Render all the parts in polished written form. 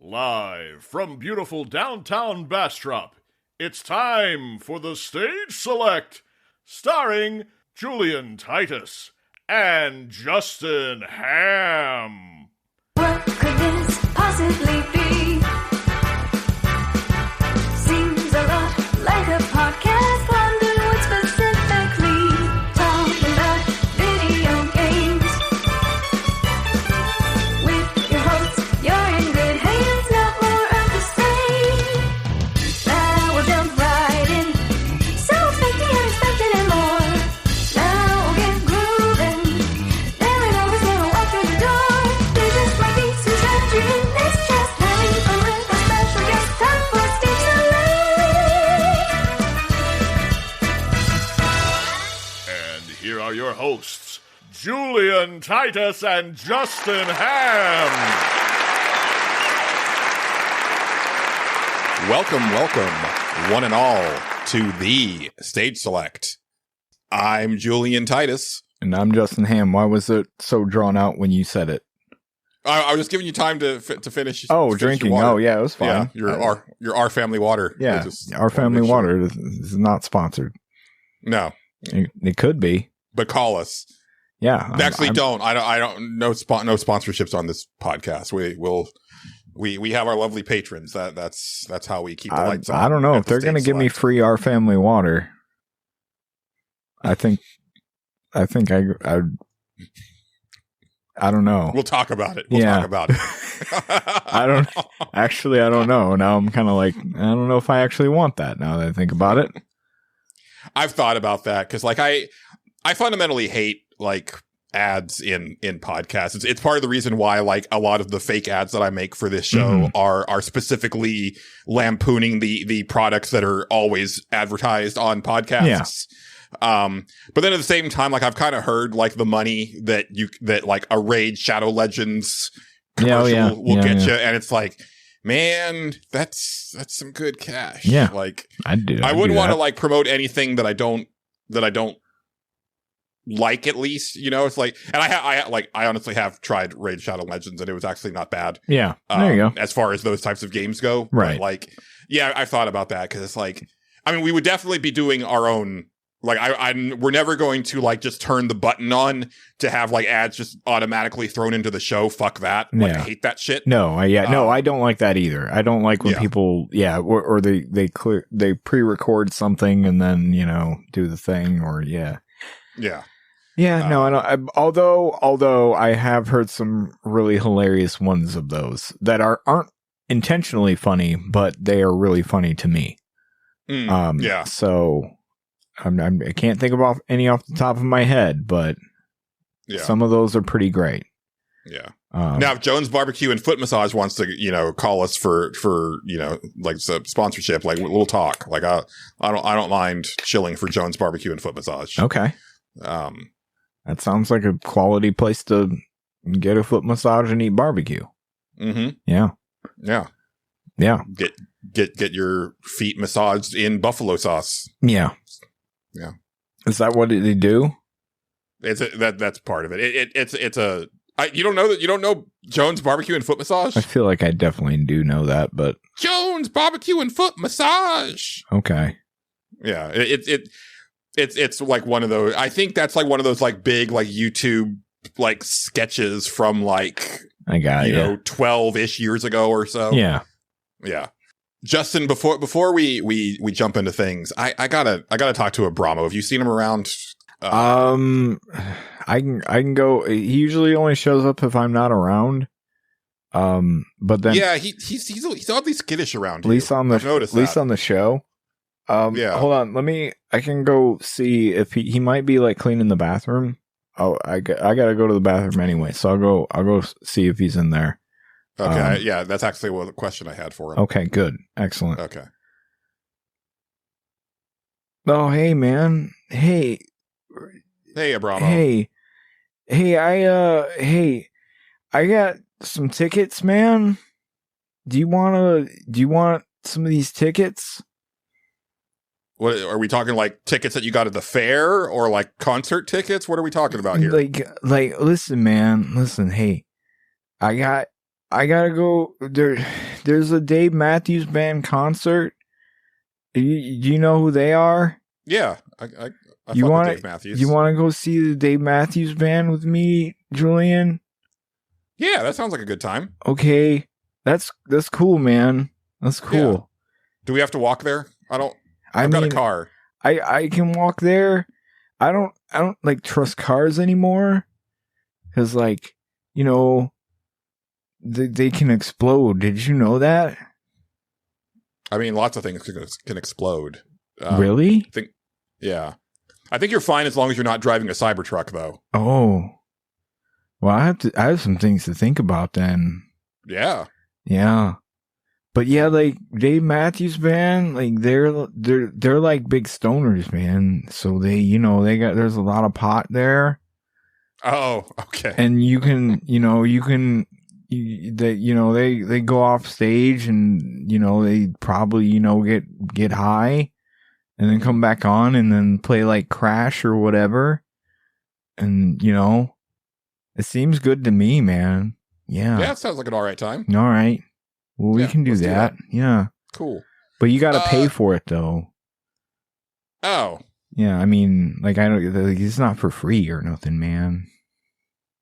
Live from beautiful downtown Bastrop, it's time for the Stage Select, starring Julian Titus and Justin Ham. What could this possibly be? Seems a lot like a podcast. Wonder what specifically. Talking about video games. With your hosts, you're in good hands. Not more of the same. Now we'll jump right in. So expect the unexpected and more. Now we'll get groovin'. There ain't always gonna walk through the door. They just might be some strategy in this chest. Having fun with a special guest. Time for Stage Select. And here are your hosts, Julian Titus and Justin Ham. Welcome, one and all, to the Stage Select. I'm Julian Titus. And I'm Justin Ham. Why was it so drawn out when you said it? I was giving you time to finish. Oh, finish drinking. your water. Oh, yeah, it was fine. Yeah, your our family water. Yeah, Just our family make sure. water is not sponsored. No, It could be. but call us. Yeah. Actually, don't. I don't. No sponsorships on this podcast. We have our lovely patrons. That's how we keep the lights on. I don't know at if the they're going to Stage give me Select. free our family water. I think I don't know. We'll talk about it. We'll Yeah. talk about it. I don't know. Now I'm kind of like, I don't know if I actually want that now that I think about it. I've thought about that because, like, I fundamentally hate like ads in podcasts. It's part of the reason why like a lot of the fake ads that I make for this show are specifically lampooning the products that are always advertised on podcasts. But then at the same time, like I've kind of heard like the money that like a Raid Shadow Legends commercial will get you, and it's like, man, that's some good cash. Yeah. Like I wouldn't want to like promote anything that I don't like, at least, you know. It's like, and I honestly have tried Raid Shadow Legends, and it was actually not bad. Yeah. There you go. As far as those types of games go. Right. But like, yeah, I've thought about that because it's like, I mean, we would definitely be doing our own. Like, we're never going to like just turn the button on to have like ads just automatically thrown into the show. Fuck that. Like, I hate that shit. No, I don't like that either. I don't like when people, or they pre-record something and then, you know, do the thing, or Yeah. No, I don't. Although I have heard some really hilarious ones of those that aren't intentionally funny, but they are really funny to me. Yeah. So I can't think of any off the top of my head, but some of those are pretty great. Yeah. Now, if Jones Barbecue and Foot Massage wants to, you know, call us for you know, like sponsorship, like we'll talk. Like I don't mind chilling for Jones Barbecue and Foot Massage. Okay. That sounds like a quality place to get a foot massage and eat barbecue. Mm-hmm. Yeah. Yeah. Yeah. Get your feet massaged in buffalo sauce. Yeah. Yeah. Is that what they do? That's part of it. You don't know Jones Barbecue and Foot Massage? I feel like I definitely do know that, but Jones Barbecue and Foot Massage. Okay. Yeah. It's like one of those. I think that's like one of those like big like YouTube like sketches from like I got you know 12-ish years ago or so. Yeah. Yeah. Justin, before we jump into things, I gotta talk to Abramo. Have you seen him around? I can go. He usually only shows up if I'm not around. But then he's oddly skittish around. At least on the I've noticed at least that. on the show. Yeah. Hold on. I can go see if he might be like cleaning the bathroom. Oh, I gotta go to the bathroom anyway, so I'll go see if he's in there. Okay. Yeah, that's actually the question I had for him. Okay, good. Excellent. Okay. Oh, hey, man. Hey, Abramo. Hey, I got some tickets, man. Do you want some of these tickets? What are we talking, like tickets that you got at the fair or like concert tickets? What are we talking about here? Like listen, man. Listen, hey. I gotta go. There's there's a Dave Matthews Band concert. Do you know who they are? Yeah, I You fuck want with Dave Matthews. You want to go see the Dave Matthews Band with me, Julian? Yeah, that sounds like a good time. Okay, that's cool, man. That's cool. Yeah. Do we have to walk there? I've I got mean, a car. I can walk there. I don't like trust cars anymore because like they can explode. Did you know that? I mean, lots of things can explode. Really? Yeah. I think you're fine as long as you're not driving a Cybertruck, though. Oh, well, I have some things to think about then. Yeah. Yeah, but yeah, like Dave Matthews Band, like they're like big stoners, man. So they there's a lot of pot there. Oh, okay. And they go off stage and they probably get high and then come back on and then play like Crash or whatever, and it seems good to me, man. Yeah, it sounds like an all right time. All right, well, we can do let's that. Yeah, cool. but you got to pay for it though. Oh, yeah, I mean, like it's not for free or nothing, man.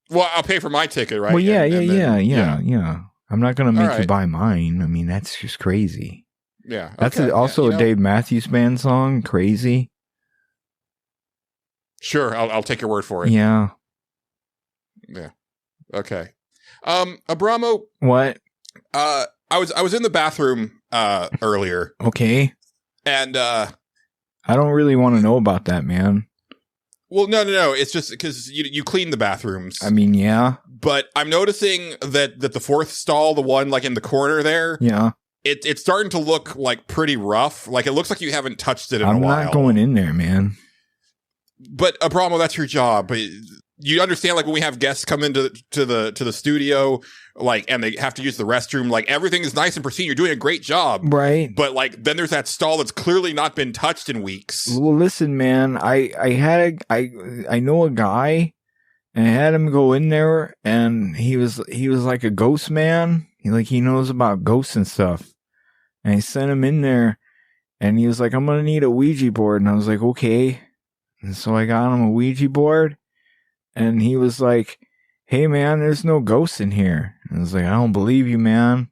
well, I'll pay for my ticket, right? Well, yeah. then, I'm not gonna make you right. buy mine. I mean, that's just crazy. Yeah, That's okay. also a Dave Matthews Band song. Crazy. Sure, I'll take your word for it. Yeah. Yeah. Okay. Abramo. What? I was in the bathroom earlier, Okay. and I don't really want to know about that, man. well, no. It's just because you clean the bathrooms. I mean, yeah. But I'm noticing that the fourth stall, the one like in the corner there, Yeah. it's starting to look like pretty rough. Like it looks like you haven't touched it in I'm a while. not going in there, man. But Abramo, that's your job. But you understand, like when we have guests come into to the studio, like, and they have to use the restroom, like everything is nice and pristine. You're doing a great job, Right. But like then there's that stall that's clearly not been touched in weeks. Well, listen, man. I know a guy, and I had him go in there, and he was like a ghost man. He knows about ghosts and stuff. And I sent him in there, and he was like, "I'm gonna need a Ouija board," and I was like, "Okay." And so I got him a Ouija board, and he was like, "Hey, man, there's no ghosts in here." And I was like, "I don't believe you, man."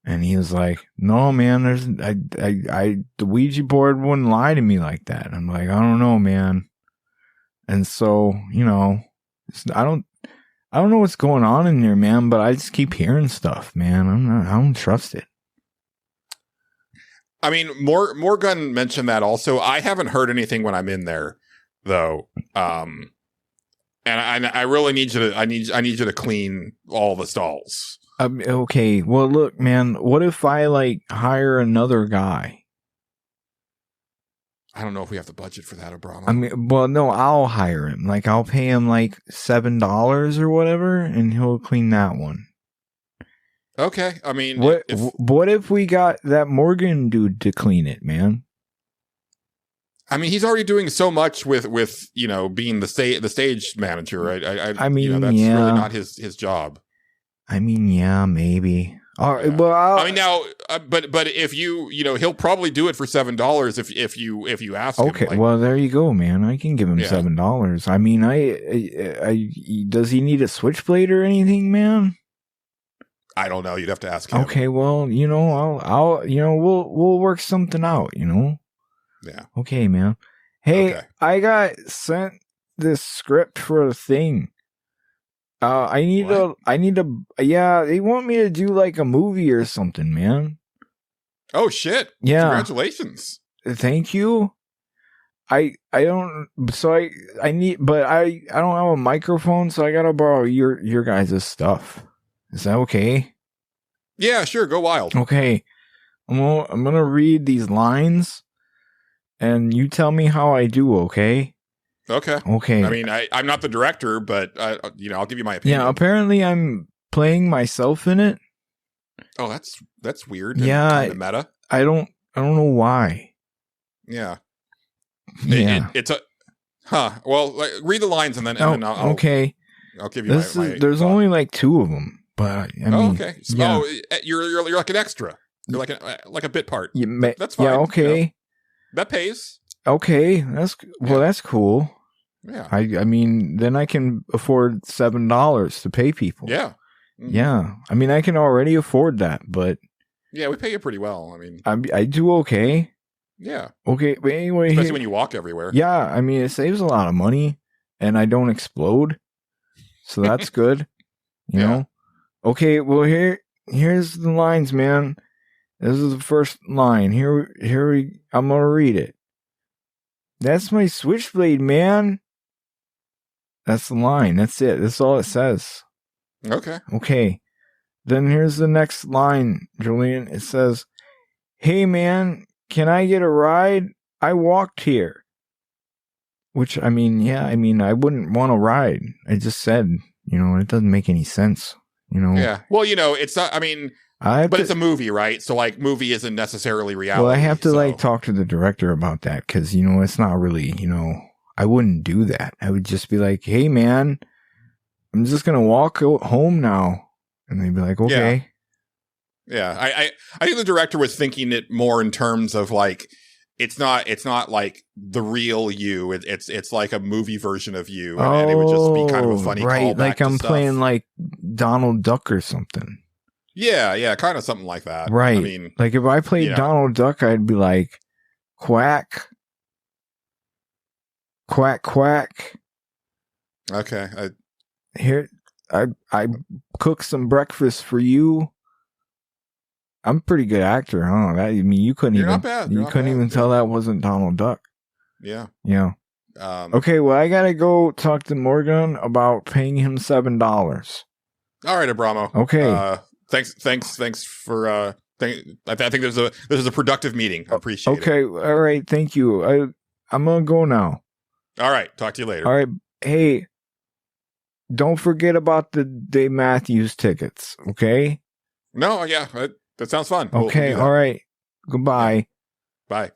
And he was like, "No, man, the Ouija board wouldn't lie to me like that." And I'm like, "I don't know, man." And so, I don't know what's going on in there, man, but I just keep hearing stuff, man. I don't trust it. I mean, Morgan mentioned that also. I haven't heard anything when I'm in there, though. And I really need you to. I need you to clean all the stalls. Okay. Well, look, man. What if I like hire another guy? I don't know if we have the budget for that, Abramo. I mean, well, no, I'll hire him. Like, I'll pay him like $7 or whatever, and he'll clean that one. Okay. I mean, What if we got that Morgan dude to clean it, man? I mean, he's already doing so much with being the stage manager, right? I mean, that's yeah. really not his job. I mean, yeah, maybe. All right, Yeah. well, I mean, now, but if he'll probably do it for $7 if you ask him. okay, like, well, there you go, man. I can give him Yeah. $7. I mean, does he need a switchblade or anything, man? I don't know. You'd have to ask him. Okay, well, I'll we'll work something out, Yeah. Okay, man. Hey, Okay. I got sent this script for a thing. I need they want me to do like a movie or something, man. Oh shit! Yeah. Congratulations. Thank you. I don't I need, but I don't have a microphone, so I gotta borrow your guys' stuff. Is that okay? Yeah, sure. Go wild. Okay. I'm gonna read these lines, and you tell me how I do, okay? Okay. Okay. I mean, I'm not the director, but I'll give you my opinion. Yeah, apparently I'm playing myself in it. Oh, that's weird. Yeah, And kinda meta. I don't know why. Yeah. Yeah. It's a. Well, read the lines and then I'll okay. I'll give you There's my only like 2 of them. But I mean, okay. So, yeah. you're like an extra. You're like a bit part. That's fine. Yeah, okay. You know, that pays. Okay, that's cool. Yeah. I mean, then I can afford $7 to pay people. Yeah. Mm-hmm. Yeah. I mean, I can already afford that, but yeah, we pay you pretty well. I mean, I do okay. Yeah. Okay, but anyway, especially when you walk everywhere. Yeah, I mean, it saves a lot of money, and I don't explode, so that's good. You know. Okay, well here's the lines, man. This is the first line. I'm gonna read it. That's my switchblade, man. That's the line. That's it. That's all it says. Okay. Okay. Then here's the next line, Julian. It says, "Hey, man, can I get a ride? I walked here." Which, I mean, yeah, I mean, I wouldn't want to ride. I just said, you know, it doesn't make any sense, you know. Yeah. Well, you know, it's not, I mean, but it's a movie, right? So, like, movie isn't necessarily reality. Well, I have to, like, talk to the director about that because, you know, it's not really, you know, I wouldn't do that. I would just be like, "Hey, man, I'm just going to walk home now." And they'd be like, "Okay." Yeah. I think the director was thinking it more in terms of, like, it's not like the real you. It's like a movie version of you. And it would just be kind of a funny callback like I'm to playing stuff. like Donald Duck or something. Yeah, kind of something like that. Right. I mean, like if I played Donald Duck, I'd be like, "Quack, quack, quack." Okay. I cook some breakfast for you. I'm a pretty good actor, huh? I mean, you couldn't You're even not bad. you couldn't even tell that wasn't Donald Duck. Yeah. Yeah. Okay, well, I gotta go talk to Morgan about paying him $7. All right, Abramo. Okay. Thanks for. I think this is a productive meeting. I appreciate it. Okay. All right. Thank you. I'm gonna go now. All right. Talk to you later. All right. Hey, don't forget about the Dave Matthews tickets. Okay. No. Yeah. That sounds fun. Okay. We'll all right. Goodbye. Yeah. Bye.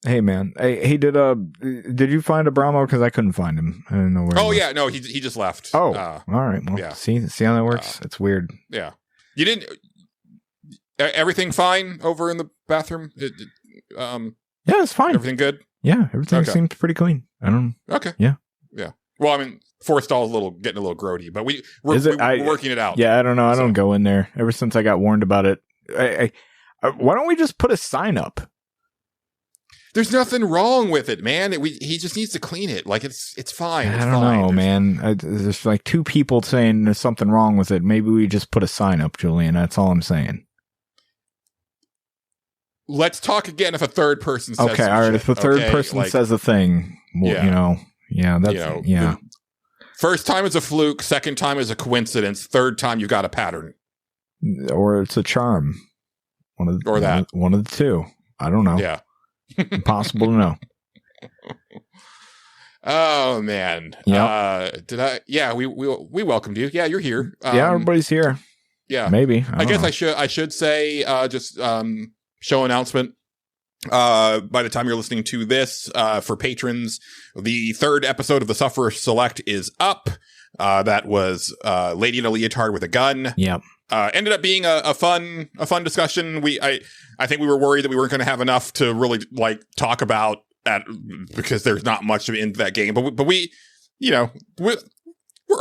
Hey, man. Hey, did you find Abramo? Because I couldn't find him. I didn't know where. Oh yeah, no, he just left. Oh, all right. Well, yeah. See how that works. It's weird. Yeah, you didn't. Everything fine over in the bathroom? Yeah, it's fine. Everything good? Yeah, everything seems pretty clean. I don't. Okay. Yeah. Well, I mean, Forstall's getting a little grody, but we're working it out. Yeah, I don't know. I don't go in there. Ever since I got warned about it, why don't we just put a sign up? There's nothing wrong with it, man. He just needs to clean it. Like it's fine. I don't know, man. There's like two people saying there's something wrong with it. Maybe we just put a sign up, Julian. That's all I'm saying. Let's talk again if a third person says okay, all right. If a third person says a thing, well, you know, yeah. First time is a fluke. Second time is a coincidence. Third time you got a pattern, or it's a charm. One of the two. I don't know. Yeah. Impossible to know. Oh man. Yeah. We welcomed you. Yeah, you're here. Yeah, everybody's here. Yeah. Maybe. I guess I should say just show announcement. By the time you're listening to this, for patrons, the third episode of the Sufferer Select is up. That was Lady in a Leotard with a Gun. Yep. Ended up being a fun discussion. I think we were worried that we weren't going to have enough to really like talk about because there's not much in that game. But we, you know, we're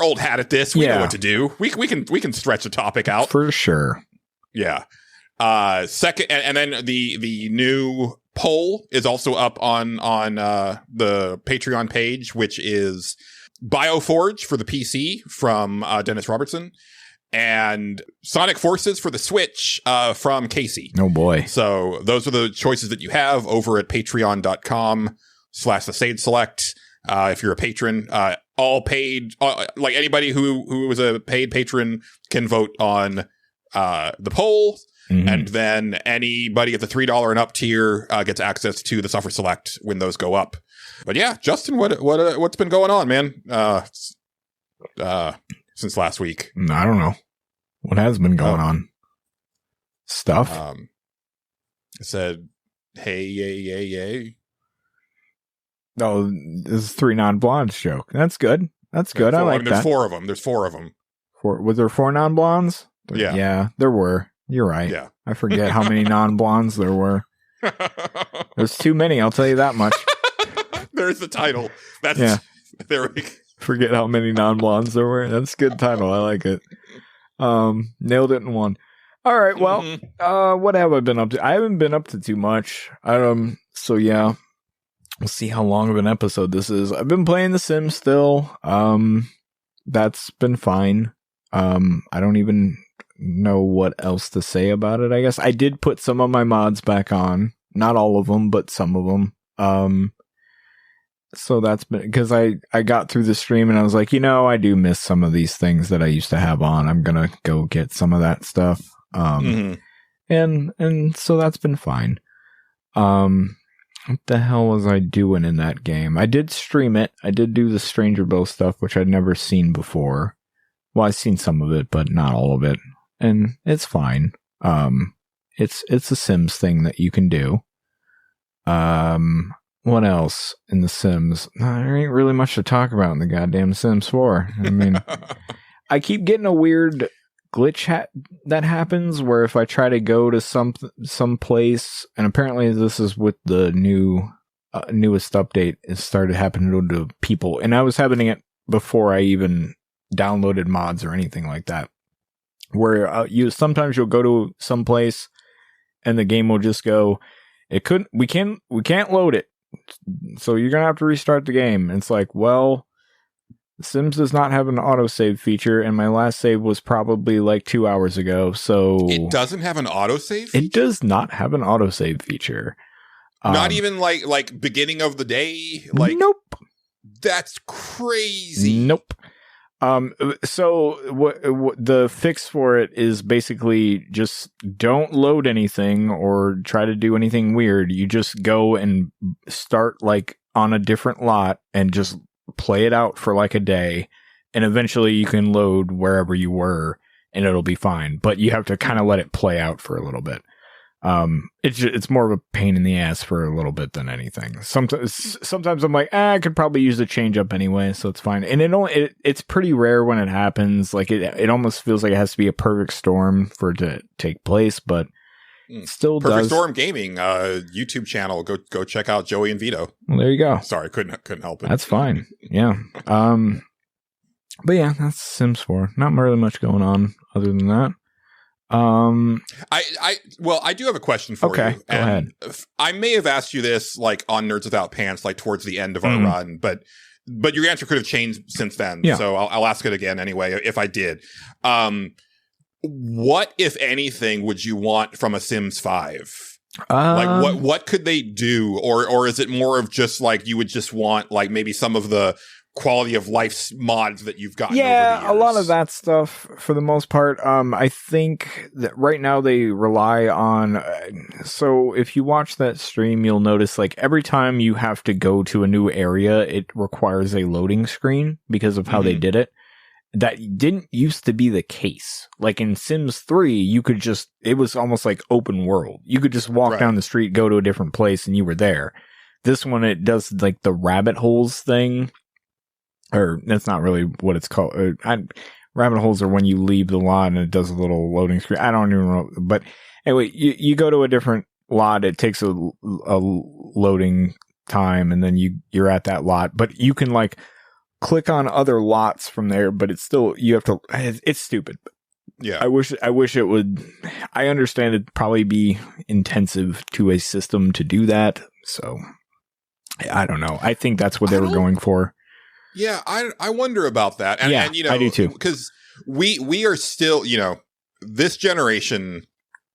old hat at this. We know what to do. We can stretch the topic out for sure. Yeah. Second, and then the new poll is also up on the Patreon page, which is Bioforge for the PC from Dennis Robertson. And Sonic Forces for the Switch from Casey. Oh boy. So those are the choices that you have over at patreon.com/the Select. If you're a patron, all paid, like anybody who is a paid patron can vote on the poll. Mm-hmm. And then anybody at the $3 and up tier gets access to the Suffer Select when those go up. But yeah, Justin, what's been going on, man? Since last week. I don't know. What has been going on? Stuff. It said, hey, yay. No, this is 3 non-blondes joke. That's good. That's good. I like that. There's four of them. Was there 4 non-blondes? Yeah. Yeah, there were. You're right. Yeah. I forget how many non-blondes there were. There's too many, I'll tell you that much. There's the title. That's Yeah. There we go. Forget how many non-blondes there were. That's a good title. I like it. Nailed it in one. All right. Well, what have I been up to? I haven't been up to too much. So yeah, we'll see how long of an episode this is. I've been playing The Sims still. That's been fine. I don't even know what else to say about it. I guess I did put some of my mods back on. Not all of them, but some of them. So that's been, because I got through the stream and I was like, I do miss some of these things that I used to have on. I'm gonna go get some of that stuff. And so that's been fine. What the hell was I doing in that game? I did stream it. I did do the Stranger Bow stuff, which I'd never seen before. Well, I've seen some of it, but not all of it. And it's fine. It's a Sims thing that you can do. What else in The Sims? There ain't really much to talk about in the goddamn Sims 4. I mean, I keep getting a weird glitch that happens where if I try to go to some place, and apparently this is with the newest update, it started happening to people, and I was having it before I even downloaded mods or anything like that, where sometimes you'll go to some place and the game will just go, we can't load it. So you're going to have to restart the game. And it's like, well, Sims does not have an autosave feature, and my last save was probably like 2 hours ago. So it doesn't have an autosave feature? It does not have an autosave feature. Not even like beginning of the day? Like, nope. That's crazy. Nope. So what the fix for it is basically just don't load anything or try to do anything weird. You just go and start like on a different lot and just play it out for like a day, and eventually you can load wherever you were and it'll be fine. But you have to kind of let it play out for a little bit. It's more of a pain in the ass for a little bit than anything. Sometimes I'm like, I could probably use the change up anyway, so it's fine. And it's pretty rare when it happens. Like it almost feels like it has to be a perfect storm for it to take place, but it still Perfect does. Storm Gaming YouTube channel. Go check out Joey and Vito. Well, there you go. Sorry, couldn't help it. That's fine. Yeah. But yeah, that's Sims 4. Not really much going on other than that. I do have a question for you. Okay, go ahead. I may have asked you this like on Nerds Without Pants, like towards the end of our run, but your answer could have changed since then. Yeah. So I'll ask it again anyway, if I did. What, if anything, would you want from a Sims 5? Like what could they do? Or is it more of just like you would just want like maybe some of the quality of life mods that you've gotten over the years? A lot of that stuff for the most part. I think that right now they rely on so if you watch that stream, you'll notice like every time you have to go to a new area, it requires a loading screen because of how they did it. That didn't used to be the case. Like in Sims 3, you could just, it was almost like open world. You could just walk down the street, go to a different place, and you were there. This one, it does like the rabbit holes thing. Or that's not really what it's called. Rabbit holes are when you leave the lot and it does a little loading screen. I don't even know. But anyway, you go to a different lot. It takes a loading time, and then you're at that lot. But you can like click on other lots from there. But it's still, you have to. It's stupid. Yeah, I wish it would. I understand it'd probably be intensive to a system to do that. So I don't know. I think that's what they were going for. Yeah, I wonder about that. And, and, you know, I do too. Because we are still, you know, this generation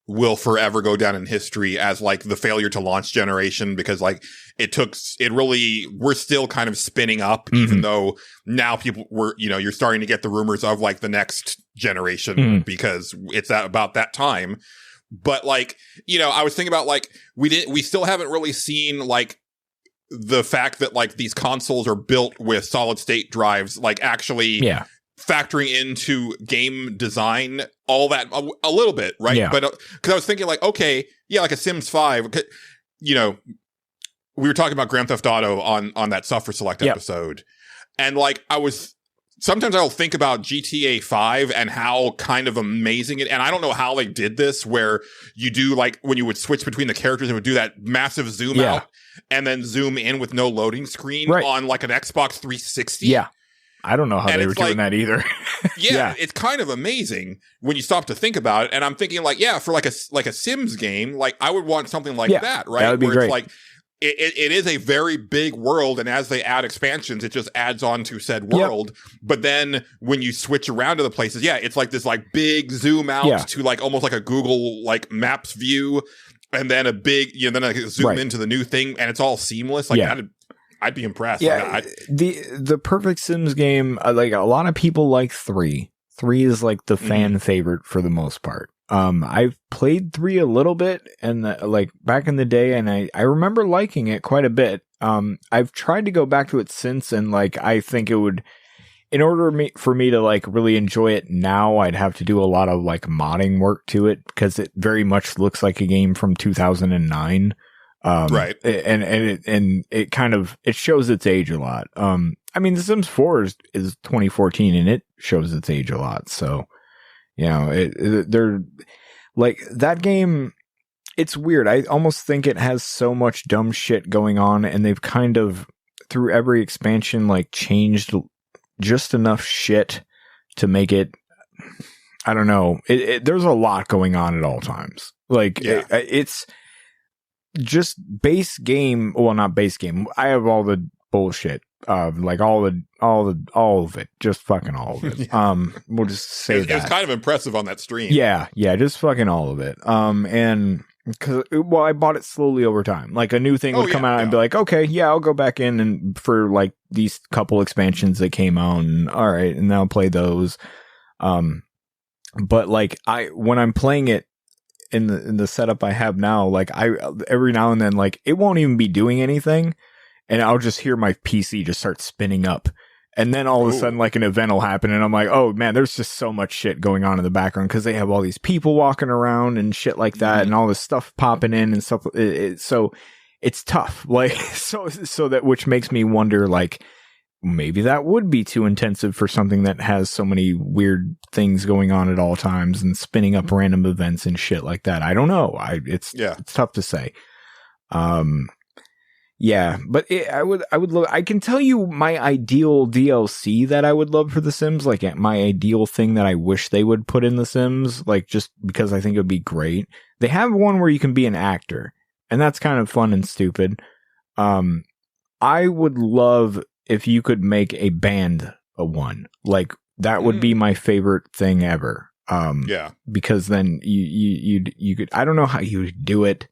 will forever go down in history as like the failure to launch generation, because like we're still kind of spinning up, even though now you're starting to get the rumors of like the next generation because it's about that time. But like, you know, I was thinking about like, we still haven't really seen like the fact that like these consoles are built with solid state drives, like actually factoring into game design, all that a little bit, right? Yeah. But because I was thinking like, okay, yeah, like a Sims 5, you know, we were talking about Grand Theft Auto on that Suffer Select episode, and like I was sometimes I'll think about GTA 5 and how kind of amazing it, and I don't know how they did this, where you do like when you would switch between the characters, it would do that massive zoom out and then zoom in with no loading screen on like an Xbox 360. Yeah. I don't know how they were doing that either. Yeah, it's kind of amazing when you stop to think about it. And I'm thinking like, for like a Sims game, like I would want something like that, right? That would be great. It's like, it is a very big world, and as they add expansions, it just adds on to said world. But then when you switch around to the places, it's like this like big zoom out to like almost like a Google like Maps view, and then a big then I zoom into the new thing, and it's all seamless. Like I'd be impressed. Yeah, the perfect Sims game. Like a lot of people like 3. 3 is like the fan favorite for the most part. I've played 3 a little bit, and like back in the day, and I remember liking it quite a bit. I've tried to go back to it since, and like I think it would, in order for me to like really enjoy it now, I'd have to do a lot of like modding work to it, because it very much looks like a game from 2009. Right. And it kind of, it shows its age a lot. I mean, The Sims 4 is 2014, and it shows its age a lot. So, you know, they're like that game. It's weird. I almost think it has so much dumb shit going on, and they've kind of through every expansion, like changed just enough shit to make it, I don't know. There's a lot going on at all times. Like it's just base game. Well, not base game. I have all the bullshit. Like all of it, just fucking all of it. We'll just say that. It was kind of impressive on that stream. Yeah, just fucking all of it. And because I bought it slowly over time. Like a new thing would come out and be like, okay, I'll go back in and for like these couple expansions that came out, and all right, and I'll play those. But like when I'm playing it in the setup I have now, like every now and then, like it won't even be doing anything, and I'll just hear my PC just start spinning up. And then all of a sudden, like an event will happen, and I'm like, oh man, there's just so much shit going on in the background, because they have all these people walking around and shit like that, and all this stuff popping in and stuff. So it's tough, like so that, which makes me wonder, like maybe that would be too intensive for something that has so many weird things going on at all times and spinning up random events and shit like that. I don't know. It's tough to say. Yeah, but I would love. I can tell you my ideal DLC that I would love for The Sims, like my ideal thing that I wish they would put in The Sims, like just because I think it would be great. They have one where you can be an actor, and that's kind of fun and stupid. I would love if you could make a band a one. Like that would be my favorite thing ever. Because then you could. I don't know how you would do it.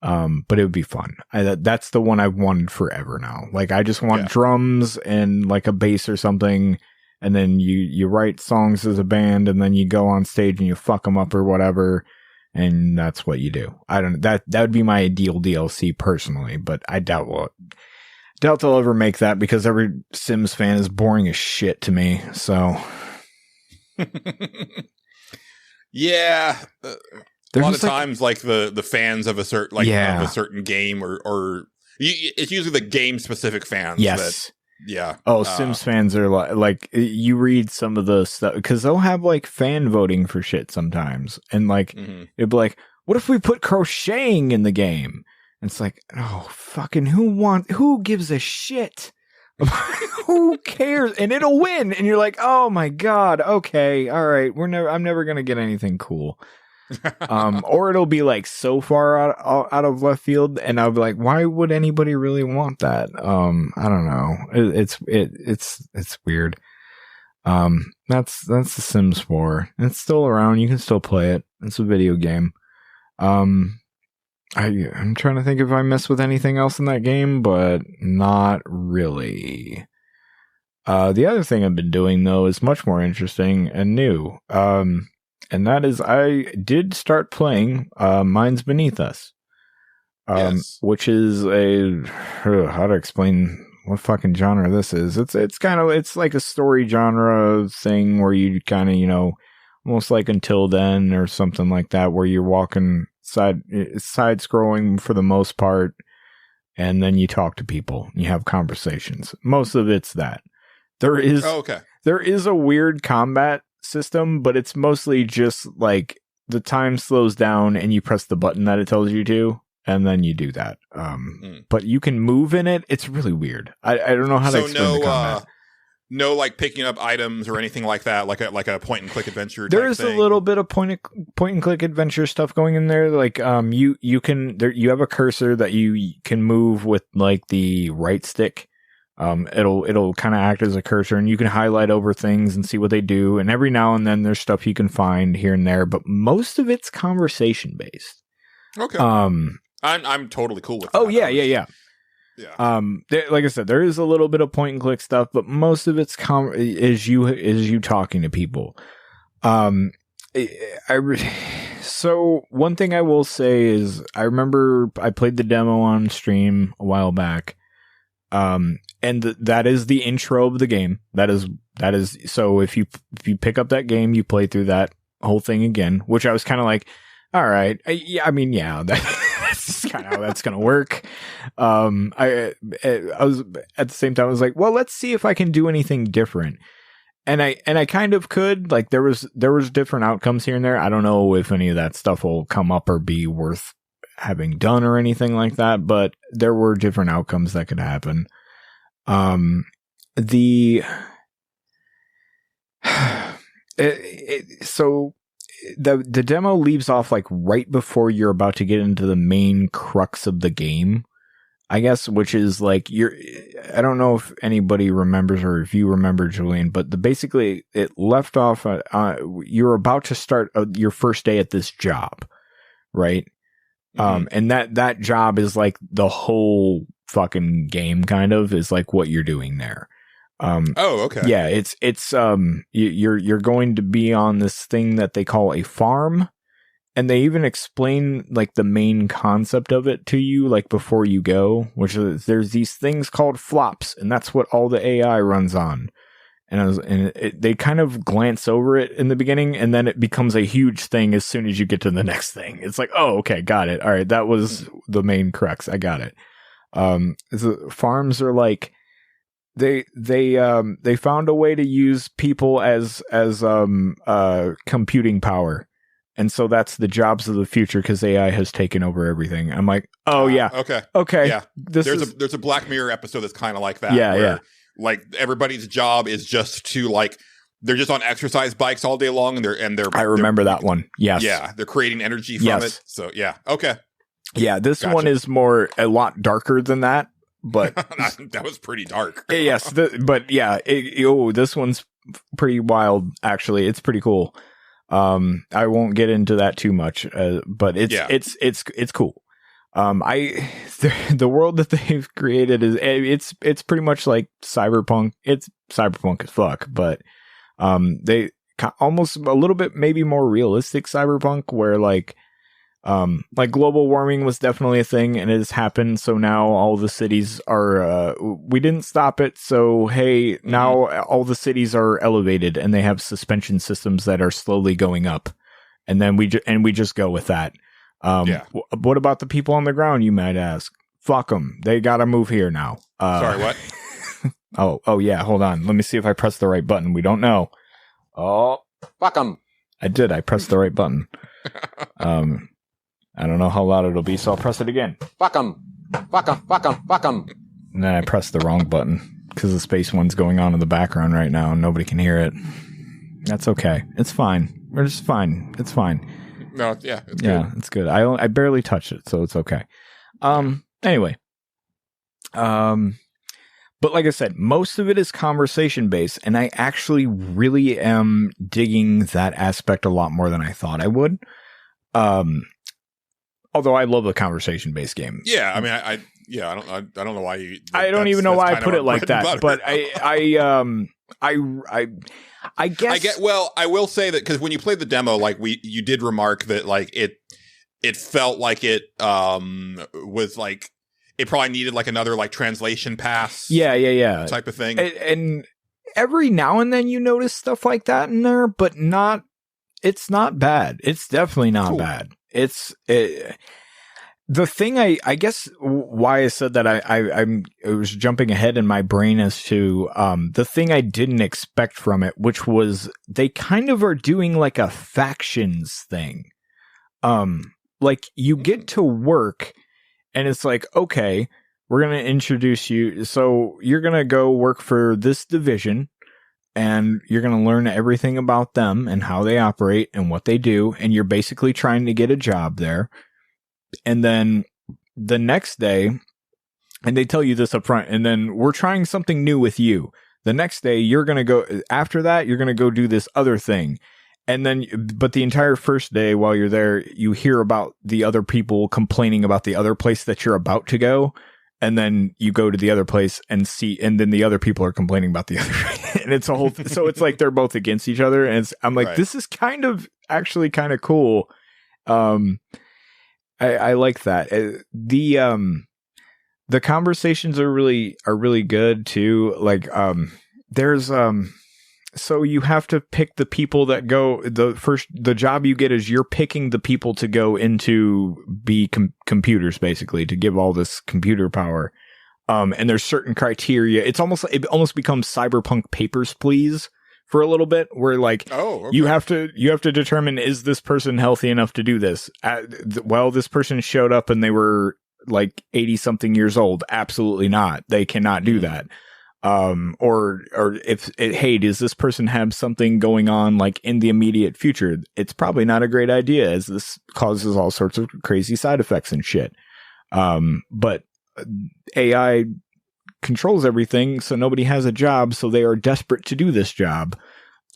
But it would be fun. That's the one I've wanted forever now. Like I just want drums and like a bass or something, and then you write songs as a band, and then you go on stage and you fuck them up or whatever, and that's what you do. I don't know. That would be my ideal DLC personally, but I doubt they'll ever make that, because every Sims fan is boring as shit to me. So yeah. A lot of times, like the fans of a certain of a certain game, or it's usually the game specific fans. Yes. That, Sims fans are like you read some of the stuff, because they'll have like fan voting for shit sometimes, and like it'd be like, what if we put crocheting in the game? And it's like, oh fucking who gives a shit? Who cares? And it'll win, and you're like, oh my god, okay, all right, I'm never gonna get anything cool. Or it'll be like so far out of left field, and I'll be like, why would anybody really want that? I don't know. It's weird. That's The Sims 4. It's still around. You can still play it. It's a video game. I'm trying to think if I mess with anything else in that game, but not really. The other thing I've been doing though is much more interesting and new. And that is, I did start playing Minds Beneath Us, which is how to explain what fucking genre this is. It's like a story genre thing where you kind of, almost like Until Then or something like that, where you're walking side scrolling for the most part, and then you talk to people, you have conversations. Most of it's that. There is a weird combat system, but it's mostly just like the time slows down and you press the button that it tells you to, and then you do that. But you can move in it. It's really weird. I don't know how to explain the combat. No, like picking up items or anything like that, like a point and click adventure. There is a little bit of point and click adventure stuff going in there. Like you have a cursor that you can move with like the right stick. It'll kind of act as a cursor, and you can highlight over things and see what they do. And every now and then there's stuff you can find here and there, but most of it's conversation based. Okay. I'm totally cool with that. Oh yeah. Yeah. Like I said, there is a little bit of point and click stuff, but most of it's is you talking to people. So one thing I will say is I remember I played the demo on stream a while back. And that is the intro of the game. That is so if you pick up that game, you play through that whole thing again, which I was kind of like, all right, that's just kind of how that's going to work. I was at the same time, I was like, well, let's see if I can do anything different. And I kind of could, like, there was different outcomes here and there. I don't know if any of that stuff will come up or be worth having done or anything like that, but there were different outcomes that could happen. So the demo leaves off like right before you're about to get into the main crux of the game, I guess, which is like I don't know if anybody remembers or if you remember, Julian, but basically it left off you're about to start your first day at this job, right? Mm-hmm. And that job is like the whole fucking game, kind of, is like what you're doing there. Okay. Yeah, it's you're going to be on this thing that they call a farm, and they even explain like the main concept of it to you like before you go, which is there's these things called flops, and that's what all the AI runs on. They kind of glance over it in the beginning, and then it becomes a huge thing as soon as you get to the next thing. It's like, oh, okay, got it. All right, that was the main crux. I got it. The farms are like they found a way to use people as computing power, and so that's the jobs of the future because AI has taken over everything. I'm like, oh yeah, okay, yeah. There's a Black Mirror episode that's kind of like that. Yeah, yeah. Like everybody's job is just to like they're just on exercise bikes all day long, and they're. I remember that one. Yes. Yeah, they're creating energy from it. So yeah, okay. Yeah, this one is a lot darker than that, but that was pretty dark. Yes, but yeah, this one's pretty wild. Actually, it's pretty cool. I won't get into that too much, but it's cool. The world that they've created is it's pretty much like cyberpunk. It's cyberpunk as fuck, but they almost a little bit maybe more realistic cyberpunk, where like global warming was definitely a thing and it has happened. So now all the cities are, we didn't stop it. So, hey, now all the cities are elevated and they have suspension systems that are slowly going up. And then we just go with that. What about the people on the ground, you might ask? Fuck them. They got to move here now. Sorry, what? Oh yeah. Hold on. Let me see if I pressed the right button. We don't know. Oh, fuck them. I did. I pressed the right button. I don't know how loud it'll be, so I'll press it again. Fuck 'em. Fuck 'em. Fuck 'em. Fuck 'em. And then I pressed the wrong button because the space one's going on in the background right now and nobody can hear it. That's okay. It's fine. We're just fine. It's fine. No, yeah, it's good. Yeah, it's good. I barely touched it, so it's okay. Anyway. But like I said, most of it is conversation based, and I actually really am digging that aspect a lot more than I thought I would. Although I love a conconversation based game. Yeah, I mean, I don't know why you. I don't even know why I put it like that, but I guess. Well, I will say that because when you played the demo, like you did remark that like it felt like it was like it probably needed like another like translation pass. Yeah. Type of thing. And every now and then you notice stuff like that in there, but not. It's not bad. It's definitely not bad. The thing I guess why I said that I was jumping ahead in my brain as to the thing I didn't expect from it, which was they kind of are doing like a factions thing. Like you get to work and it's like, okay, we're going to introduce you. So you're going to go work for this division and you're going to learn everything about them and how they operate and what they do. And you're basically trying to get a job there. And then the next day, and they tell you this up front, and then we're trying something new with you. The next day, you're going to go, after that, you're going to go do this other thing. And then, but the entire first day while you're there, you hear about the other people complaining about the other place that you're about to go. And then you go to the other place and see, and then the other people are complaining about the other. And it's a whole, so it's like they're both against each other. And I'm like, This is kind of actually kind of cool. I like that. The conversations are really good too. Like, there's, so you have to pick the people that go, the job you get is you're picking the people to go into be computers, basically, to give all this computer power. And there's certain criteria. It almost becomes Cyberpunk Papers, Please for a little bit, where like, you have to determine, is this person healthy enough to do this? Well, this person showed up and they were like 80 something years old. Absolutely not. They cannot do that. Or hey, does this person have something going on like in the immediate future? It's probably not a great idea, as this causes all sorts of crazy side effects and shit. But AI controls everything, so nobody has a job, so they are desperate to do this job.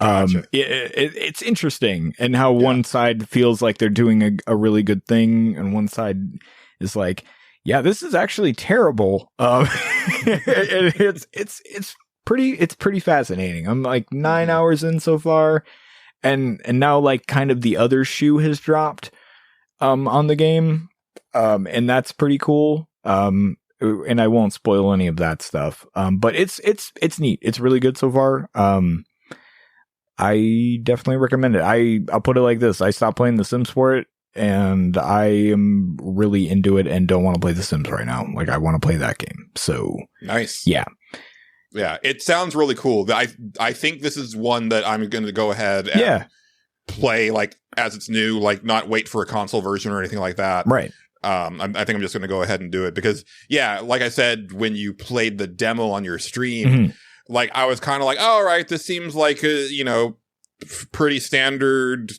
Gotcha. It's interesting, and how one side feels like they're doing a really good thing, and one side is like, yeah, this is actually terrible. It's pretty fascinating. I'm like 9 hours in so far, and now like kind of the other shoe has dropped on the game, and that's pretty cool. And I won't spoil any of that stuff. But it's neat. It's really good so far. I definitely recommend it. I'll put it like this: I stopped playing The Sims for it, and I am really into it and don't want to play The Sims right now. Like, I want to play that game. So nice. Yeah. Yeah. It sounds really cool. I think this is one that I'm going to go ahead and play like as it's new, like not wait for a console version or anything like that. Right. I think I'm just going to go ahead and do it because, yeah, like I said, when you played the demo on your stream, like I was kind of like, all right, this seems like a, pretty standard,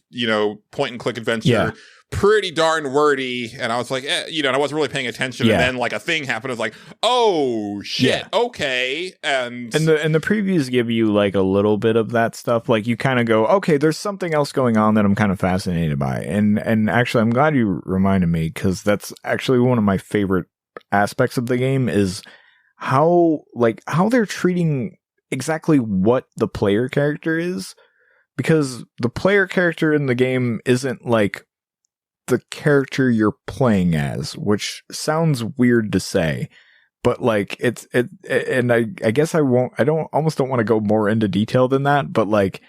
point and click adventure. Yeah. Pretty darn wordy, and I was like, and I wasn't really paying attention. And then like a thing happened. I was like, oh shit, okay. And the previews give you like a little bit of that stuff. Like you kind of go, okay, there's something else going on that I'm kind of fascinated by. And actually, I'm glad you reminded me, because that's actually one of my favorite aspects of the game is how they're treating exactly what the player character is, because the player character in the game isn't like the character you're playing as, which sounds weird to say, but like and I guess I almost don't want to go more into detail than that, but like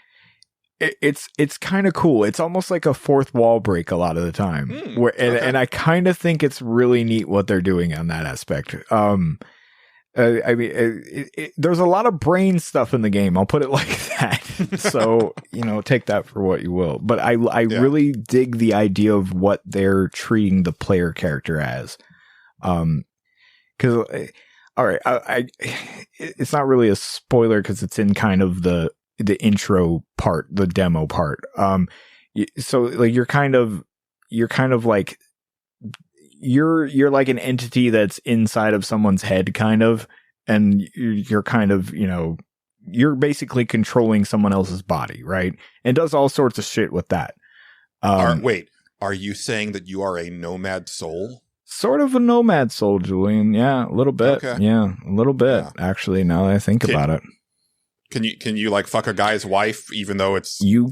it's kind of cool. It's almost like a fourth wall break a lot of the time, and I kind of think it's really neat what they're doing on that aspect. I mean, there's a lot of brain stuff in the game. I'll put it like that. So, take that for what you will. But I really dig the idea of what they're treating the player character as. Because, all right, it's not really a spoiler because it's in kind of the intro part, the demo part. So like you're like an entity that's inside of someone's head, kind of, and you're kind of, you're basically controlling someone else's body, right? And does all sorts of shit with that. Wait, are you saying that you are a nomad soul? Sort of a nomad soul, Julian. Yeah, a little bit. Okay. Yeah, a little bit, actually, now that I think about it. Can you like fuck a guy's wife even though it's you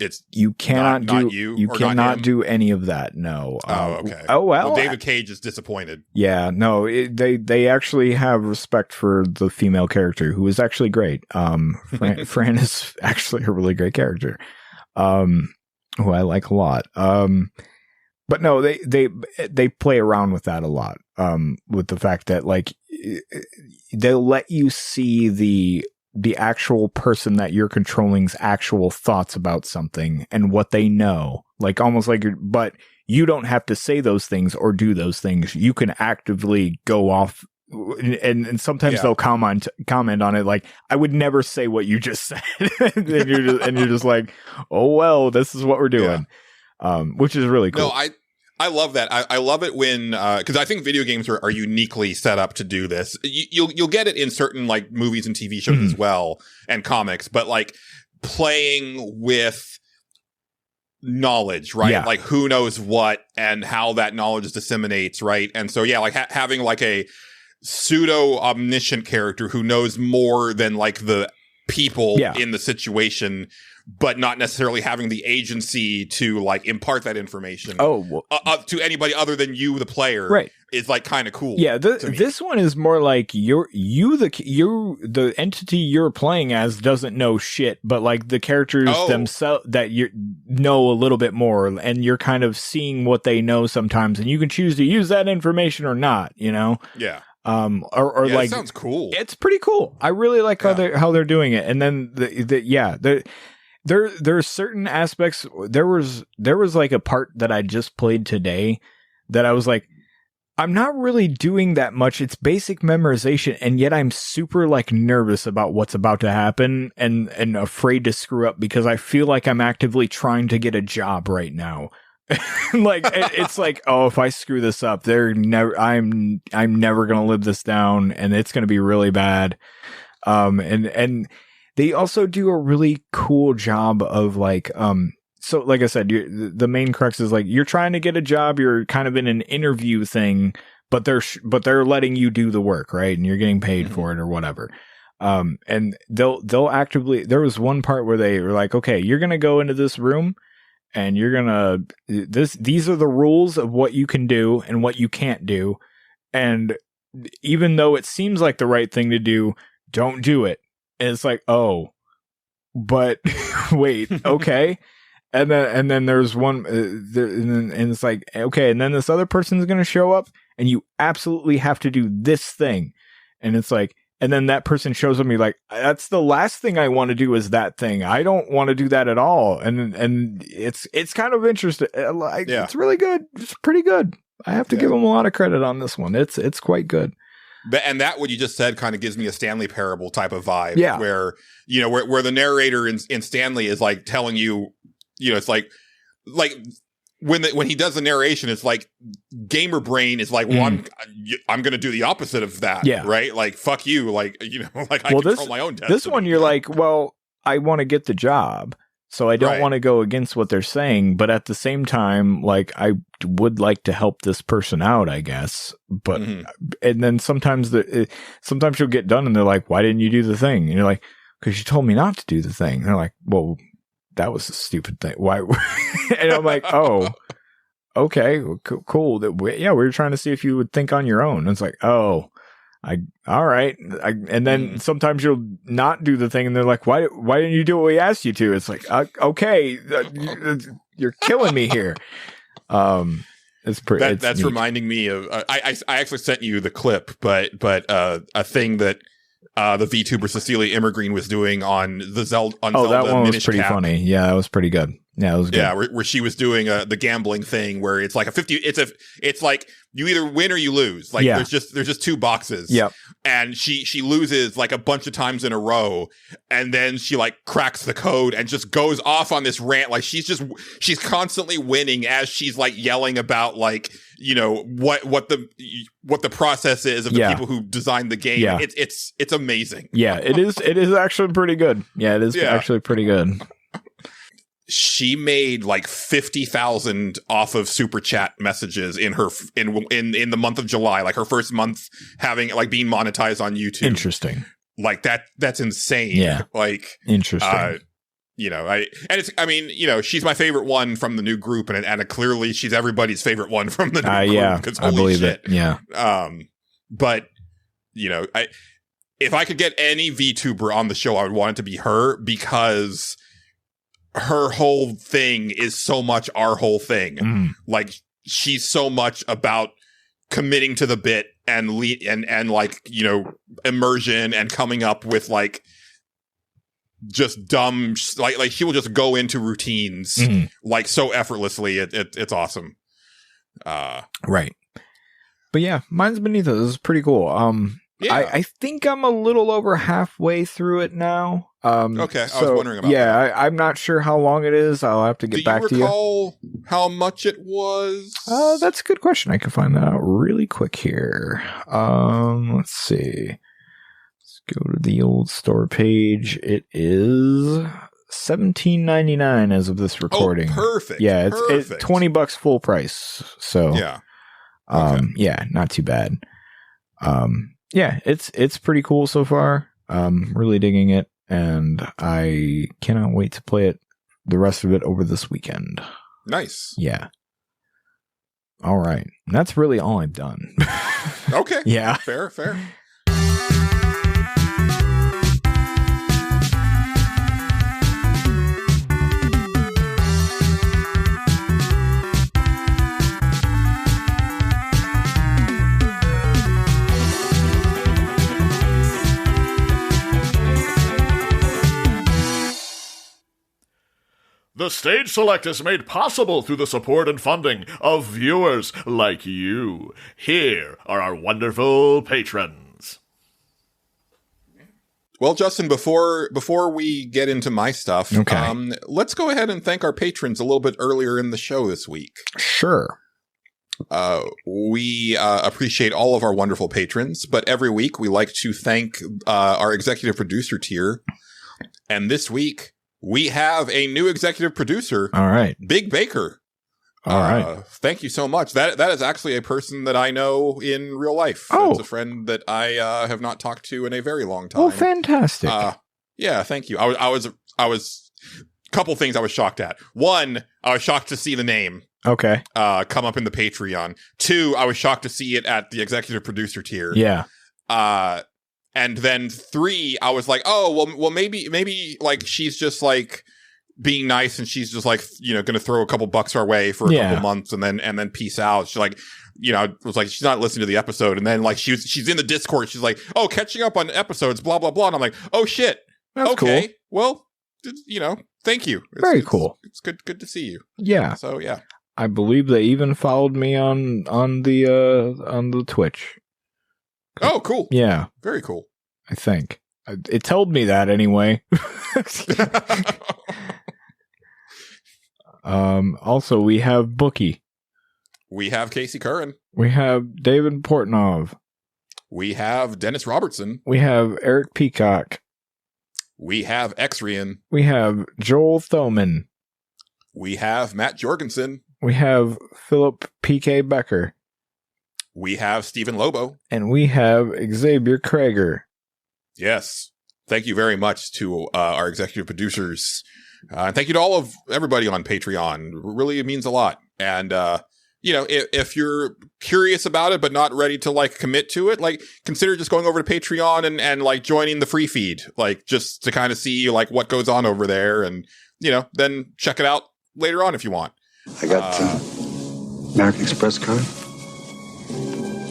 cannot do any of that? No. Okay. Oh well. David Cage is disappointed. Yeah. No. They actually have respect for the female character, who is actually great. Fran is actually a really great character. Who I like a lot. But no, they play around with that a lot. With the fact that like they'll let you see the actual person that you're controlling's actual thoughts about something and what they know, like almost like but you don't have to say those things or do those things. You can actively go off. And sometimes they'll comment on it like, I would never say what you just said. and you're just like, oh well, this is what we're doing. Which is really cool. No, I love that. I love it when because I think video games are uniquely set up to do this. You'll get it in certain like movies and TV shows as well, and comics, but like playing with knowledge, right? Yeah. Like who knows what and how that knowledge disseminates, right? And so like having like a pseudo omniscient character who knows more than like the people in the situation, but not necessarily having the agency to like impart that information to anybody other than you, the player, right? Is like kind of cool. Yeah, this one is more like the entity you're playing as doesn't know shit, but like the characters themselves that you know a little bit more, and you're kind of seeing what they know sometimes, and you can choose to use that information or not. You know? Yeah. Or like, it sounds cool. It's pretty cool. I really like how they're doing it. And then there's certain aspects. There was like a part that I just played today that I was like, I'm not really doing that much. It's basic memorization, and yet I'm super like nervous about what's about to happen and afraid to screw up because I feel like I'm actively trying to get a job right now. Like it's like, oh, if I screw this up, I'm never gonna live this down, and it's gonna be really bad. And they also do a really cool job of like, so like I said, the main crux is like you're trying to get a job, you're kind of in an interview thing, but they're letting you do the work, right? And you're getting paid for it or whatever. And they'll actively. There was one part where they were like, okay, you're gonna go into this room. And you're gonna these are the rules of what you can do and what you can't do. And even though it seems like the right thing to do, don't do it. And it's like, oh, but wait, okay. And then there's one, and it's like, okay, and then this other person's gonna show up, and you absolutely have to do this thing. And it's like, and then that person shows up, me like, that's the last thing I want to do is that thing. I don't want to do that at all. And it's kind of interesting. It's really good. It's pretty good. I have to give them a lot of credit on this one. It's quite good. And that what you just said kind of gives me a Stanley Parable type of vibe. Yeah. Where, where the narrator in Stanley is like telling you, it's like when he does the narration, it's like gamer brain is like, well, I'm going to do the opposite of that. Yeah. Right. Like, fuck you. Like, like I control my own destiny. This one, you're like, well, I want to get the job, so I don't want to go against what they're saying. But at the same time, like, I would like to help this person out, I guess. But, and then sometimes you'll get done and they're like, why didn't you do the thing? And you're like, because you told me not to do the thing. And they're like, well, that was a stupid thing. Why? And I'm like, oh, okay, well, cool. We were trying to see if you would think on your own. And it's like, oh, all right. And then sometimes you'll not do the thing, and they're like, why didn't you do what we asked you to? It's like, okay, you're killing me here. It's pretty. That's neat. Reminding me of. I actually sent you the clip, but a thing that. The VTuber Cecilia Immergreen was doing on the Zelda. That one was pretty funny. Yeah, that was pretty good. Yeah, it was good. Yeah, where she was doing the gambling thing, where it's like it's like you either win or you lose. Like there's just two boxes. Yep. And she loses like a bunch of times in a row, and then she like cracks the code and just goes off on this rant. Like she's constantly winning as she's like yelling about like what the process is of the people who designed the game. Yeah. It's amazing. Yeah, it is actually pretty good. Yeah, it is actually pretty good. She made like 50,000 off of super chat messages in the month of July, like her first month having like being monetized on YouTube. Interesting. Like that's insane. Yeah. Like interesting. She's my favorite one from the new group, and clearly she's everybody's favorite one from the new group. Yeah, I believe it. Yeah. But if I could get any VTuber on the show, I would want it to be her, because her whole thing is so much our whole thing. Like she's so much about committing to the bit and like, you know, immersion and coming up with like just dumb, like she will just go into routines like so effortlessly. It's awesome. Right. But yeah, mine's Beneath Us. This is pretty cool. Yeah. I think I'm a little over halfway through it now. Okay, I was wondering about that. I'm not sure how long it is. I'll have to get back to you. Do you recall how much it was? That's a good question. I can find that out really quick here. Let's see. Let's go to the old store page. It is $17.99 as of this recording. Oh, perfect. Yeah, it's $20 full price. So yeah, okay. Yeah, not too bad. Yeah, it's pretty cool so far. Really digging it, and I cannot wait to play it, the rest of it, over this weekend. Nice. Yeah. All right. That's really all I've done. Okay. Yeah. Fair. The Stage Select is made possible through the support and funding of viewers like you. Here are our wonderful patrons. Well, Justin, before we get into my stuff, okay. Let's go ahead and thank our patrons a little bit earlier in the show this week. Sure. We appreciate all of our wonderful patrons, but every week we like to thank our executive producer tier. And this week, we have a new executive producer. All right. Big Baker. All right. Thank you so much. That is actually a person that I know in real life. Oh. It's a friend that I have not talked to in a very long time. Oh, fantastic. Yeah, thank you. I was a couple things I was shocked at. One, I was shocked to see the name okay. Come up in the Patreon. Two, I was shocked to see it at the executive producer tier. Yeah. And then three, I was like, oh, well, maybe like she's just like being nice and she's just like, you know, going to throw a couple bucks our way for a couple months and then peace out. She's like, you know, it was like, she's not listening to the episode. And then like she's in the Discord. She's like, oh, catching up on episodes, blah, blah, blah. And I'm like, oh shit. That's okay. Cool. Well, you know, thank you. Very cool. It's good to see you. Yeah. So yeah. I believe they even followed me on the Twitch. Oh, cool. Yeah. Very cool. I think. It told me that anyway. Also, we have Bookie. We have Casey Curran. We have David Portnov. We have Dennis Robertson. We have Eric Peacock. We have Xrian. We have Joel Thoman. We have Matt Jorgensen. We have Philip P.K. Becker. We have Stephen Lobo. And we have Xavier Krager. Yes. Thank you very much to our executive producers. And thank you to all of everybody on Patreon. Really, it means a lot. And, you know, if you're curious about it, but not ready to like commit to it, like consider just going over to Patreon and like joining the free feed, like just to kind of see like what goes on over there. And, you know, then check it out later on if you want. I got American Express card.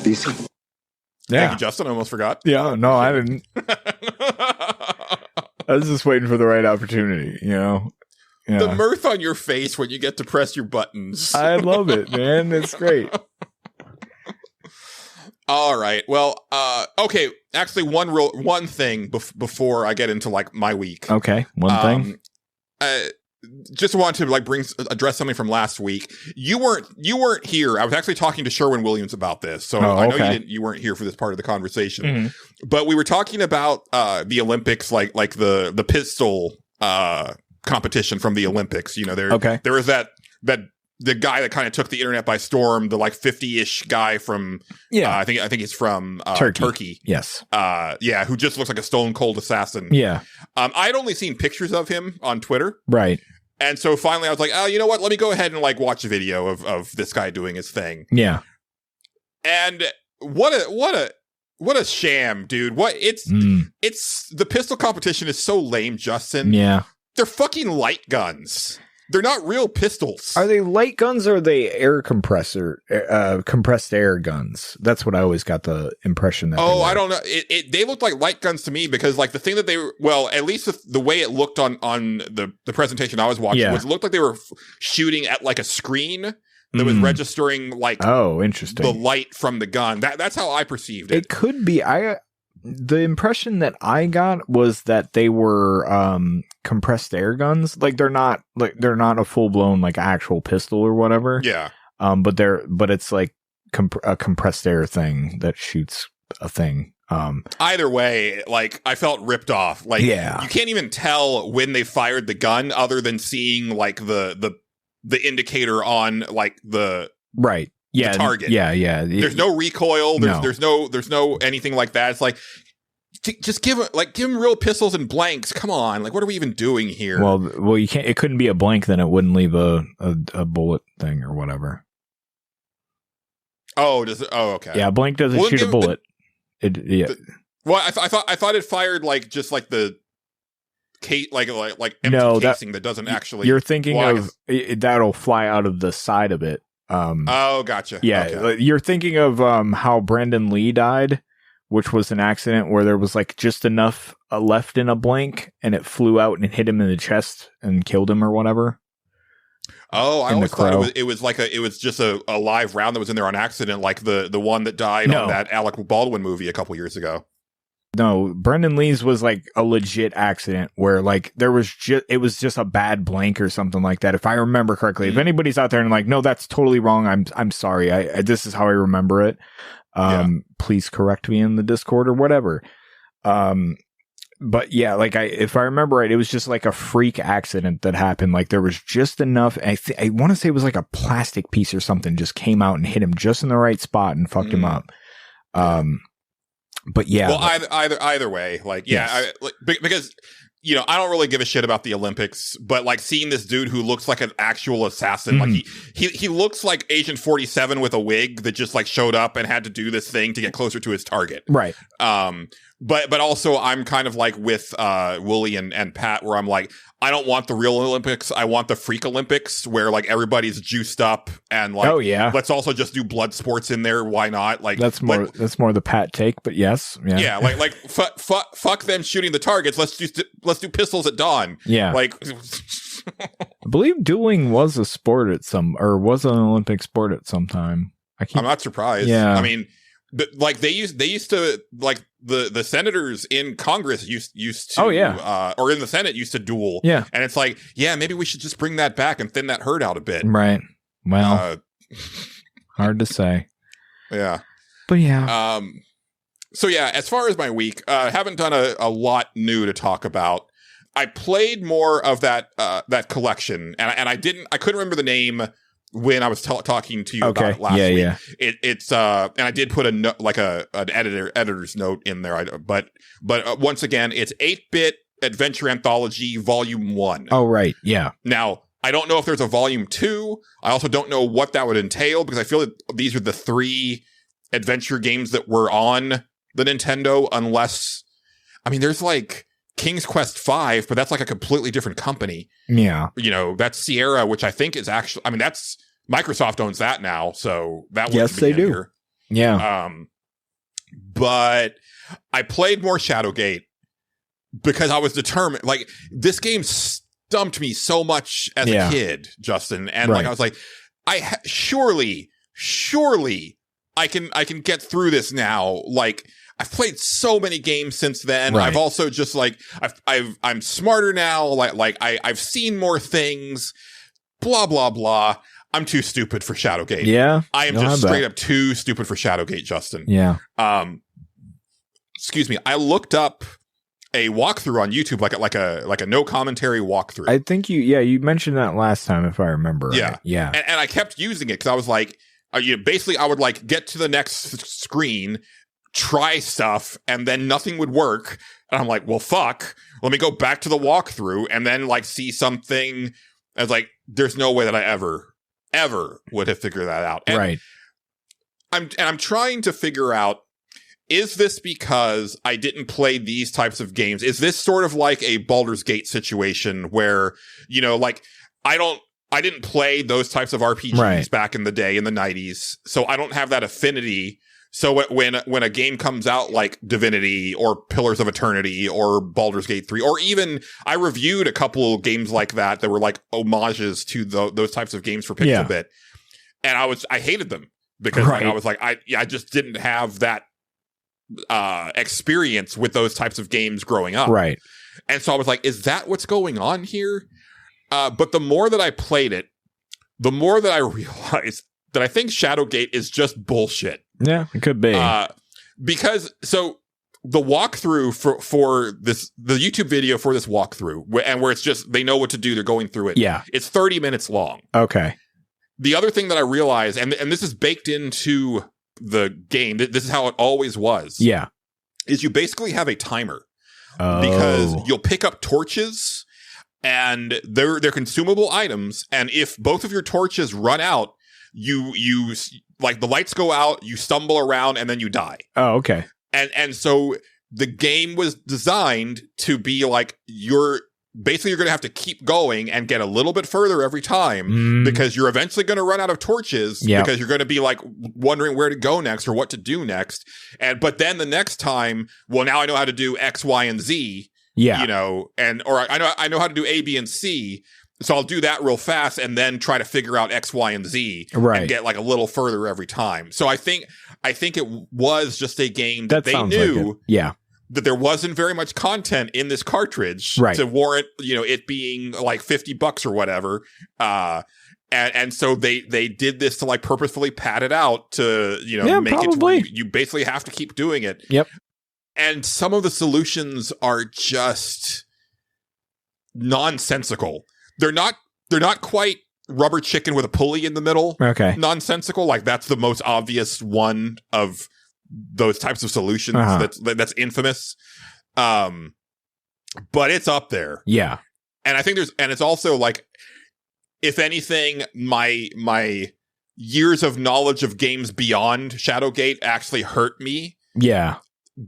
Visa. Yeah. Thank you, Justin. I almost forgot. Yeah, no, I didn't. I was just waiting for the right opportunity, you know? Yeah. The mirth on your face when you get to press your buttons. I love it, man. It's great. All right. Well, okay. Actually, one thing before I get into like my week. Okay. One thing. Just wanted to like address something from last week. You weren't here. I was actually talking to Sherwin Williams about this, so I know you weren't here for this part of the conversation. Mm-hmm. But we were talking about the Olympics, like the pistol competition from the Olympics. You know, there was that the guy that kind of took the internet by storm, the like 50-ish guy from I think he's from Turkey. Yes. Who just looks like a stone cold assassin. Yeah. I'd only seen pictures of him on Twitter. Right. And so finally I was like, oh, you know what? Let me go ahead and like watch a video of this guy doing his thing. Yeah. And what a sham, dude. It's the pistol competition is so lame, Justin. Yeah. They're fucking light guns. they're not real pistols. Are they light guns or are they air compressor, compressed air guns? That's what I always got the impression that. Oh, I don't know. They looked like light guns to me because like the thing that they were, well, at least the way it looked on the presentation I was watching was it looked like they were shooting at like a screen that was registering like interesting, the light from the gun. That's how I perceived it. It could be. The impression that I got was that they were compressed air guns. Like they're not a full blown like actual pistol or whatever. Yeah. But it's like a compressed air thing that shoots a thing. Either way, like I felt ripped off. Like you can't even tell when they fired the gun other than seeing like the indicator on like the right. Yeah, the target. Yeah. There's no recoil. There's no anything like that. It's like just give him real pistols and blanks. Come on, like what are we even doing here? Well, you can't. It couldn't be a blank, then it wouldn't leave a bullet thing or whatever. Oh, does it? Oh, okay. Yeah, a blank doesn't shoot a bullet. I thought it fired like just like the case, like empty casing that doesn't actually. You're thinking of that'll fly out of the side of it. Gotcha. Yeah, okay. You're thinking of how Brandon Lee died, which was an accident where there was like just enough left in a blank and it flew out and hit him in the chest and killed him or whatever. Oh, I always thought it was just a live round that was in there on accident, like the one that died on that Alec Baldwin movie a couple years ago. No, Brendan Lee's was like a legit accident where like it was just a bad blank or something like that. If I remember correctly, if anybody's out there and like, no, that's totally wrong. I'm sorry. This is how I remember it. Please correct me in the Discord or whatever. But yeah, like if I remember right, it was just like a freak accident that happened. Like there was just enough. I want to say it was like a plastic piece or something just came out and hit him just in the right spot and fucked him up. But yeah, well, either way, like, yeah, yes. Because, you know, I don't really give a shit about the Olympics, but like seeing this dude who looks like an actual assassin, like he looks like Agent 47 with a wig that just like showed up and had to do this thing to get closer to his target. Right. But also I'm kind of like with Wooly and Pat, where I'm like, I don't want the real Olympics. I want the freak Olympics where like everybody's juiced up and like, let's also just do blood sports in there. Why not? Like that's more the Pat take, but yes. Yeah. Like fuck them shooting the targets. Let's do pistols at dawn. Yeah. Like I believe dueling was a sport was an Olympic sport at some time. I'm not surprised. Yeah. I mean, like they used to like the senators in Congress used to or in the Senate used to duel. Yeah. And it's like, yeah, maybe we should just bring that back and thin that herd out a bit. Right. Well, hard to say. Yeah. But yeah. So yeah, as far as my week, haven't done a lot new to talk about. I played more of that collection and I couldn't remember the name when I was talking to you about it last week. Yeah. It's and I did put an editor's note in there. But once again, it's 8-Bit Adventure Anthology Volume 1. Oh, right. Yeah. Now, I don't know if there's a Volume 2. I also don't know what that would entail because I feel that these are the 3 adventure games that were on the Nintendo, unless, I mean, there's like King's Quest 5, but that's like a completely different company. Yeah. You know, that's Sierra, which I think is actually, I mean, that's Microsoft owns that now, so that would yes, they do. Here. Yeah. But I played more Shadowgate because I was determined. Like, this game stumped me so much as a kid, Justin, and like I was like, surely I can get through this now. Like, I've played so many games since then. Right. I've also just like I'm smarter now. Like I've seen more things. Blah blah blah. I'm too stupid for Shadowgate. Yeah, I am just straight up too stupid for Shadowgate, Justin. Yeah. Excuse me. I looked up a walkthrough on YouTube, like a no commentary walkthrough. I think you mentioned that last time, if I remember. Yeah, right. Yeah. And I kept using it because I was like, basically, I would like get to the next screen, try stuff, and then nothing would work. And I'm like, well, fuck. Let me go back to the walkthrough and then like see something. I was like, there's no way that I ever would have figured that out. And right. I'm trying to figure out, is this because I didn't play these types of games? Is this sort of like a Baldur's Gate situation where, you know, like I didn't play those types of RPGs Right. back in the day in the 90s, so I don't have that affinity. So when a game comes out like Divinity or Pillars of Eternity or Baldur's Gate 3, or even I reviewed a couple games like that were like homages to those types of games for Pixelbit, and I hated them because Right. I was like, I just didn't have that experience with those types of games growing up. Right. And so I was like, is that what's going on here? But the more that I played it, the more that I realized that I think Shadowgate is just bullshit. Yeah, it could be. Because so the walkthrough for this, the YouTube video for this walkthrough, and where it's just, they know what to do, they're going through it. Yeah. It's 30 minutes long. Okay. The other thing that I realized, and this is baked into the game, this is how it always was. Yeah. Is you basically have a timer. Oh. Because you'll pick up torches and they're consumable items. And if both of your torches run out, you like the lights go out, you stumble around, and then you die. Oh, okay. And so the game was designed to be like you're going to have to keep going and get a little bit further every time because you're eventually going to run out of torches because you're going to be like wondering where to go next or what to do next. But then the next time, well, now I know how to do X, Y, and Z. Yeah. You know, or I know how to do A, B, and C. So I'll do that real fast and then try to figure out X, Y, and Z and get like a little further every time. So I think it was just a game that they knew that there wasn't very much content in this cartridge to warrant, it being like $50 or whatever. And so they did this to like purposefully pad it out to, make it to where you basically have to keep doing it. Yep. And some of the solutions are just nonsensical. They're not quite rubber chicken with a pulley in the middle. Okay. Nonsensical. Like that's the most obvious one of those types of solutions that's infamous. But it's up there. Yeah. And I think it's also like, if anything, my years of knowledge of games beyond Shadowgate actually hurt me. Yeah.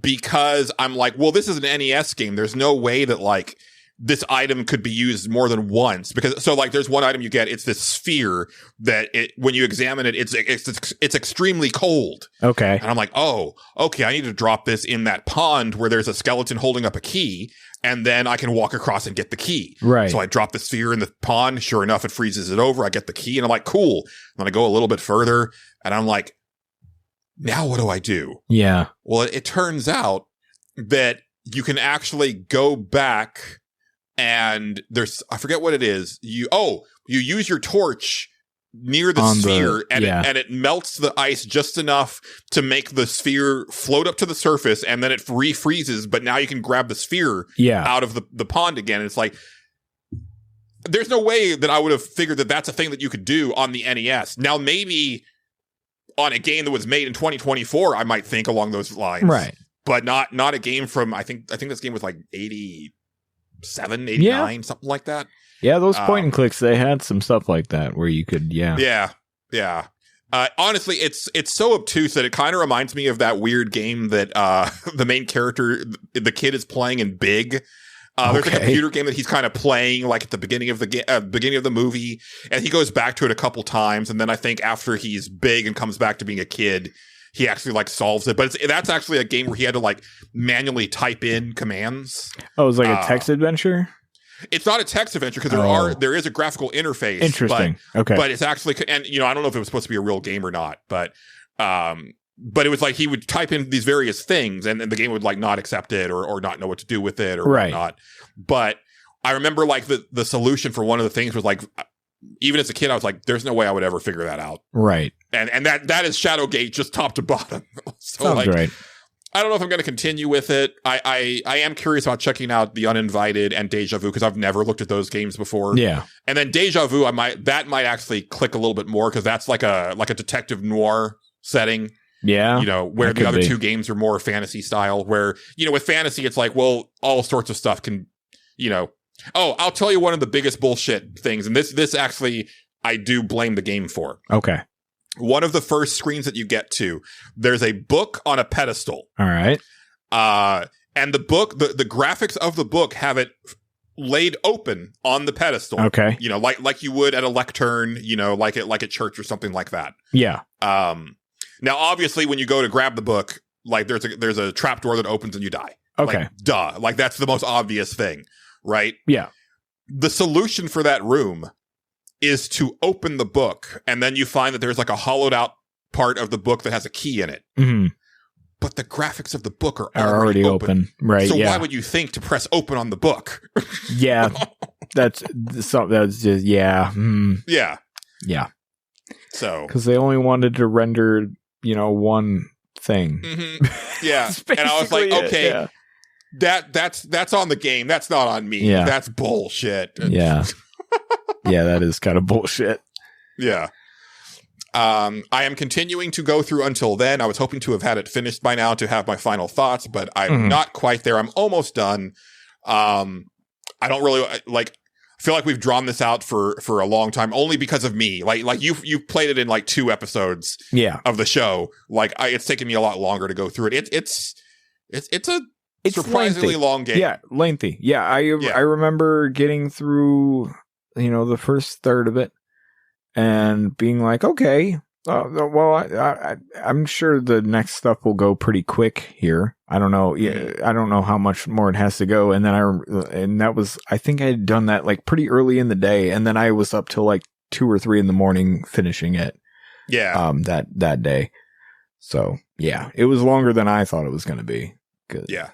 Because I'm like, well, this is an NES game. There's no way that like this item could be used more than once, because so like there's one item you get, it's this sphere that when you examine it, it's extremely cold. Okay. And I'm like, oh, okay, I need to drop this in that pond where there's a skeleton holding up a key, and then I can walk across and get the key. Right. So I drop the sphere in the pond. Sure enough, it freezes it over. I get the key, and I'm like, cool. And then I go a little bit further, and I'm like, now what do I do? Yeah. Well, it turns out that you can actually go back, and I forget what it is. You use your torch near the sphere, and it melts the ice just enough to make the sphere float up to the surface, and then it refreezes, but now you can grab the sphere out of the pond again. And it's like, there's no way that I would have figured that that's a thing that you could do on the NES. Now, maybe on a game that was made in 2024, I might think along those lines. Right. But not a game from, I think this game was like 87, 89, something like that. Yeah, those point and clicks, they had some stuff like that where you could, Yeah. Honestly, it's so obtuse that it kind of reminds me of that weird game that the main character, the kid, is playing in Big. There's a computer game that he's kind of playing like at the beginning of the beginning of the movie, and he goes back to it a couple times, and then I think after he's big and comes back to being a kid, he actually like solves it. But that's actually a game where he had to like manually type in commands. Oh, it's like a text adventure? It's not a text adventure because there is a graphical interface. Interesting. Okay. But it's actually, and I don't know if it was supposed to be a real game or not, but it was like he would type in these various things, and the game would like not accept it or not know what to do with it or whatnot. But I remember like the solution for one of the things was like, even as a kid, I was like, there's no way I would ever figure that out. Right. And that is Shadowgate just top to bottom. So sounds like, right. I don't know if I'm going to continue with it. I am curious about checking out The Uninvited and Deja Vu because I've never looked at those games before. Yeah. And then Deja Vu, that might actually click a little bit more because that's like a detective noir setting. Yeah. Where the other two games are more fantasy style, where, with fantasy, it's like, well, all sorts of stuff can, I'll tell you one of the biggest bullshit things. And this actually, I do blame the game for. Okay. One of the first screens that you get to, there's a book on a pedestal. All right. And the book, the graphics of the book have it laid open on the pedestal. Okay. You know, like you would at a lectern, you know, like at church or something like that. Yeah. Now, obviously, when you go to grab the book, like there's a trapdoor that opens and you die. Okay. Like, duh. Like that's the most obvious thing, right? Yeah. The solution for that room is to open the book, and then you find that there's like a hollowed out part of the book that has a key in it. Mm-hmm. But the graphics of the book are already open. Right. So yeah. why would you think to press open on the book? Yeah. That's just, yeah. Mm. Yeah. Yeah. So. Because they only wanted to render, you know, one thing. Mm-hmm. Yeah. And I was like, basically okay, it, that's on the game. That's not on me. Yeah. That's bullshit. Yeah. Yeah, that is kind of bullshit. Yeah. I am continuing to go through until then. I was hoping to have had it finished by now to have my final thoughts, but I'm not quite there. I'm almost done. I don't really I feel like we've drawn this out for a long time, only because of me. Like you've played it in like 2 episodes of the show. Like it's taken me a lot longer to go through it. It's surprisingly lengthy. long game. Yeah, lengthy. Yeah, I remember getting through, you know, the first third of it and being like, okay, well, I'm sure the next stuff will go pretty quick here. I don't know. Yeah, I don't know how much more it has to go. And then I think I had done that like pretty early in the day, and then I was up till like 2 or 3 in the morning finishing it. Yeah. That day. So yeah, it was longer than I thought it was going to be. Good. Yeah.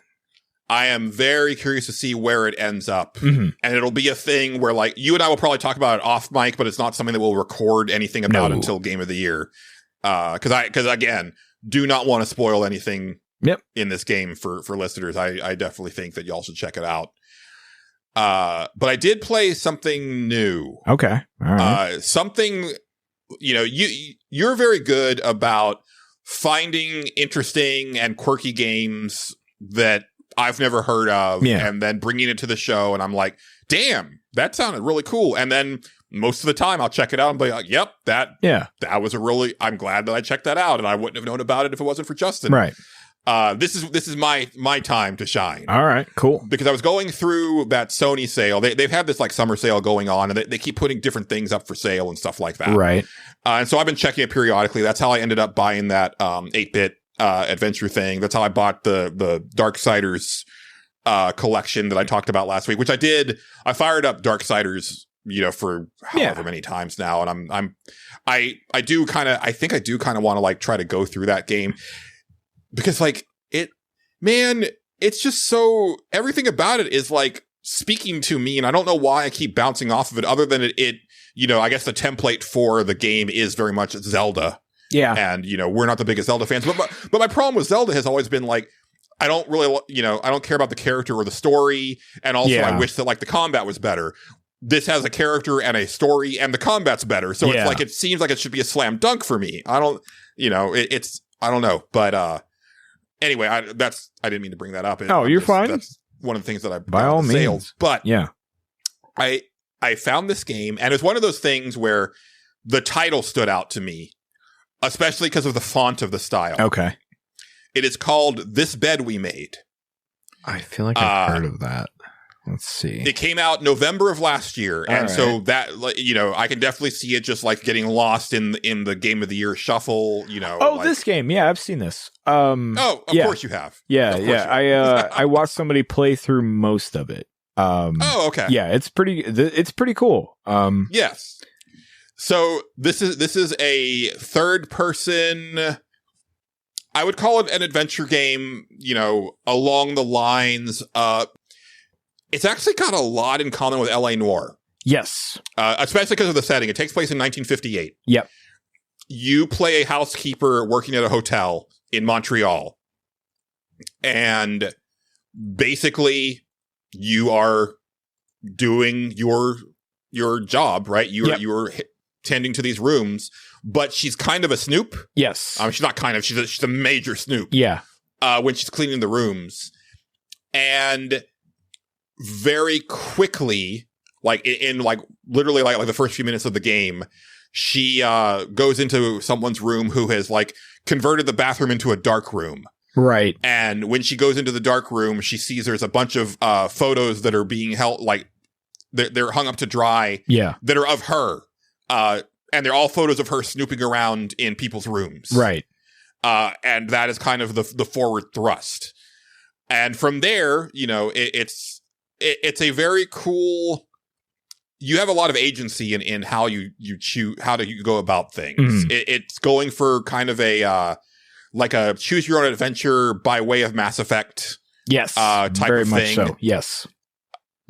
I am very curious to see where it ends up. Mm-hmm. And it'll be a thing where like you and I will probably talk about it off mic, but it's not something that we'll record anything about until Game of the Year. Cause again, do not want to spoil anything in this game for listeners. I definitely think that y'all should check it out. But I did play something new. Okay. All right. Something, you know, you're very good about finding interesting and quirky games that I've never heard of, and then bringing it to the show, and I'm like, damn, that sounded really cool. And then most of the time I'll check it out and be like, yep, that was I'm glad that I checked that out, and I wouldn't have known about it if it wasn't for Justin. Right. This is my time to shine. All right, cool. Because I was going through that Sony sale. They've had this like summer sale going on, and they keep putting different things up for sale and stuff like that. Right. And so I've been checking it periodically. That's how I ended up buying that 8-bit adventure thing. That's how I bought the Darksiders collection that I talked about last week, which I did. I fired up Darksiders, you know, for however many times now, and I do kind of want to like try to go through that game because like it's just so, everything about it is like speaking to me, and I don't know why I keep bouncing off of it other than it you know, I guess the template for the game is very much Zelda. Yeah. And, you know, we're not the biggest Zelda fans, but my problem with Zelda has always been like, I don't really, you know, I don't care about the character or the story. And also I wish that like the combat was better. This has a character and a story and the combat's better. So it's like, it seems like it should be a slam dunk for me. I don't, you know, I don't know. But, anyway, I didn't mean to bring that up. You're fine. That's one of the things that I by all means. Sales. But yeah, I found this game, and it's one of those things where the title stood out to me, especially because of the font of the style. Okay. It is called This Bed We Made. I feel like I've heard of that. Let's see. It came out November of last year, and so that, you know, I can definitely see it just like getting lost in the Game of the Year shuffle, you know. Oh, like, this game. Yeah, I've seen this. Of course you have. Yeah. I watched somebody play through most of it. Okay. Yeah, it's pretty cool. Yes. So this is a third person, I would call it an adventure game, you know, along the lines it's actually got a lot in common with LA Noire. Yes. Especially because of the setting. It takes place in 1958. Yep. You play a housekeeper working at a hotel in Montreal. And basically you are doing your job, right? You're tending to these rooms, but she's kind of a snoop. Yes. She's not kind of, she's a major snoop. Yeah. When she's cleaning the rooms. And very quickly, like in like literally like the first few minutes of the game, she goes into someone's room who has like converted the bathroom into a dark room. Right. And when she goes into the dark room, she sees there's a bunch of photos that are being held, like they're hung up to dry. Yeah. That are of her. And they're all photos of her snooping around in people's rooms. Right. And that is kind of the forward thrust. And from there, you know, it's a very cool. You have a lot of agency in how you choose, how do you go about things. Mhm. It's going for kind of a like a choose your own adventure by way of Mass Effect. Yes. Type very of much thing. so. Yes.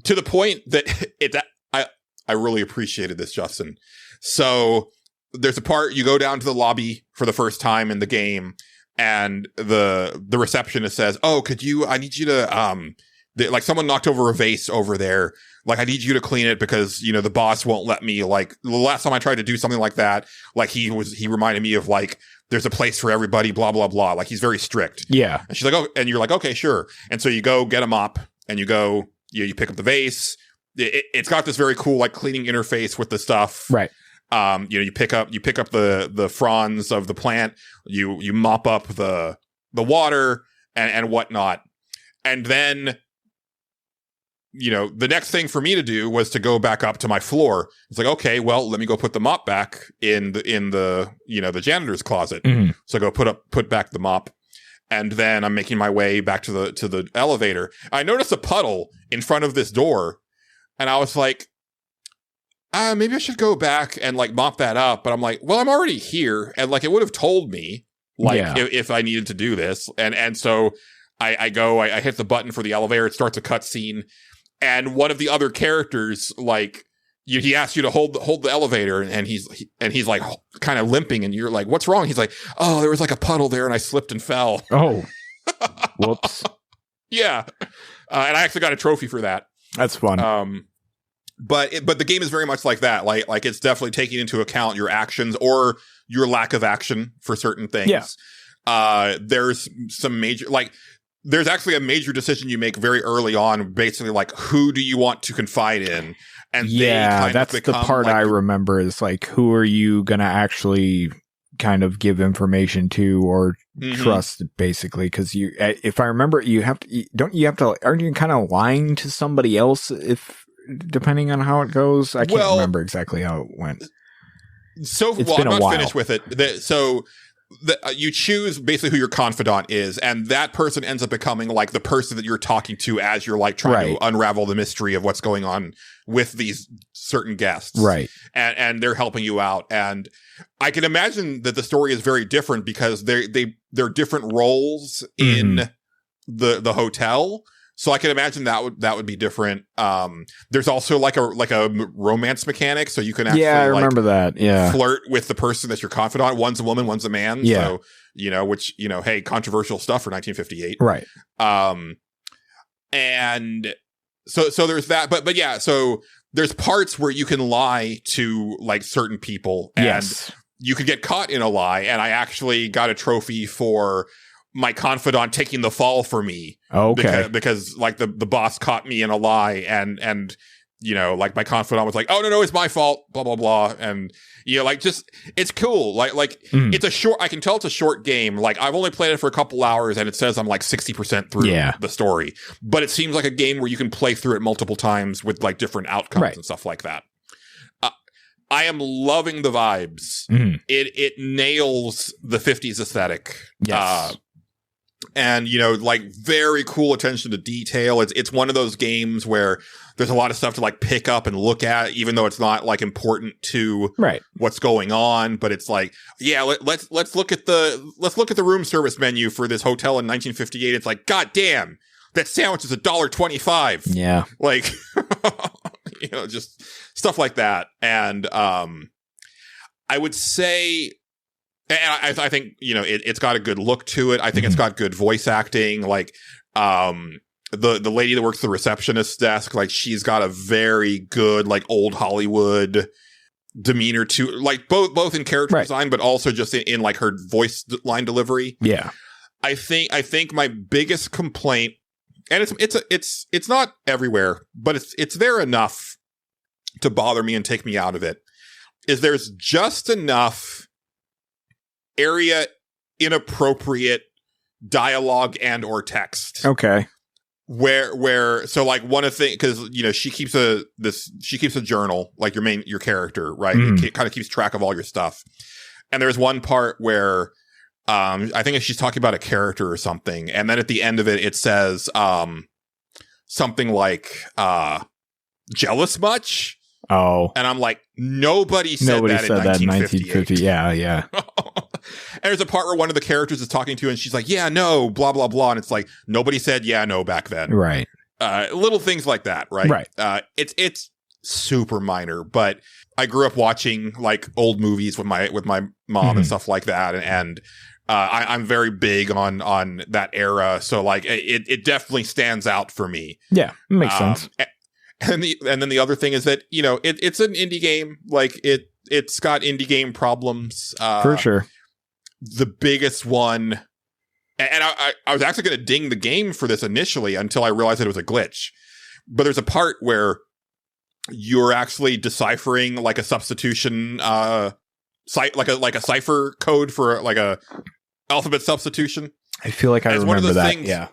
To the point that I really appreciated this, Justin. So there's a part you go down to the lobby for the first time in the game, and the receptionist says, "Oh, I need you to like someone knocked over a vase over there. Like I need you to clean it because, you know, the boss won't let me. Like the last time I tried to do something like that, like he reminded me of like there's a place for everybody, blah blah blah. Like he's very strict." Yeah. And she's like, "Oh," and you're like, "Okay, sure." And so you go get a mop and you go, you pick up the vase. It's got this very cool like cleaning interface with the stuff. Right. You know, you pick up the fronds of the plant, you mop up the water and whatnot. And then, you know, the next thing for me to do was to go back up to my floor. It's like, okay, well, let me go put the mop back in the you know, the janitor's closet. Mhm. So I go put back the mop. And then I'm making my way back to the elevator. I noticed a puddle in front of this door, and I was like, maybe I should go back and like mop that up. But I'm like, well, I'm already here. And like, it would have told me like if I needed to do this. And so I hit the button for the elevator. It starts a cutscene. And one of the other characters, like he asks you to hold the elevator, and he's like kind of limping, and you're like, what's wrong? He's like, oh, there was like a puddle there and I slipped and fell. Oh, whoops. Yeah. And I actually got a trophy for that. That's fun. But the game is very much like that. Like it's definitely taking into account your actions or your lack of action for certain things. Yeah. There's some major, like there's actually a major decision you make very early on, basically like who do you want to confide in? And yeah, that's the part like, I remember is like, who are you going to actually kind of give information to or trust, basically? Because you, if I remember, aren't you kind of lying to somebody else depending on how it goes? I can't remember exactly how it went. So, it's well, been I'm a not while. finished with it. You choose basically who your confidant is, and that person ends up becoming like the person that you're talking to as you're like trying to unravel the mystery of what's going on with these certain guests. Right. And they're helping you out. And I can imagine that the story is very different because they're different roles in the hotel. So I can imagine that would be different. There's also like a romance mechanic, so you can actually I remember that. Yeah, flirt with the person that's your confidant. One's a woman, one's a man. Yeah. So, you know, which, you know, hey, controversial stuff for 1958. Right. And so there's that, but yeah, so there's parts where you can lie to like certain people, and you could get caught in a lie. And I actually got a trophy for my confidant taking the fall for me. Okay. Because like the boss caught me in a lie, and you know, like my confidant was like, "Oh no, it's my fault," blah blah blah, and you know, like just it's cool. Like it's a short. I can tell it's a short game. Like I've only played it for a couple hours, and it says I'm like 60% through the story. But it seems like a game where you can play through it multiple times with like different outcomes and stuff like that. I am loving the vibes. It nails the 50s aesthetic. Yes. And, you know, like very cool attention to detail. It's one of those games where there's a lot of stuff to like pick up and look at, even though it's not like important to what's going on. But it's like, yeah, let's look at the room service menu for this hotel in 1958. It's like, God damn, that sandwich is $1.25. Yeah. Like, you know, just stuff like that. And, I would say, and I think, you know, it's got a good look to it. I think it's got good voice acting. Like, the lady that works the receptionist desk, like she's got a very good, like old Hollywood demeanor to, like both in character design, but also just in like her voice line delivery. Yeah. I think my biggest complaint, and it's not everywhere, but it's there enough to bother me and take me out of it, is there's just enough area inappropriate dialogue and or text. Okay. so like one of the things, because she keeps a journal, like your character, right? It kind of keeps track of all your stuff. And there's one part where I think she's talking about a character or something, and then at the end of it says something like jealous much. Oh. And I'm like, nobody said that in 1950. Yeah. And there's a part where one of the characters is talking to her and she's like, yeah, no, blah, blah, blah. And it's like, nobody said yeah, no back then. Right. Little things like that, right? Right. It's super minor, but I grew up watching like old movies with my mom and stuff like that. And I'm very big on that era. So like it definitely stands out for me. Yeah. Makes sense. And then the other thing is that, it's an indie game. Like it's got indie game problems. For sure. The biggest one, and I was actually going to ding the game for this initially until I realized that it was a glitch. But there's a part where you're actually deciphering like a substitution, like a cipher code for like a alphabet substitution. I feel like I remember that. Yeah,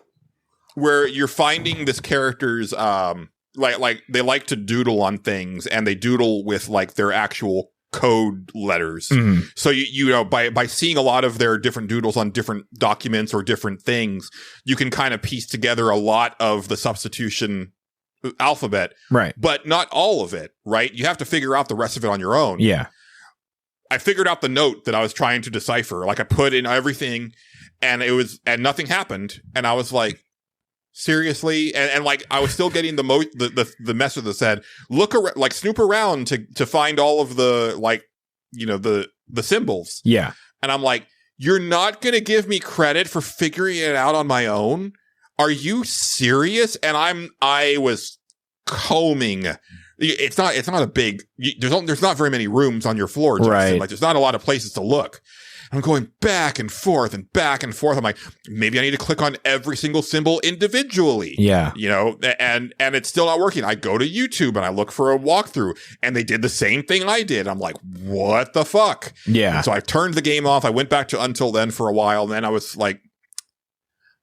where you're finding this character's like they like to doodle on things, and they doodle with like their actual code letters. So by seeing a lot of their different doodles on different documents or different things, you can kind of piece together a lot of the substitution alphabet, right? But not all of it, right? You have to figure out the rest of it on your own. Yeah. I figured out the note that I was trying to decipher. Like I put in everything, and nothing happened, and I was like, seriously? And like I was still getting the message that said, look around, like snoop around to find all of the like the symbols. Yeah. And I'm like, you're not gonna give me credit for figuring it out on my own? Are you serious? And I was combing. It's not a big. There's not very many rooms on your floor, Justin. Right? Like there's not a lot of places to look. I'm going back and forth and back and forth. I'm like, maybe I need to click on every single symbol individually. Yeah. And it's still not working. I go to YouTube and I look for a walkthrough, and they did the same thing I did. I'm like, what the fuck? Yeah. And so I turned the game off. I went back to Until Then for a while. And then I was like,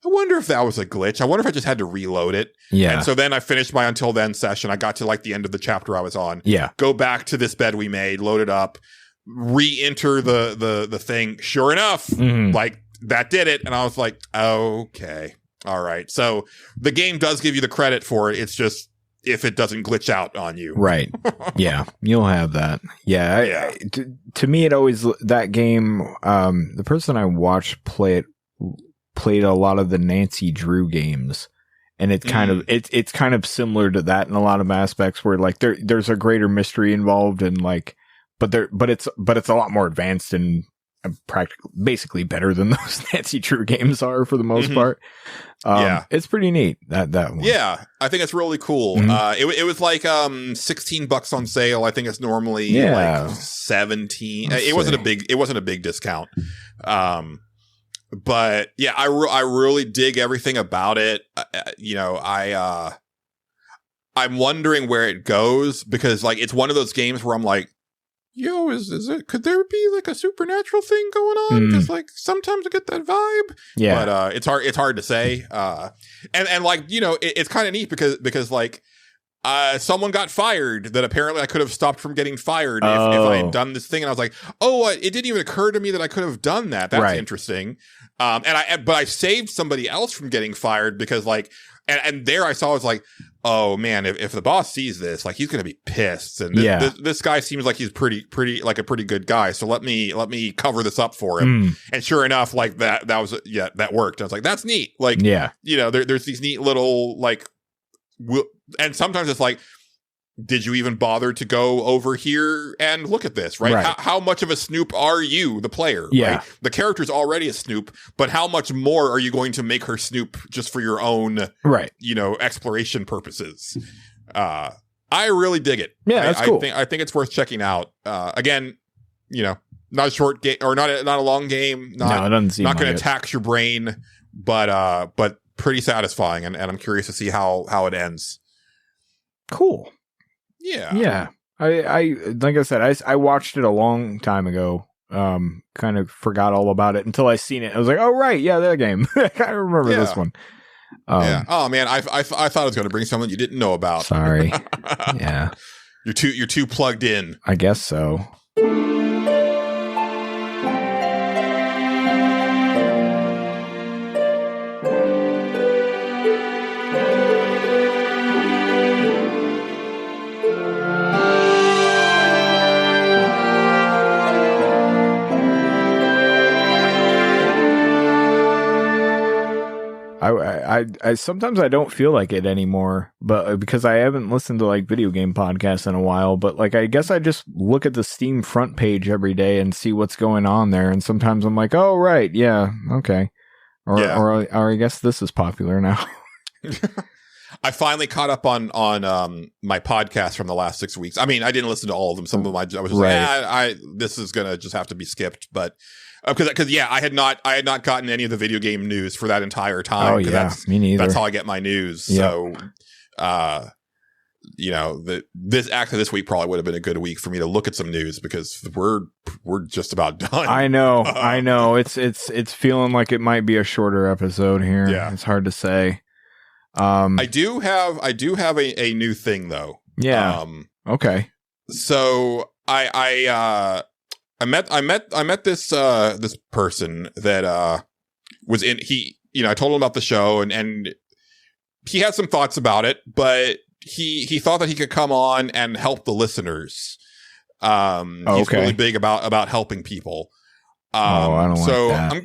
I wonder if that was a glitch. I wonder if I just had to reload it. Yeah. And so then I finished my Until Then session. I got to like the end of the chapter I was on. Yeah. Go back to this bed we made, load it up, re-enter the thing. Sure enough, like that did it. And I was like, okay, all right. So the game does give you the credit for it. It's just if it doesn't glitch out on you. Right. Yeah. You'll have that. Yeah. To me, it always, that game, the person I watched play it played a lot of the Nancy Drew games. And it's kind of it's kind of similar to that in a lot of aspects, where like there's a greater mystery involved, and like but it's a lot more advanced and basically better than those Nancy Drew games are for the most part. It's pretty neat, that one. Yeah, I think it's really cool. It was like $16 on sale. I think it's normally like 17. It wasn't a big discount. But yeah, I really dig everything about it. I'm wondering where it goes, because like it's one of those games where I'm like, yo, could there be like a supernatural thing going on? Because like sometimes I get that vibe. Yeah, but it's hard to say. And like it's kind of neat because like someone got fired that apparently I could have stopped from getting fired if I had done this thing. And I was like, it didn't even occur to me that I could have done that. That's interesting. But I saved somebody else from getting fired because like, and there I saw, I was like, oh man, if the boss sees this, like he's going to be pissed. And this guy seems like he's pretty like a pretty good guy. So let me cover this up for him. And sure enough, like that worked. I was like, that's neat. Like, there's these neat little like, and sometimes it's like, did you even bother to go over here and look at this, right? How much of a snoop are you, the player? Yeah. Right? The character's already a snoop, but how much more are you going to make her snoop just for your own, exploration purposes? I really dig it. Yeah, that's cool. I think it's worth checking out. Again, not a short game or not a long game. No, it doesn't seem not going like to tax your brain, but pretty satisfying, and I'm curious to see how it ends. Cool. Yeah. I like I said, I watched it a long time ago. Kind of forgot all about it until I seen it. I was like, oh right, yeah, that game. I remember this one. Yeah. Oh man, I thought I was going to bring something you didn't know about. Sorry. Yeah. You're too plugged in. I guess so. I sometimes I don't feel like it anymore, but because I haven't listened to like video game podcasts in a while, but like I guess I just look at the Steam front page every day and see what's going on there, and sometimes I'm like, oh right, yeah, okay, or I guess this is popular now. I finally caught up on my podcast from the last 6 weeks. I mean, I didn't listen to all of them. Some of them I was just like, this is gonna just have to be skipped, but. Because yeah, I had not gotten any of the video game news for that entire time. Oh yeah, me neither. That's how I get my news. Yep. So, this week probably would have been a good week for me to look at some news because we're just about done. I know. It's feeling like it might be a shorter episode here. Yeah, it's hard to say. I do have a new thing though. Yeah. Okay. So I met this person that was in I told him about the show and he had some thoughts about it, but he thought that he could come on and help the listeners. He's really big about helping people. I don't like that.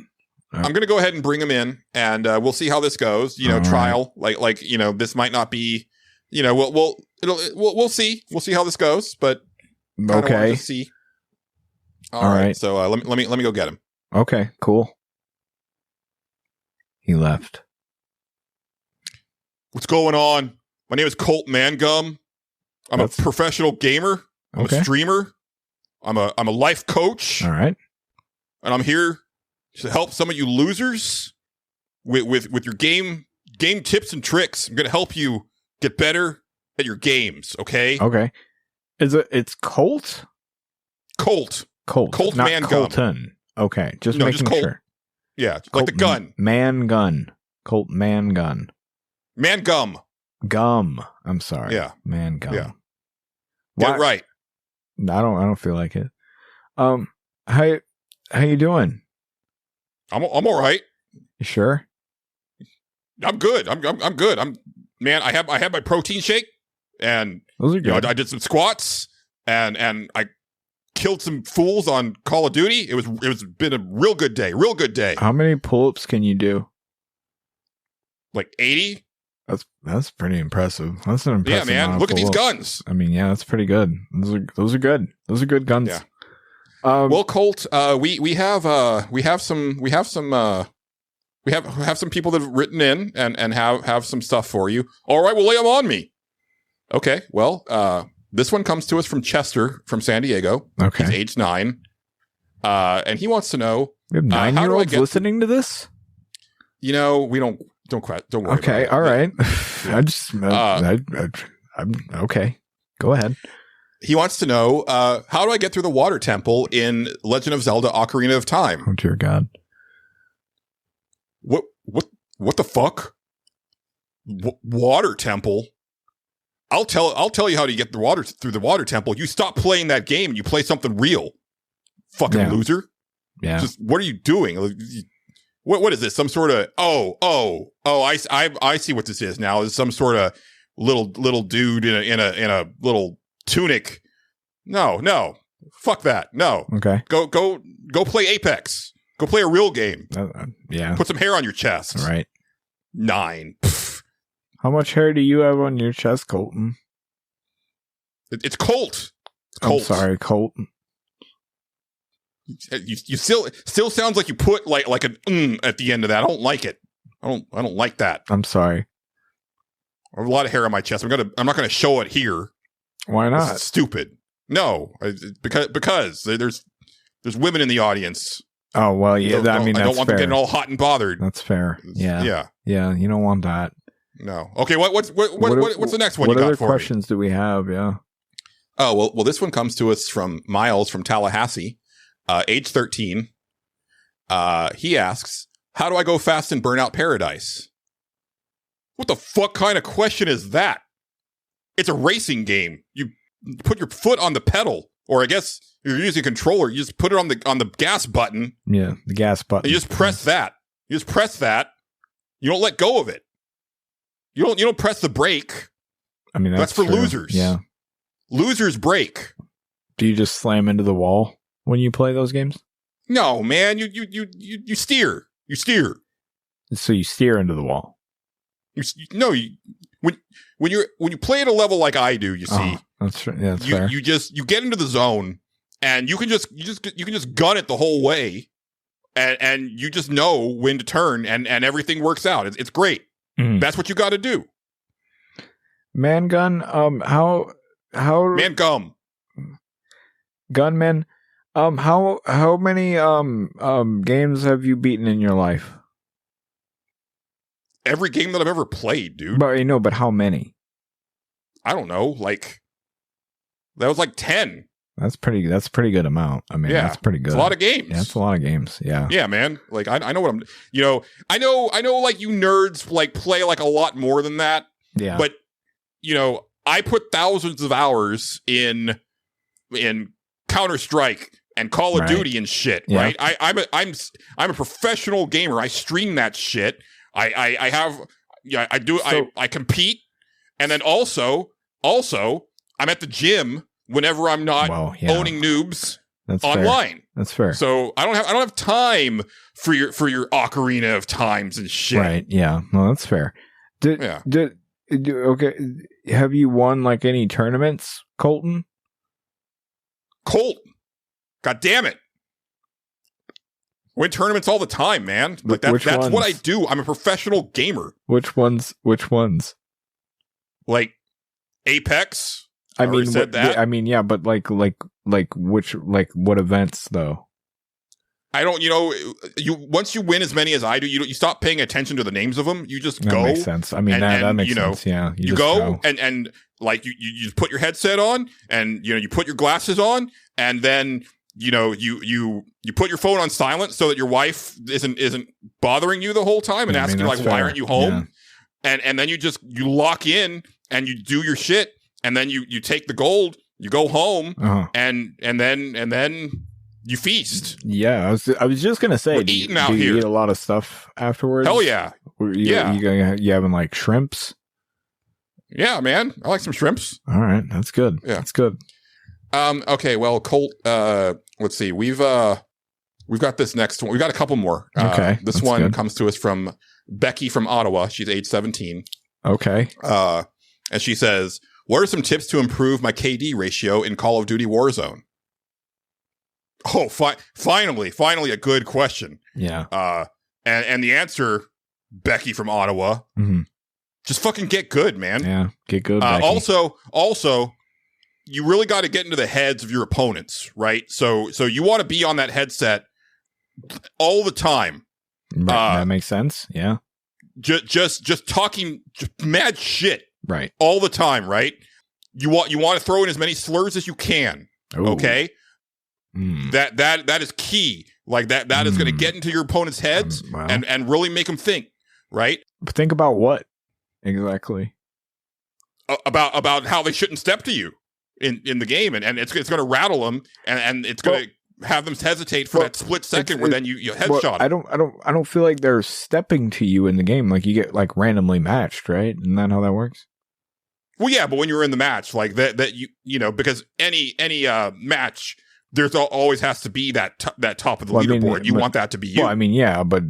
I'm going to go ahead and bring him in and we'll see how this goes. Trial like this might not be, we'll see. We'll see how this goes, but okay. See. All right. So let me go get him. Okay, cool. He left. What's going on? My name is Colt Mangum. I'm a professional gamer. I'm a streamer. I'm a life coach. All right. And I'm here to help some of you losers with your game tips and tricks. I'm going to help you get better at your games, okay? Okay. It's Colt? Colt, not Mangum. Colton. Okay, just making sure. Yeah, like the gun. Man gun. Colt man gun. Mangum. Gum. I'm sorry. Yeah. Man gum. Yeah. Get it right. I don't feel like it. How you doing? I'm all right. You sure? I'm good. I'm good. I had my protein shake and those are good. I did some squats and I killed some fools on Call of Duty. It was been a real good day. Real good day. How many pull-ups can you do? Like 80? That's pretty impressive. That's an impressive. Yeah, man. Look at these guns. I mean, yeah, that's pretty good. Those are good. Those are good guns. Yeah. Well, Colt, we have some people that have written in and have some stuff for you. All right, well, lay them on me. Okay. Well, this one comes to us from Chester from San Diego. Okay. He's age 9. And he wants to know. We have 9-year-olds listening to this? We don't worry. Okay. All right. I'm okay. Go ahead. He wants to know, how do I get through the water temple in Legend of Zelda Ocarina of Time? Oh, dear God. What the fuck? Water temple? I'll tell you how to get through the water temple. You stop playing that game and you play something real. Fucking loser. Yeah. Just what are you doing? What is this? Some sort of I see what this is now. It's some sort of little dude in a little tunic. No. Fuck that. No. Okay. Go play Apex. Go play a real game. Yeah. Put some hair on your chest. All right. 9. Pfft. How much hair do you have on your chest, Colton? It's Colt. It's Colt. I'm sorry, Colt. You still sounds like you put like an at the end of that. I don't like it. I don't like that. I'm sorry. I have a lot of hair on my chest. I'm not gonna show it here. Why not? This is stupid. No, because there's women in the audience. Oh well, yeah. I mean, I don't want fair. them getting all hot and bothered. That's fair. Yeah. Yeah. You don't want that. No. Okay. What's the next one? What you got other for questions do we have? Yeah. Oh well. This one comes to us from Miles from Tallahassee, age 13. He asks, "How do I go fast in Burnout Paradise?" What the fuck kind of question is that? It's a racing game. You put your foot on the pedal, or I guess you're using a controller. You just put it on the gas button. Yeah, the gas button. And you just press that. You just press that. You don't let go of it. You don't press the brake. I mean, that's for true. losers. Yeah. Losers brake. Do you just slam into the wall when you play those games? No, man. You steer. You steer. So you steer into the wall. When you play at a level like I do, you see, that's fair. You get into the zone, and you can just gun it the whole way, and you just know when to turn, and everything works out. It's great. Mhm. That's what you got to do. Mangun, how Mangum. Gunman, how many games have you beaten in your life? Every game that I've ever played, dude. But how many? I don't know. Like, that was like 10. That's pretty good amount. I mean, Yeah. that's pretty good. It's a lot of games. Yeah, that's a lot of games. Yeah. Yeah, man. Like, I know what I'm, I know like you nerds like play like a lot more than that. Yeah. But, I put thousands of hours in Counter-Strike and Call of Right. Duty and shit, Yeah. right? I'm a professional gamer. I stream that shit. I have, I do, So- I compete. And then also, I'm at the gym whenever I'm not owning noobs That's online. Fair. That's fair. So I don't have time for your Ocarina of Times and shit. Right. Yeah. No, that's fair. Okay. Have you won like any tournaments, Colton? Colt. God damn it. Win tournaments all the time, man. Like that's ones? what I do. I'm a professional gamer. Which ones? Like Apex. I mean, said that. Yeah, but like what events though? I don't. Once you win as many as I do, you stop paying attention to the names of them. You just That go. makes sense. I mean, that makes sense. Yeah, You just go and like you just put your headset on, and you put your glasses on, and then you put your phone on silent so that your wife isn't bothering you the whole time and asking like, why aren't you home? Yeah. And then you lock in and you do your shit, and then you take the gold, you go home, and then you feast. Yeah, I was just gonna say, We're do eating out you here. eat a lot of stuff afterwards? Hell yeah. You having like shrimps? Yeah, man. I like some shrimps. All right, that's good. Yeah. That's good. Okay, well, Colt, let's see. We've got this next one. We've got a couple more. Okay. This that's one good. comes to us from Becky from Ottawa. She's age 17. Okay. And she says, what are some tips to improve my KD ratio in Call of Duty Warzone? Oh, finally a good question. Yeah. And the answer, Becky from Ottawa, just fucking get good, man. Yeah. Get good. Becky. Also, you really got to get into the heads of your opponents, right? So you want to be on that headset all the time. That makes sense. Yeah. Just talking mad shit, right, all the time, right? You want to throw in as many slurs as you can. Ooh. Okay, that is key. Like that is going to get into your opponent's heads and really make them think, right? But think about what exactly about how they shouldn't step to you in the game, and it's going to rattle them, and it's going to have them hesitate for that split second where then you headshot them. I don't feel like they're stepping to you in the game. Like you get like randomly matched, right? Isn't that how that works? Well, yeah, but when you're in the match, like that because any match, there's always has to be that top of the leaderboard. You want that to be you. Well, I mean, yeah, but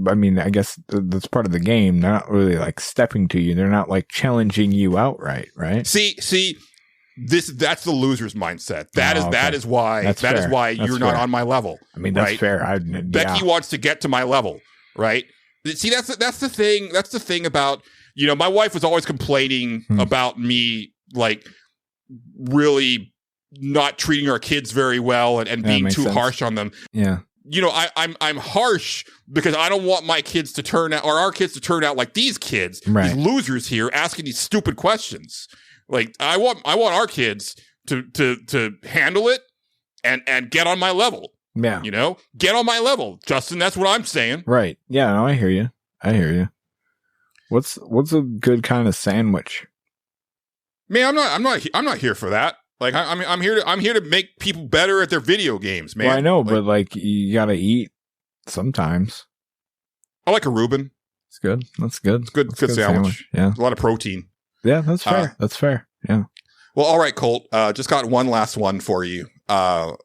I mean, I guess that's part of the game. They're not really like stepping to you. They're not like challenging you outright, right? See. That's the loser's mindset. That is why you're not on my level. I mean, that's right? fair. Becky wants to get to my level, right? See, that's the thing. That's the thing about my wife was always complaining about me like really not treating our kids very well and being too harsh on them. Yeah. I'm harsh because I don't want my kids to turn out, or our kids to turn out like these kids, these losers here asking these stupid questions. Like I want our kids to handle it and get on my level. Yeah. Get on my level, Justin. That's what I'm saying. Right. Yeah. No, I hear you. What's a good kind of sandwich? Man, I'm not here for that. Like, I'm here to make people better at their video games, man. Well, I know, like, but like you gotta eat sometimes. I like a Reuben. It's good. That's good. It's good, That's good sandwich. Yeah. A lot of protein. Yeah, that's fair. That's fair. Yeah. Well, all right, Colt. Just got one last one for you.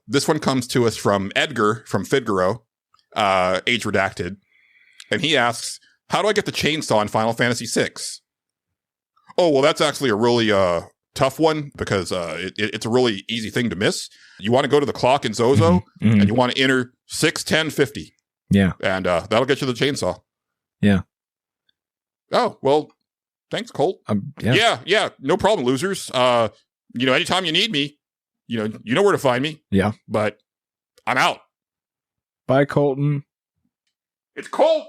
This one comes to us from Edgar from Figaro, age redacted, and he asks, "How do I get the chainsaw in Final Fantasy VI?" Oh, well, that's actually a really tough one because it's a really easy thing to miss. You want to go to the clock in Zozo, and you want to enter 6:10:50. Yeah, and that'll get you the chainsaw. Yeah. Oh well, thanks, Colt. Yeah. No problem, losers. Anytime you need me, you know where to find me. Yeah. But I'm out. Bye, Colton. It's Colt.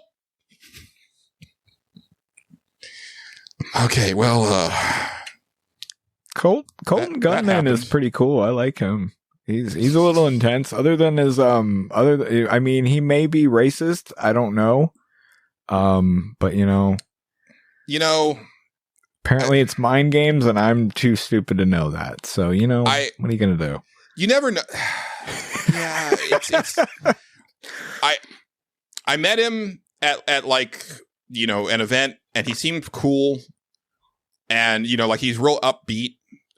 Okay, well, Colton that Gunman is happens. pretty cool. I like him. He's a little intense. Other than his I mean, he may be racist. I don't know. But apparently it's mind games, and I'm too stupid to know that. So what are you gonna do? You never know. Yeah, it's. I met him at like an event, and he seemed cool, and like he's real upbeat.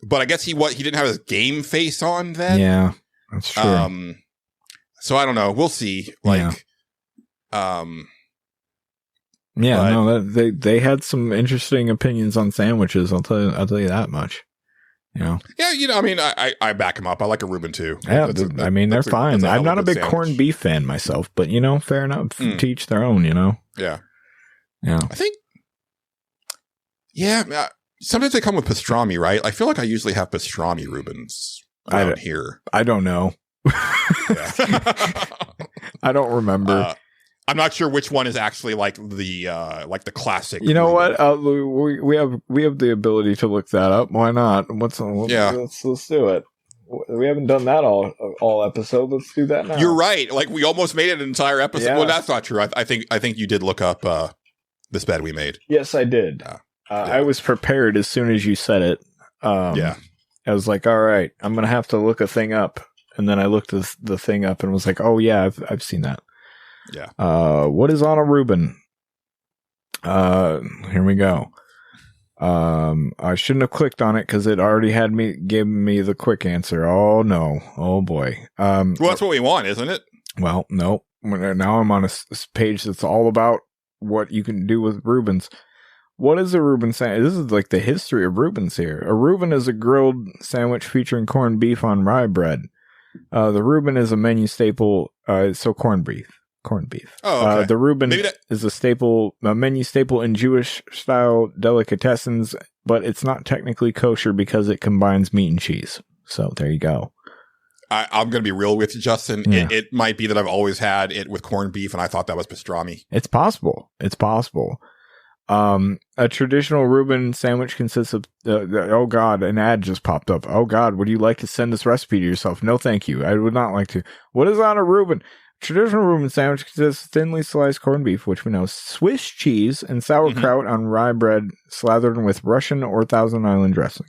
But I guess he didn't have his game face on then. Yeah, that's true. So I don't know. We'll see. They had some interesting opinions on sandwiches. I'll tell you that much. Yeah, I mean, I back him up. I like a Reuben too. Yeah, they're fine. I'm not a big corned beef fan myself, but fair enough. To each their own. Yeah. I think. Yeah, sometimes they come with pastrami, right? I feel like I usually have pastrami Reubens around here. I don't know. I don't remember. I'm not sure which one is actually like the classic. You know Reuben. what? We have the ability to look that up. Why not? Let's do it. We haven't done that all episode. Let's do that now. You're right. Like we almost made it an entire episode. Yeah. Well, that's not true. I think you did look up this bed we made. Yes, I did. I was prepared as soon as you said it. I was like, all right, I'm gonna have to look a thing up, and then I looked the thing up and was like, oh yeah, I've seen that. Yeah. What is on a Reuben? Here we go. I shouldn't have clicked on it because it already given me the quick answer. Oh no. Oh boy. Well, that's what we want, isn't it? Well, no. Now I'm on a page that's all about what you can do with Reubens. What is a Reuben sandwich? This is like the history of Reubens here. A Reuben is a grilled sandwich featuring corned beef on rye bread. The Reuben is a menu staple. Corned beef. Oh, okay. The Reuben is a menu staple in Jewish style delicatessens, but it's not technically kosher because it combines meat and cheese. So there you go. I'm going to be real with you, Justin. Yeah. It might be that I've always had it with corned beef, and I thought that was pastrami. It's possible. A traditional Reuben sandwich consists of, oh God, an ad just popped up. Oh God, would you like to send this recipe to yourself? No, thank you. I would not like to. What is on a Reuben? Traditional Reuben sandwich consists of thinly sliced corned beef, which we know, Swiss cheese, and sauerkraut on rye bread slathered with Russian or Thousand Island dressing.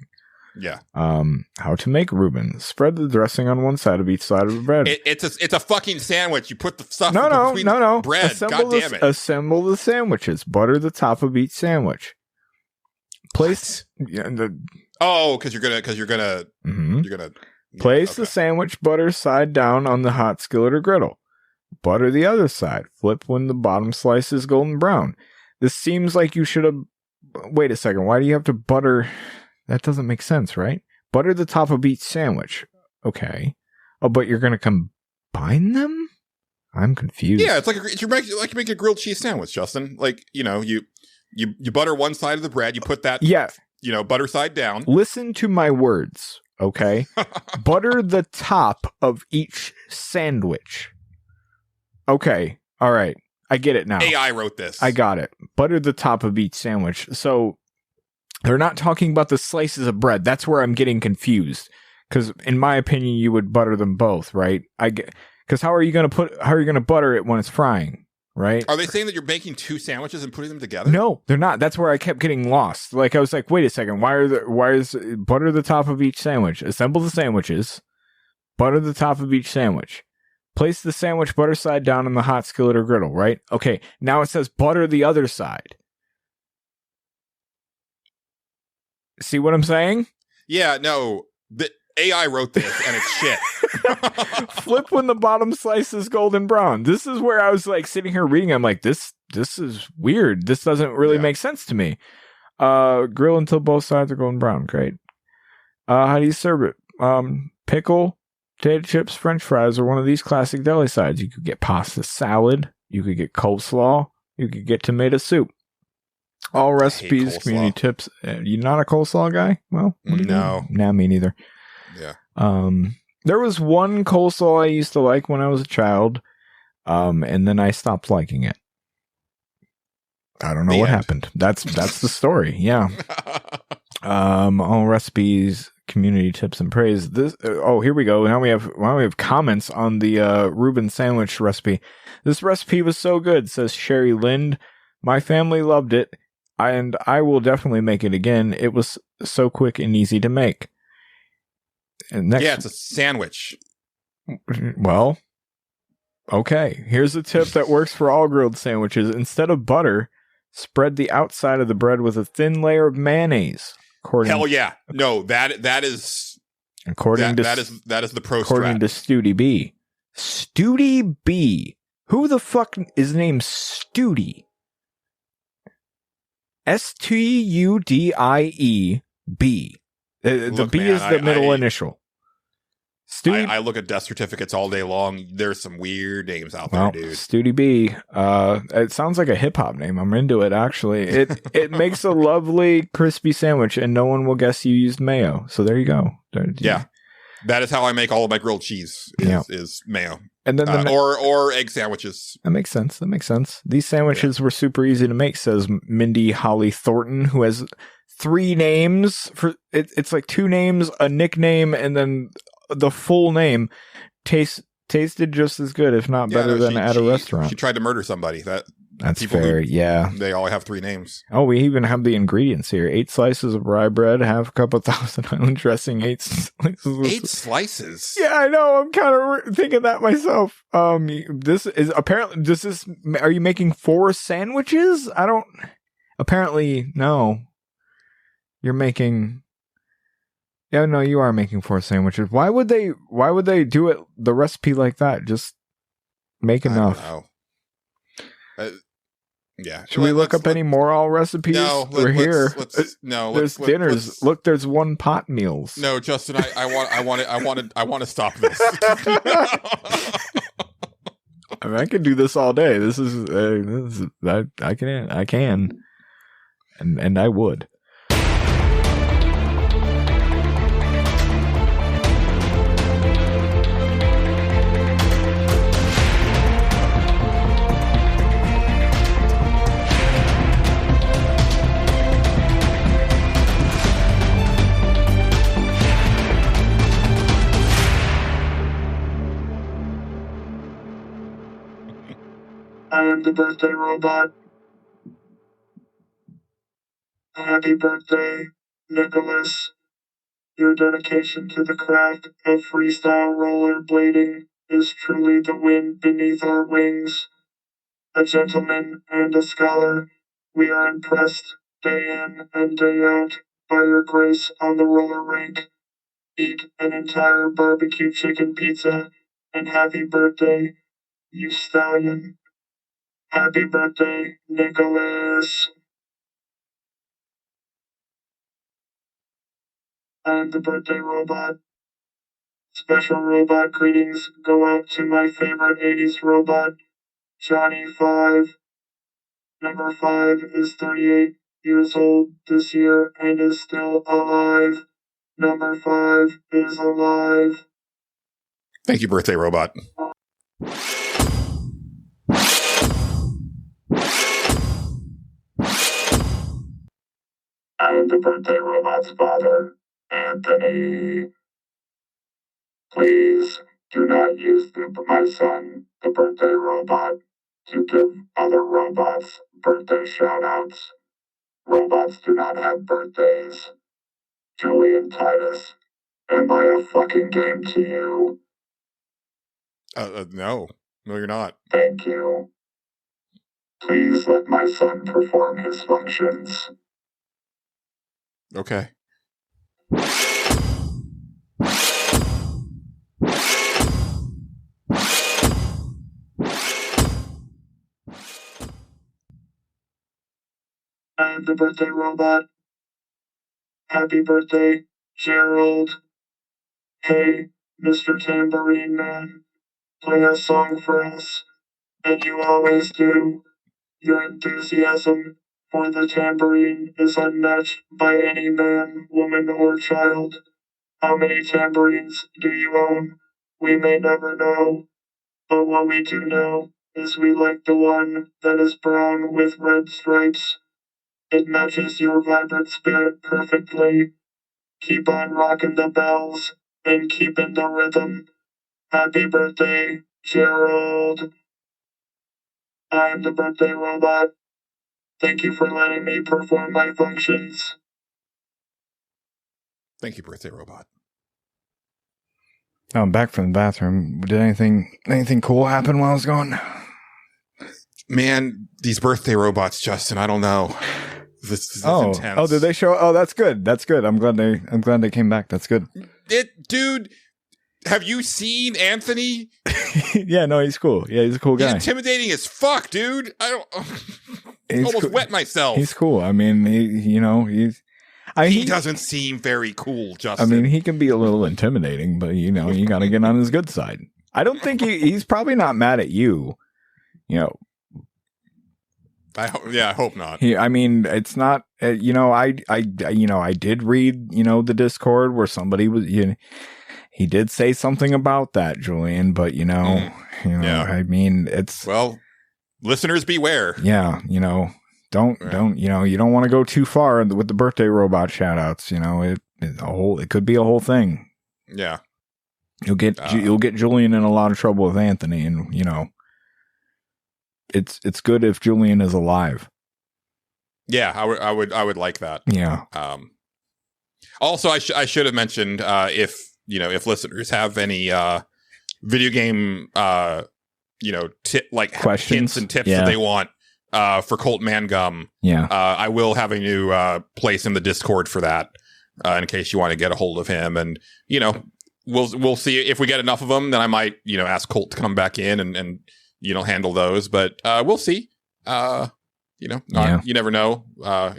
Yeah. How to make Reuben? Spread the dressing on one side of each side of the bread. It's a fucking sandwich. You put the stuff between no. bread. God damn it. Assemble the sandwiches. Butter the top of each sandwich. Place because you're gonna place the sandwich butter side down on the hot skillet or griddle. Butter the other side. Flip when the bottom slice is golden brown. This seems like you should have. Wait a second. Why do you have to butter? That doesn't make sense, right? Butter the top of each sandwich. Okay. Oh, but you're going to combine them? I'm confused. Yeah, it's like you make a grilled cheese sandwich, Justin. Like, you butter one side of the bread, you put that butter side down. Listen to my words, okay? Butter the top of each sandwich. Okay. All right. I get it now. AI wrote this. I got it. Butter the top of each sandwich. So they're not talking about the slices of bread. That's where I'm getting confused. Because in my opinion, you would butter them both, right? Because how are you going to butter it when it's frying? right? Are they saying that you're making 2 sandwiches and putting them together? No, they're not. That's where I kept getting lost. Like I was like, wait a second, why is butter the top of each sandwich? Assemble the sandwiches, butter the top of each sandwich. Place the sandwich butter side down on the hot skillet or griddle, right? Okay, now it says butter the other side. See what I'm saying? Yeah, no. The AI wrote this and it's shit. Flip when the bottom slice is golden brown. This is where I was like sitting here reading. I'm like, this is weird. This doesn't really make sense to me. Grill until both sides are golden brown. Great. How do you serve it? Pickle, potato chips, French fries, or one of these classic deli sides. You could get pasta salad. You could get coleslaw. You could get tomato soup. All recipes, community tips. You not a coleslaw guy? Well, no. Nah, me neither. Yeah. There was one coleslaw I used to like when I was a child, and then I stopped liking it. I don't know what happened. That's the story. Yeah. All recipes, community tips, and praise. Here we go. Now we have comments on the Reuben sandwich recipe. This recipe was so good, says Sherry Lind. My family loved it, and I will definitely make it again. It was so quick and easy to make. And next, it's a sandwich. Well, okay. Here's a tip that works for all grilled sandwiches. Instead of butter, spread the outside of the bread with a thin layer of mayonnaise. Hell yeah! No, that is the pro according to Studi B. Studi B. Who the fuck is named Studi? Studie B. The B is the middle initial. I look at death certificates all day long. There's some weird names out there, dude. Studi B. It sounds like a hip hop name. I'm into it, actually. It makes a lovely crispy sandwich, and no one will guess you used mayo. So there you go. Yeah. That is how I make all of my grilled cheese is mayo. And then or egg sandwiches. That makes sense. These sandwiches were super easy to make, says Mindy Holly Thornton, who has 3 names for it. It's like 2 names, a nickname, and then the full name. Tasted just as good, if not better, than at a restaurant. She tried to murder somebody. That's fair. Yeah, they all have 3 names. Oh, we even have the ingredients here: 8 slices of rye bread, half a cup of Thousand Island dressing, 8 slices. 8 slices. Yeah, I know. I'm kind of thinking that myself. This is apparently. Are you making 4 sandwiches? I don't. Apparently, no. You're making. Yeah, no, you are making 4 sandwiches. Why would they do it the recipe like that? Just make enough. I don't know. Yeah. Should we look up any moral recipes? No, we're here. There's dinners. Look, there's 1 pot meals. No, Justin, I want to stop this. I mean, I could do this all day. This is I can, and I would. I am the birthday robot. Happy birthday, Nicholas. Your dedication to the craft of freestyle rollerblading is truly the wind beneath our wings. A gentleman and a scholar, we are impressed day in and day out by your grace on the roller rink. Eat an entire barbecue chicken pizza, and happy birthday, you stallion. Happy birthday, Nicholas. I am the birthday robot. Special robot greetings go out to my favorite 80s robot, Johnny 5. Number 5 is 38 years old this year and is still alive. Number 5 is alive. Thank you, birthday robot. I am the birthday robot's father, Anthony. Please do not use my son, the birthday robot, to give other robots birthday shoutouts. Robots do not have birthdays. Julian Titus, am I a fucking game to you? No, you're not. Thank you. Please let my son perform his functions. Okay. I am the birthday robot. Happy birthday, Gerald. Hey, Mr. Tambourine Man, play a song for us. And you always do. Your enthusiasm for the tambourine is unmatched by any man, woman, or child. How many tambourines do you own? We may never know. But what we do know is we like the one that is brown with red stripes. It matches your vibrant spirit perfectly. Keep on rocking the bells and keeping the rhythm. Happy birthday, Gerald. I am the birthday robot. Thank you for letting me perform my functions. Thank you, birthday robot. Oh, I'm back from the bathroom. Did anything cool happen while I was gone? Man, these birthday robots, Justin, I don't know. This is intense. Oh, did they show? Oh, that's good. That's good. I'm glad they came back. That's good. Dude, have you seen Anthony? Yeah, no, he's cool. Yeah, he's a cool guy. He's intimidating as fuck, dude. I almost cool. wet myself. He's cool. I mean, he doesn't seem very cool, Justin. I mean, he can be a little intimidating, but you got to get on his good side. I don't think he's probably not mad at you. I hope not. I mean, it's not. I did read the Discord where somebody was. He did say something about that, Julian, but Yeah. I mean, it's listeners beware. Yeah, don't you don't want to go too far with the birthday robot shoutouts. It could be a whole thing. Yeah, you'll get Julian in a lot of trouble with Anthony, and it's good if Julian is alive. Yeah, I would like that. Yeah. Also, I should have mentioned if listeners have any video game questions, hints and tips that they want for Colt Mangum. Yeah. I will have a new place in the Discord for that in case you want to get a hold of him, and we'll see if we get enough of them. Then I might ask Colt to come back in and handle those, but we'll see. You never know. Our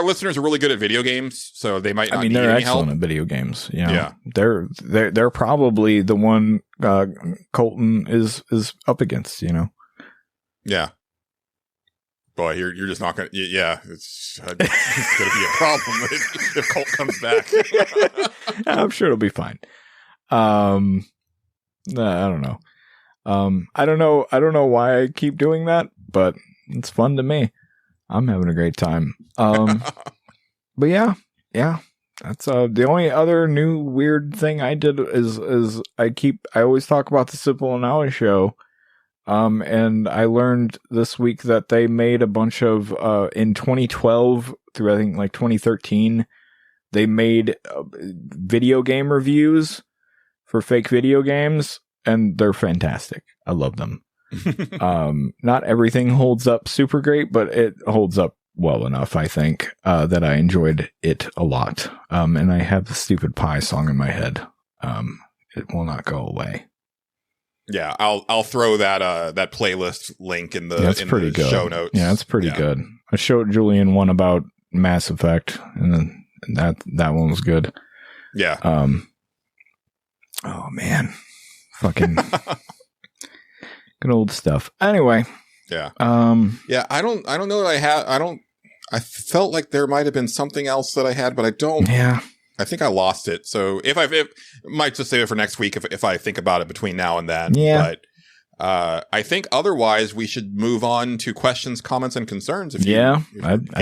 listeners are really good at video games, so they might not need they're any excellent help. at video games. Yeah. They're probably the one Colton is up against, Yeah. Boy, you're just not going to... Yeah, it's going to be a problem if Colt comes back. I'm sure it'll be fine. I don't know. I don't know why I keep doing that, but it's fun to me. I'm having a great time. But yeah, that's the only other new weird thing I did is I always talk about the Simple and Alley show. And I learned this week that they made a bunch of in 2012 through I think like 2013, they made video game reviews for fake video games, and they're fantastic. I love them. Not everything holds up super great, but it holds up well enough, I think, that I enjoyed it a lot. And I have the stupid pie song in my head. It will not go away. Yeah, I'll throw that playlist link in the good. Show notes. Yeah, it's pretty good. I showed Julian one about Mass Effect, and then that one was good. Yeah. Oh man, fucking good old stuff. Anyway. Yeah. Yeah. I don't know that I felt like there might have been something else that I had, but I don't. Yeah. I think I lost it. So if might just save it for next week if I think about it between now and then. Yeah. But I think otherwise we should move on to questions, comments, and concerns. I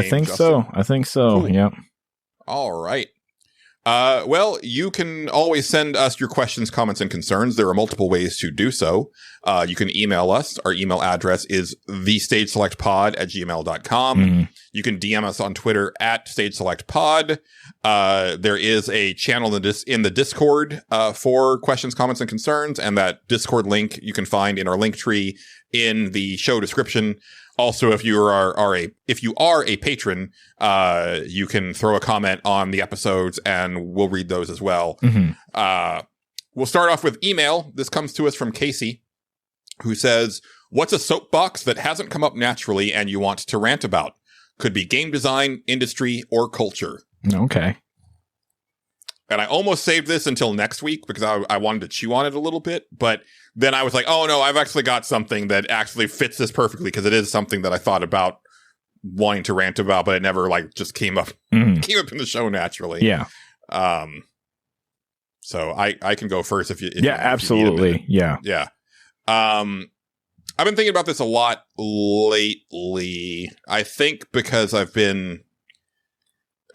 think so. I think so. Cool. Yeah. All right. Well, you can always send us your questions, comments, and concerns. There are multiple ways to do so. You can email us. Our email address is thestageselectpod@gmail.com. Mm-hmm. You can DM us on Twitter @stageselectpod. There is a channel in the Discord for questions, comments, and concerns, and that Discord link you can find in our link tree in the show description. Also, if you are a patron, you can throw a comment on the episodes, and we'll read those as well. Mm-hmm. We'll start off with email. This comes to us from Casey, who says, "What's a soapbox that hasn't come up naturally and you want to rant about? Could be game design, industry, or culture." Okay. And I almost saved this until next week because I wanted to chew on it a little bit, but then I was like, oh no, I've actually got something that actually fits this perfectly because it is something that I thought about wanting to rant about, but it never just came up in the show naturally. Yeah. So I can go first if you absolutely. Yeah. Yeah. I've been thinking about this a lot lately. I think because I've been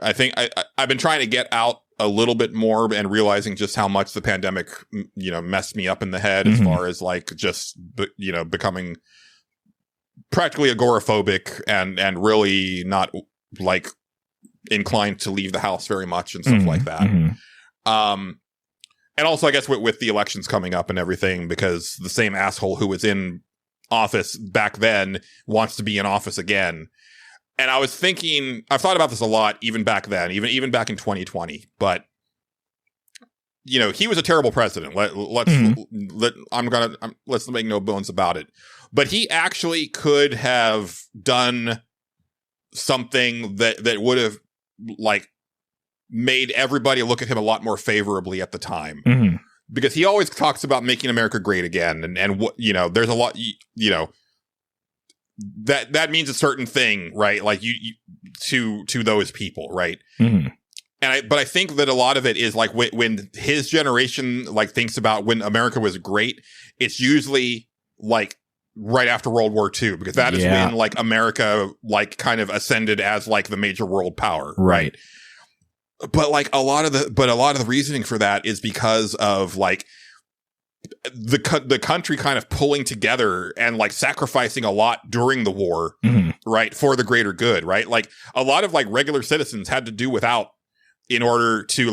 trying to get out a little bit more and realizing just how much the pandemic, messed me up in the head as far as becoming practically agoraphobic and really not inclined to leave the house very much and stuff like that. And also I guess with the elections coming up and everything, because the same asshole who was in office back then wants to be in office again. And I was thinking, I've thought about this a lot, even back then, even back in 2020. But he was a terrible president. Let's make no bones about it. But he actually could have done something that would have made everybody look at him a lot more favorably at the time, because he always talks about making America great again, and what there's a lot that means a certain thing, right? To those people, right? But I think that a lot of it is when his generation thinks about when America was great, it's usually right after World War II, because that is when America kind of ascended as the major world power, right? But a lot of the reasoning for that is because of the country kind of pulling together and sacrificing a lot during the war, right, for the greater good, right? A lot of regular citizens had to do without in order to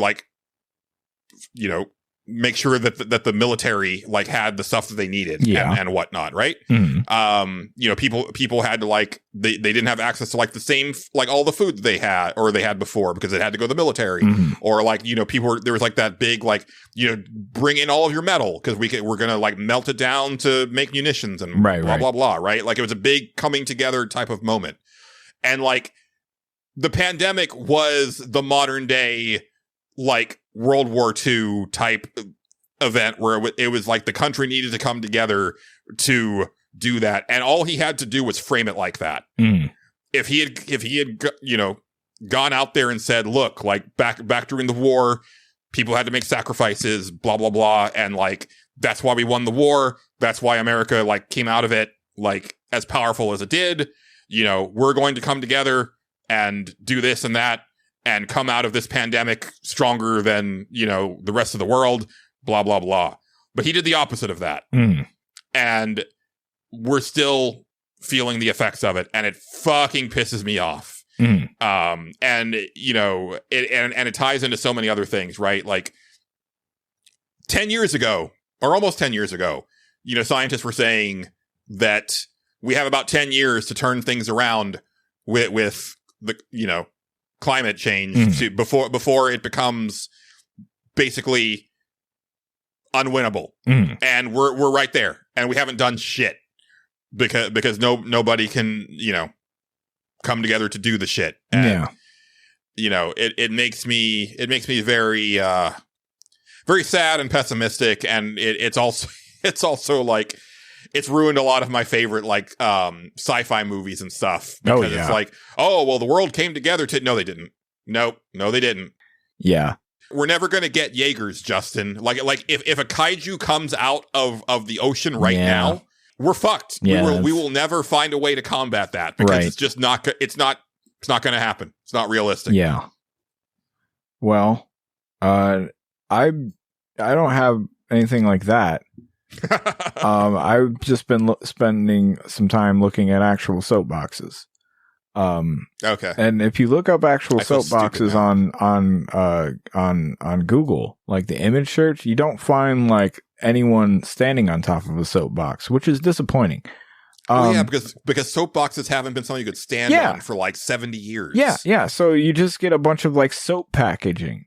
make sure that the military had the stuff that they needed and whatnot, right? People had to they didn't have access to the same all the food that they had before because it had to go to the military, or people there was that big bring in all of your metal because we're gonna melt it down to make munitions and blah blah, right? It was a big coming together type of moment, and the pandemic was the modern day World War II type event where it was the country needed to come together to do that. And all he had to do was frame it like that. If he had, gone out there and said, look, back during the war, people had to make sacrifices, blah, blah, blah. And that's why we won the war. That's why America came out of it as powerful as it did. We're going to come together and do this and that, and come out of this pandemic stronger than, the rest of the world, blah, blah, blah. But he did the opposite of that. And we're still feeling the effects of it, and it fucking pisses me off. And, it ties into so many other things, right? 10 years ago, or almost 10 years ago, scientists were saying that we have about 10 years to turn things around with the, climate change before it becomes basically unwinnable. And we're right there, and we haven't done shit because nobody can come together to do the shit. And, it makes me very very sad and pessimistic, and it's also it's ruined a lot of my favorite sci-fi movies and stuff, because it's the world came together to. No, they didn't. No, they didn't. Yeah. We're never going to get Jaegers, Justin. If a kaiju comes out of the ocean right now, we're fucked. Yeah, we will never find a way to combat that, because it's just not going to happen. It's not realistic. Yeah. Well, I don't have anything like that. I've just been spending some time looking at actual soapboxes. Okay. And if you look up actual I feel soapboxes stupid on Google, like the image search, you don't find like anyone standing on top of a soapbox, which is disappointing. Yeah, because soapboxes haven't been something you could stand on for like 70 years. Yeah. So you just get a bunch of like soap packaging,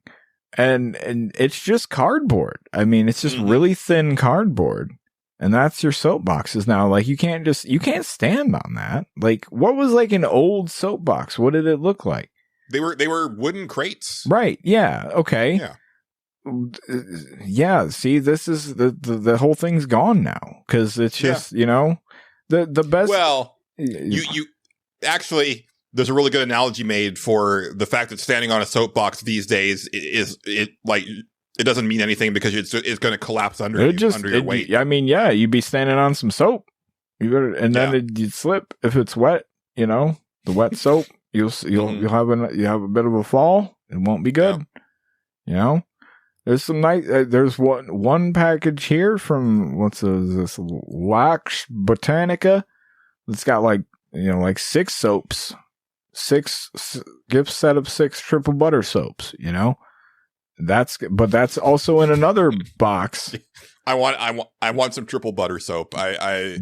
and it's just cardboard. I mean, it's just really thin cardboard, and that's your soapboxes now. Like you can't stand on that. Like what was like an old soapbox? What did it look like? They were wooden crates. Right. Yeah. Okay. Yeah. Yeah. See, this is the whole thing's gone now because it's just the best. Well, you actually, there's a really good analogy made for the fact that standing on a soapbox these days it doesn't mean anything because it's going to collapse under your weight. I mean, yeah, you'd be standing on some soap, then you'd slip if it's wet. The wet soap, you'll have a bit of a fall. It won't be good. Yeah. There's some nice. There's one package here from this Wax Botanica. It's got like 6 soaps, 6 gift set of 6 triple butter soaps. But that's also in another box. I want some triple butter soap.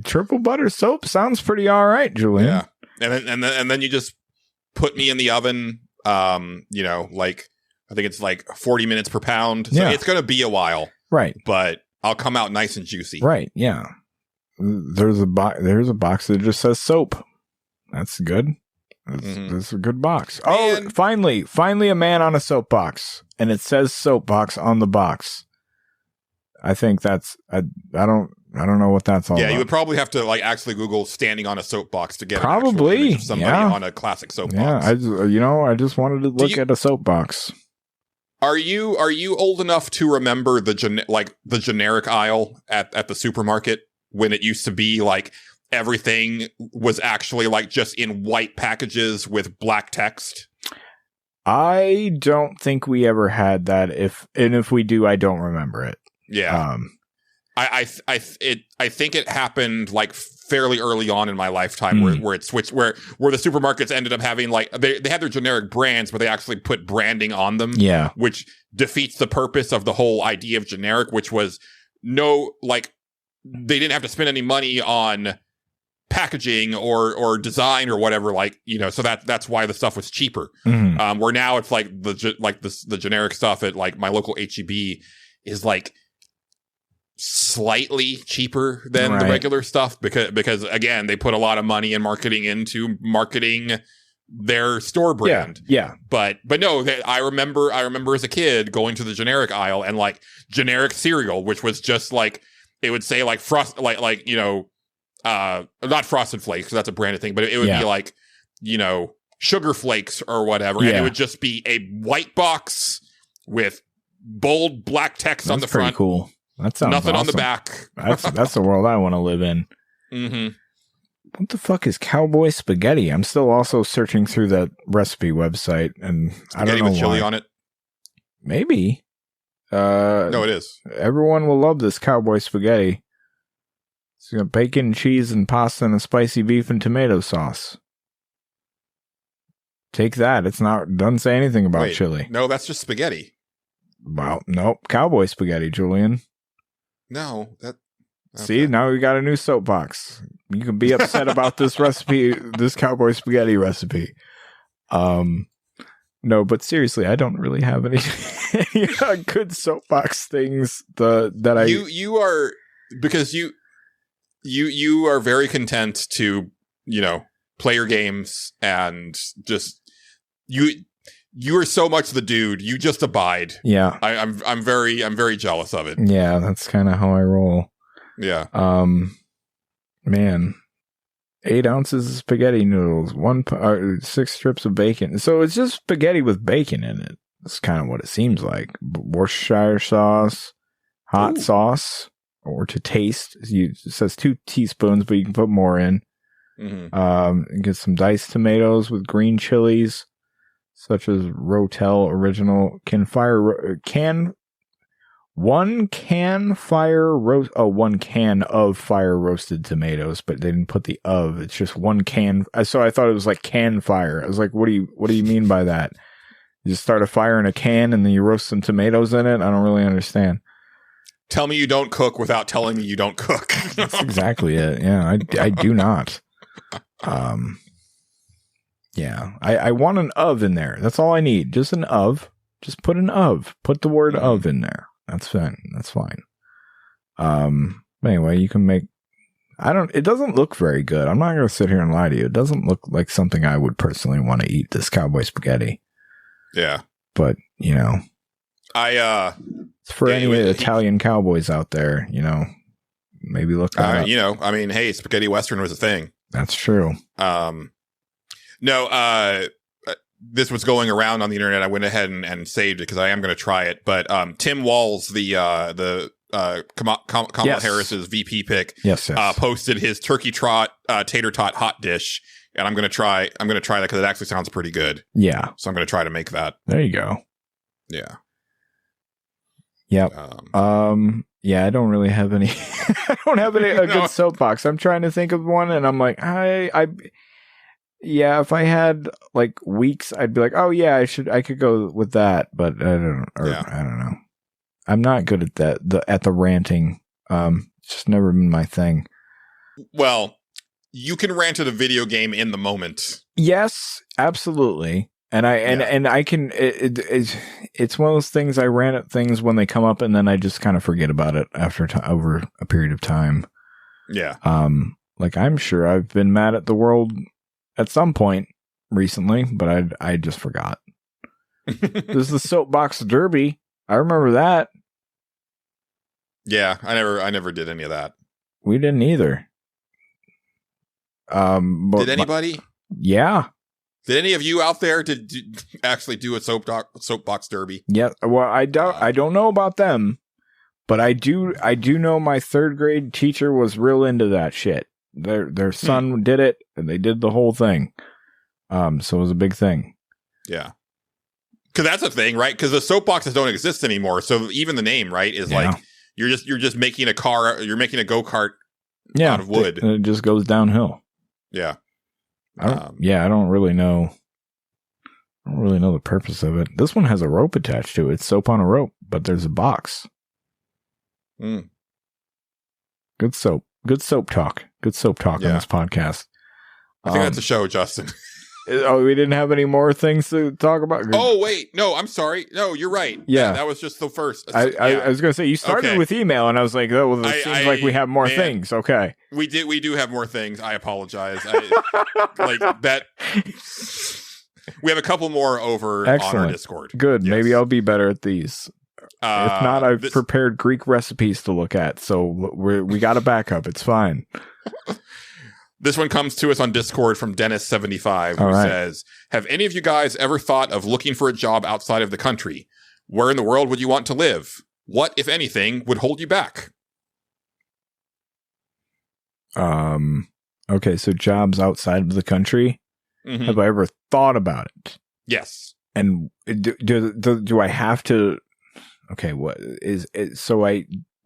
Triple butter soap sounds pretty all right, Julian. Yeah, and then you just put me in the oven. I think it's like 40 minutes per pound. So it's going to be a while. Right. But I'll come out nice and juicy. Right. Yeah. There's a box that just says soap. That's good. That's a good box. Man. Oh, finally a man on a soapbox. And it says soapbox on the box. I think that's, I don't know what that's all about. Yeah, you would probably have to like actually Google standing on a soapbox to get probably an image of somebody on a classic soapbox. Yeah, I just wanted to look at a soapbox. Are you old enough to remember the generic aisle at the supermarket when it used to be like everything was actually like just in white packages with black text? I don't think we ever had that. If we do, I don't remember it. Yeah. I think it happened like fairly early on in my lifetime where it switched where the supermarkets ended up having like they had their generic brands, but they actually put branding on them. Yeah. Which defeats the purpose of the whole idea of generic, which was they didn't have to spend any money on packaging or design or whatever, so that's why the stuff was cheaper. Where now it's like the generic stuff at like my local HEB is like slightly cheaper than the regular stuff because again they put a lot of money and marketing into marketing their store brand. Yeah. But no, I remember as a kid going to the generic aisle and like generic cereal, which was just like it would say like frost not Frosted Flakes, because that's a branded thing, but it would be like Sugar Flakes or whatever, and it would just be a white box with bold black text on the front. Pretty cool. That sounds nothing awesome. on the back. That's the world I want to live in. What the fuck is cowboy spaghetti? I'm still also searching through that recipe website, and I don't know with chili on it. Maybe. No, it is. Everyone will love this cowboy spaghetti. It's got bacon, cheese, and pasta, and a spicy beef and tomato sauce. Take that. Doesn't say anything about chili. No, that's just spaghetti. Well, nope. Cowboy spaghetti, Julian. No, that. Okay. See, now we got a new soapbox. You can be upset about this recipe, this cowboy spaghetti recipe. No, but seriously, I don't really have any good soapbox things you are, because you are very content to, play your games and just you are so much the dude. You just abide. Yeah. I'm very jealous of it. Yeah, that's kind of how I roll. Yeah. Man, 8 ounces of spaghetti noodles, 6 strips of bacon. So it's just spaghetti with bacon in it. That's kind of what it seems like. Worcestershire sauce, hot sauce, or to taste. It says 2 teaspoons, but you can put more in. Get some diced tomatoes with green chilies, such as Rotel Original, one can of fire roasted tomatoes, but they didn't put the of. It's just one can. So I thought it was like can fire. I was like, what do you mean by that? You just start a fire in a can and then you roast some tomatoes in it? I don't really understand. Tell me you don't cook without telling me you don't cook. That's exactly it. Yeah, I do not. Yeah, I want an of in there. That's all I need. Just an of. Just put an of. Put the word of in there. That's fine. That's fine. Anyway, you can make. It doesn't look very good. I'm not going to sit here and lie to you. It doesn't look like something I would personally want to eat. This cowboy spaghetti. Yeah, but it's for any Italian cowboys out there. Maybe look that up. Hey, spaghetti western was a thing. That's true. This was going around on the internet. I went ahead and saved it because I am going to try it. But Tim Walz, the Kamala Harris's VP pick, yes. Posted his turkey trot tater tot hot dish, and I'm going to try that because it actually sounds pretty good. Yeah, so I'm going to try to make that. There you go. Yeah. Yep. Yeah, I don't really have any. I don't have a good soapbox. I'm trying to think of one, and I'm like, yeah, if I had like weeks, I'd be like, oh yeah, I could go with that, but I don't know. I'm not good at that. At the ranting, it's just never been my thing. Well, you can rant at a video game in the moment. Yes, absolutely. And I can. It's one of those things. I rant at things when they come up, and then I just kind of forget about it over a period of time. Yeah. Like I'm sure I've been mad at the world at some point recently, but I just forgot. There's the soapbox derby. I remember that. Yeah, I never did any of that. We didn't either. Did anybody? Yeah. Did any of you out there actually do a soapbox derby? Yeah. Well, I don't know about them, but I do know my third grade teacher was real into that shit. Their son did it, and they did the whole thing. So it was a big thing. Yeah. Because that's a thing, right? Because the soapboxes don't exist anymore. So even the name, right, is like you're just making a car. You're making a go-kart out of wood, and it just goes downhill. Yeah. I don't really know. I don't really know the purpose of it. This one has a rope attached to it. It's soap on a rope, but there's a box. Good soap. Good soap talk. Good soap talk on this podcast. I think that's a show, Justin. Oh, we didn't have any more things to talk about? Oh, wait. No, I'm sorry. No, you're right. Yeah. That was just the first. I was going to say, you started with email, and I was like, oh, well, it seems like we have more things. Okay. We do have more things. I apologize. Like that. We have a couple more over on our Discord. Good. Yes. Maybe I'll be better at these. If not, I've prepared Greek recipes to look at, so we got a backup. It's fine. This one comes to us on Discord from Dennis75, who says, have any of you guys ever thought of looking for a job outside of the country? Where in the world would you want to live? What, if anything, would hold you back? Okay, so jobs outside of the country. Mm-hmm. Have I ever thought about it? Yes. And do I have to? Okay, what is it? So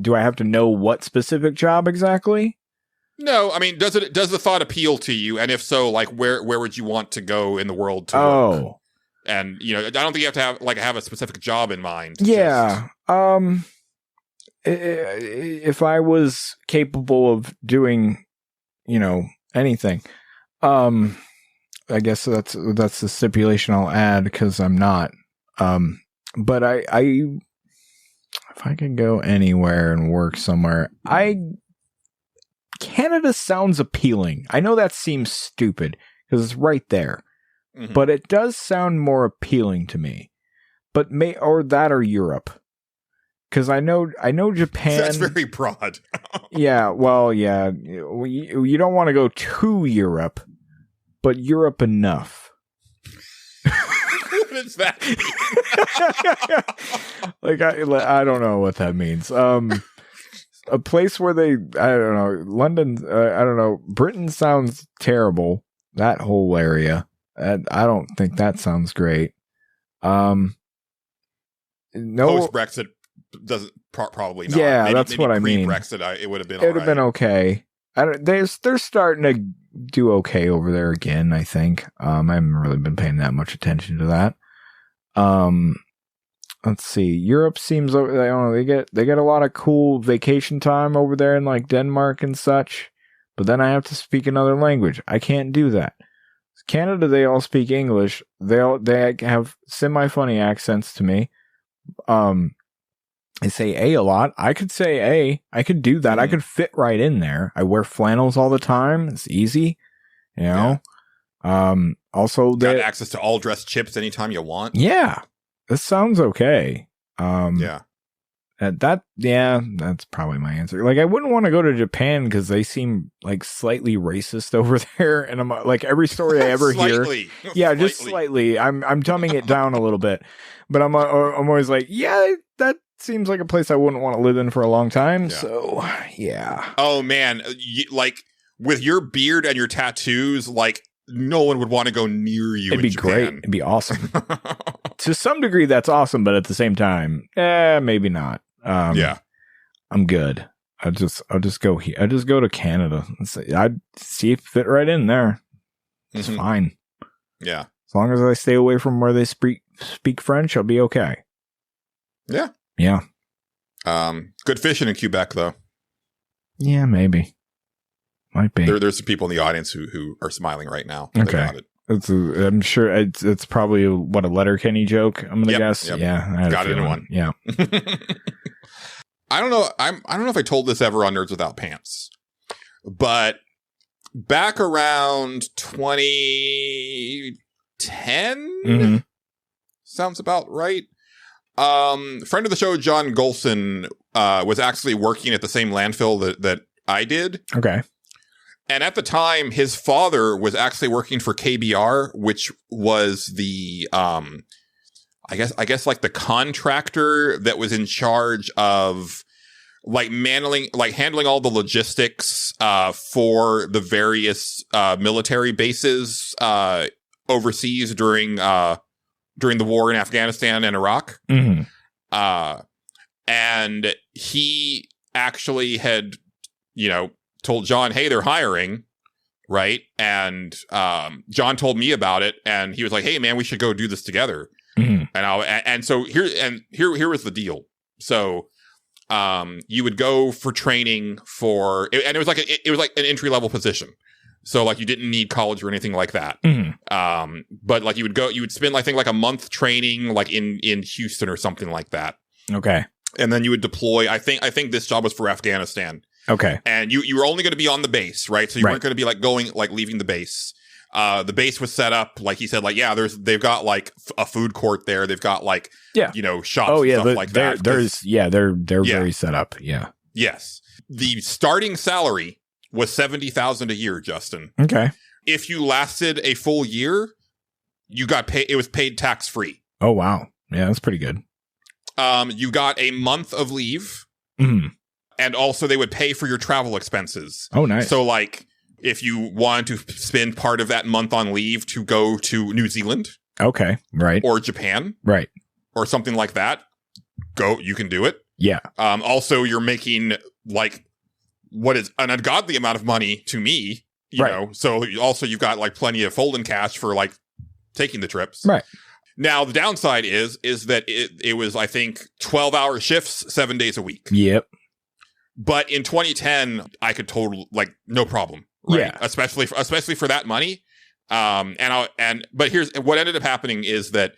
do I have to know what specific job exactly? No, I mean, does the thought appeal to you? And if so, like, where would you want to go in the world to work? And I don't think you have to have a specific job in mind. Yeah. If I was capable of doing, anything, I guess that's the stipulation I'll add, because I'm not. But if I could go anywhere and work somewhere, Canada sounds appealing. I know that seems stupid because it's right there, but it does sound more appealing to me. But or Europe, because I know Japan. That's very broad. Yeah, well, yeah, you don't want to go to Europe, but Europe enough. What is that? I don't know what that means. A place where I don't know, London, I don't know, Britain sounds terrible. That whole area. I don't think that sounds great. No, Post Brexit doesn't probably not. Yeah, that's what I mean. Brexit, it would have been. It would have been okay. They're starting to do okay over there again. I think. I haven't really been paying that much attention to that. Let's see. Europe seems, I don't know, they get a lot of cool vacation time over there in like Denmark and such. But then I have to speak another language. I can't do that. Canada, they all speak English. They have semi-funny accents to me. They say a lot. I could say a. I could do that. I could fit right in there. I wear flannels all the time. It's easy. You know? Yeah. Also, got access to all dressed chips anytime you want. Yeah. This sounds okay. Yeah. That's probably my answer. Like, I wouldn't want to go to Japan because they seem like slightly racist over there, and I'm like every story I ever hear, just slightly. I'm dumbing it down a little bit, but I'm always like, yeah, that seems like a place I wouldn't want to live in for a long time. Yeah. So, yeah. Oh man, like with your beard and your tattoos, like no one would want to go near you. It'd be Japan. Great. It'd be awesome. To some degree, that's awesome, but at the same time, maybe not. I'm good. I'll just go here. I just go to Canada. I'd see if fit right in there. It's fine. Yeah. As long as I stay away from where they speak French, I'll be okay. Yeah. Yeah. Good fishing in Quebec, though. Yeah, maybe. Might be. There's some people in the audience who are smiling right now. Okay. I'm sure it's probably a Letterkenny joke. I'm gonna guess. Yep. Yeah, I got it in one. Yeah. I don't know. I don't know if I told this ever on Nerds Without Pants, but back around 2010, sounds about right. Friend of the show, John Gholson, was actually working at the same landfill that I did. Okay. And at the time, his father was actually working for KBR, which was the, I guess like the contractor that was in charge of like handling all the logistics, for the various, military bases, overseas during the war in Afghanistan and Iraq. And he actually had, told John, hey, they're hiring, right? And John told me about it, and he was like, hey, man, we should go do this together. And so here was the deal. So you would go for training and it was like an entry level position. So like you didn't need college or anything like that. But like you would spend I think like a month training like in Houston or something like that. Okay. And then you would deploy. I think this job was for Afghanistan. Okay. And you were only going to be on the base, right? So you weren't going to be like leaving the base. The base was set up, like he said, like, yeah, they've got like a food court there. They've got like, shops and stuff like that. They're very set up. Yeah. Yes. The starting salary was $70,000 a year, Justin. Okay. If you lasted a full year, you got paid. It was paid tax free. Oh, wow. Yeah, that's pretty good. You got a month of leave. And also they would pay for your travel expenses. Oh, nice. So like if you wanted to spend part of that month on leave to go to New Zealand. Okay. Right. Or Japan. Right. Or something like that. You can do it. Yeah. Also you're making like what is an ungodly amount of money to me, you know. So also you've got like plenty of folding cash for like taking the trips. Right. Now the downside is that it was I think 12-hour shifts 7 days a week. Yep. But in 2010, I could totally like no problem, right? Yeah, especially for that money. But here's what ended up happening is that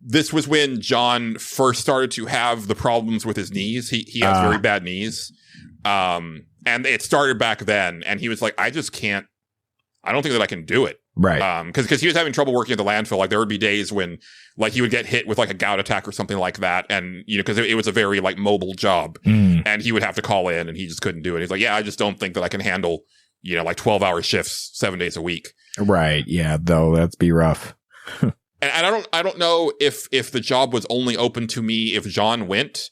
this was when John first started to have the problems with his knees. He has very bad knees, and it started back then. And he was like, I just can't. I don't think that I can do it. Right. Because he was having trouble working at the landfill. Like there would be days when like he would get hit with like a gout attack or something like that. And, because it was a very like mobile job and he would have to call in and he just couldn't do it. He's like, yeah, I just don't think that I can handle, like 12-hour shifts 7 days a week. Right. Yeah. Though that'd be rough. And I don't know if the job was only open to me if John went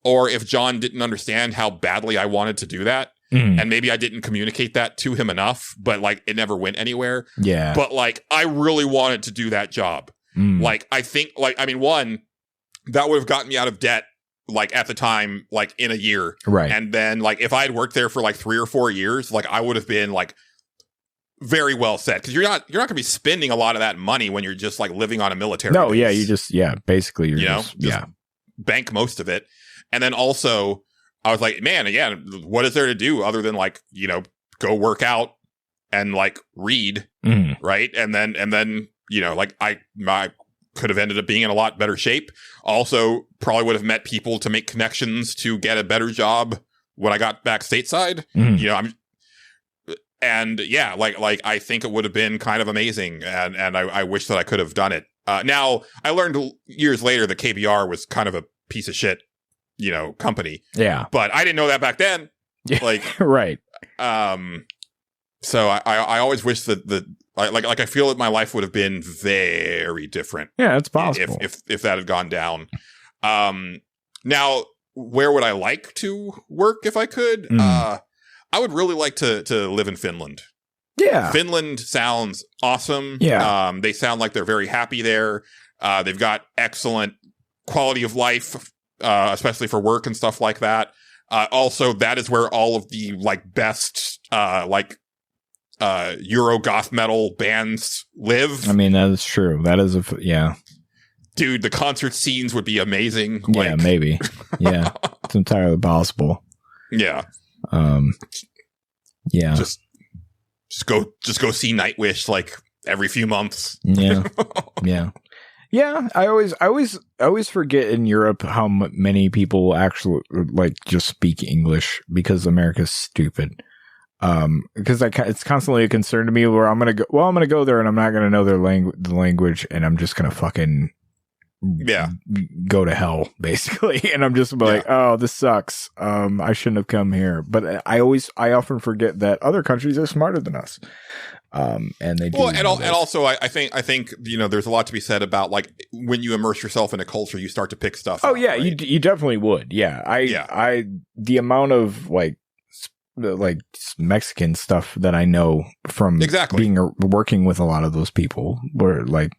or if John didn't understand how badly I wanted to do that. And maybe I didn't communicate that to him enough, but like it never went anywhere. Yeah. But like I really wanted to do that job. Like, I think, like, I mean, one, that would have gotten me out of debt, like, at the time, like, in a year. Right. And then, like, if I had worked there for, like, 3 or 4 years, like, I would have been, like, very well set. Because you're not going to be spending a lot of that money when you're just, like, living on a military No, base. yeah, you just, basically, you're just bank most of it. And then also, I was like, man, again, what is there to do other than, like, you know, go work out and, like, read, right? And then, you know, like, I could have ended up being in a lot better shape. Also, probably would have met people to make connections to get a better job when I got back stateside. You know, like I think it would have been kind of amazing, and I wish that I could have done it. Now, I learned years later that KBR was kind of a piece of shit, you know, company. Yeah. But I didn't know that back then. Like, right. So I always wish that I feel that my life would have been very different. Yeah, it's possible. If that had gone down. Now, where would I like to work if I could? I would really like to live in Finland. Yeah. Finland sounds awesome. Yeah. They sound like they're very happy there. They've got excellent quality of life, especially for work and stuff like that. Also, that is where all of the, like, best, Euro goth metal bands live. I mean, that is true. That is Dude, the concert scenes would be amazing. Yeah, maybe. Yeah. It's entirely possible. Yeah. Yeah. Just go see Nightwish, like, every few months. Yeah. Yeah. Yeah, I always forget in Europe how many people actually, like, just speak English because America's stupid. Because it's constantly a concern to me where I'm gonna go there and I'm not gonna know the language, and I'm just gonna fucking go to hell, basically. And I'm just like, oh, this sucks. I shouldn't have come here. But I often forget that other countries are smarter than us. And they do. Well, and also, I think, you know, there's a lot to be said about, like, when you immerse yourself in a culture, you start to pick stuff up. Yeah, right? you definitely would. Yeah, the amount of like Mexican stuff that I know from working with a lot of those people were, like,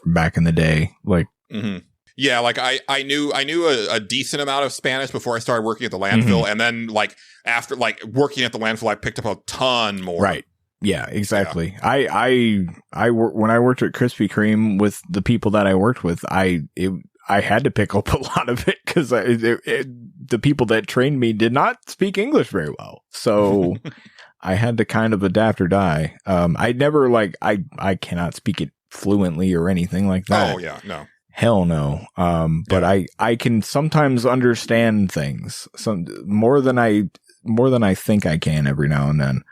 back in the day, like. Mm-hmm. Yeah, like I knew a decent amount of Spanish before I started working at the landfill, and then, like, after, like, working at the landfill, I picked up a ton more. Right. Yeah, exactly. Yeah. When I worked at Krispy Kreme with the people that I worked with, I had to pick up a lot of it because the people that trained me did not speak English very well. So I had to kind of adapt or die. I never, like, I cannot speak it fluently or anything like that. Oh yeah, no. Hell no. But I can sometimes understand things more than I think I can every now and then.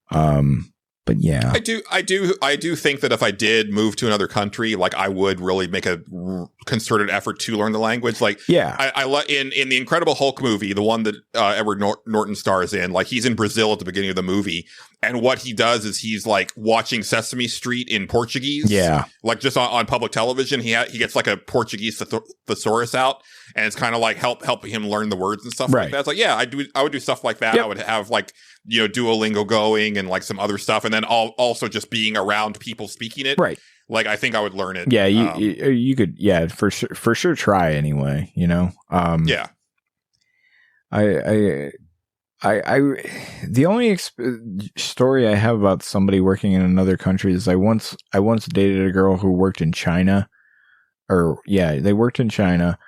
But yeah, I do think that if I did move to another country, like, I would really make a concerted effort to learn the language. Like, in the Incredible Hulk movie, the one that Edward Norton stars in, like, he's in Brazil at the beginning of the movie, and what he does is he's, like, watching Sesame Street in Portuguese. Yeah, like, just on public television, he gets, like, a Portuguese thesaurus out, and it's kind of like helping him learn the words and stuff like that. It's like, I would do stuff like that. Yep. I would have, like, you know, Duolingo going and, like, some other stuff, and then also just being around people speaking it. Right. Like, I think I would learn it. Yeah, you could. Yeah, for sure. Try anyway. You know. Yeah. I the only story I have about somebody working in another country is I once dated a girl who worked in China, they worked in China.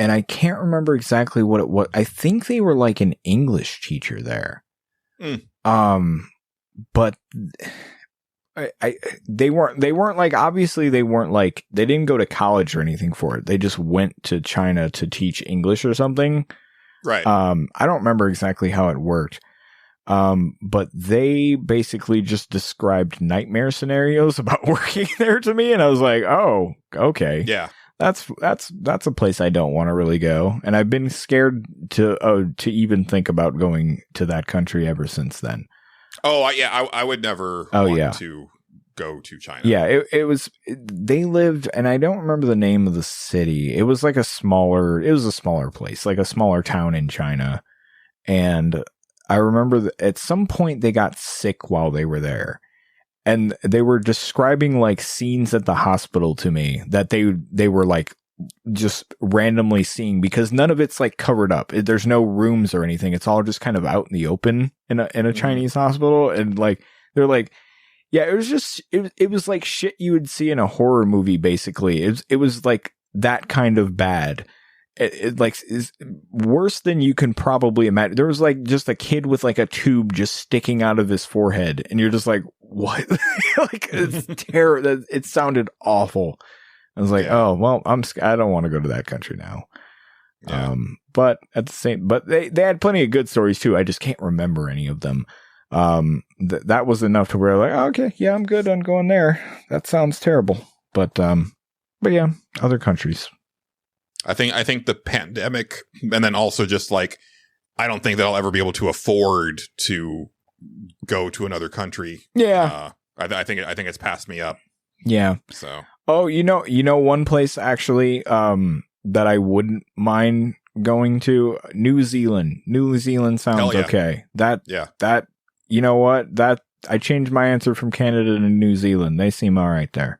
And I can't remember exactly what it was. I think they were, like, an English teacher there. But they weren't like, obviously they weren't like, they didn't go to college or anything for it. They just went to China to teach English or something. Right. I don't remember exactly how it worked. But they basically just described nightmare scenarios about working there to me. And I was like, oh, okay. Yeah. That's a place I don't want to really go, and I've been scared to even think about going to that country ever since then. Oh yeah, I would never want to go to China. Yeah, they lived, and I don't remember the name of the city. It was like a smaller place, like a smaller town in China, and I remember that at some point they got sick while they were there. and they were describing like scenes at the hospital to me that they were like just randomly seeing, because none of it's like covered up. There's no rooms or anything. It's all just kind of out in the open in a Chinese hospital. And like, they're like, yeah, it was just, it was like shit you would see in a horror movie. Basically. It was like that kind of bad. It like is worse than you can probably imagine. There was like just a kid with like a tube just sticking out of his forehead. And you're just like, what? Like, it's terrible. It sounded awful. I was like, oh, well, I don't want to go to that country now. Yeah. But at the same, but they had plenty of good stories too. I just can't remember any of them. That was enough to where like, oh, okay, yeah, I'm good on going there. That sounds terrible. But yeah, other countries. I think the pandemic, and then also just like, I don't think that I'll ever be able to afford to go to another country. Yeah. I think it's passed me up. Yeah. So. Oh, you know, one place actually, that I wouldn't mind going to, New Zealand. New Zealand sounds okay. That, you know what? That I changed my answer from Canada to New Zealand. They seem all right there.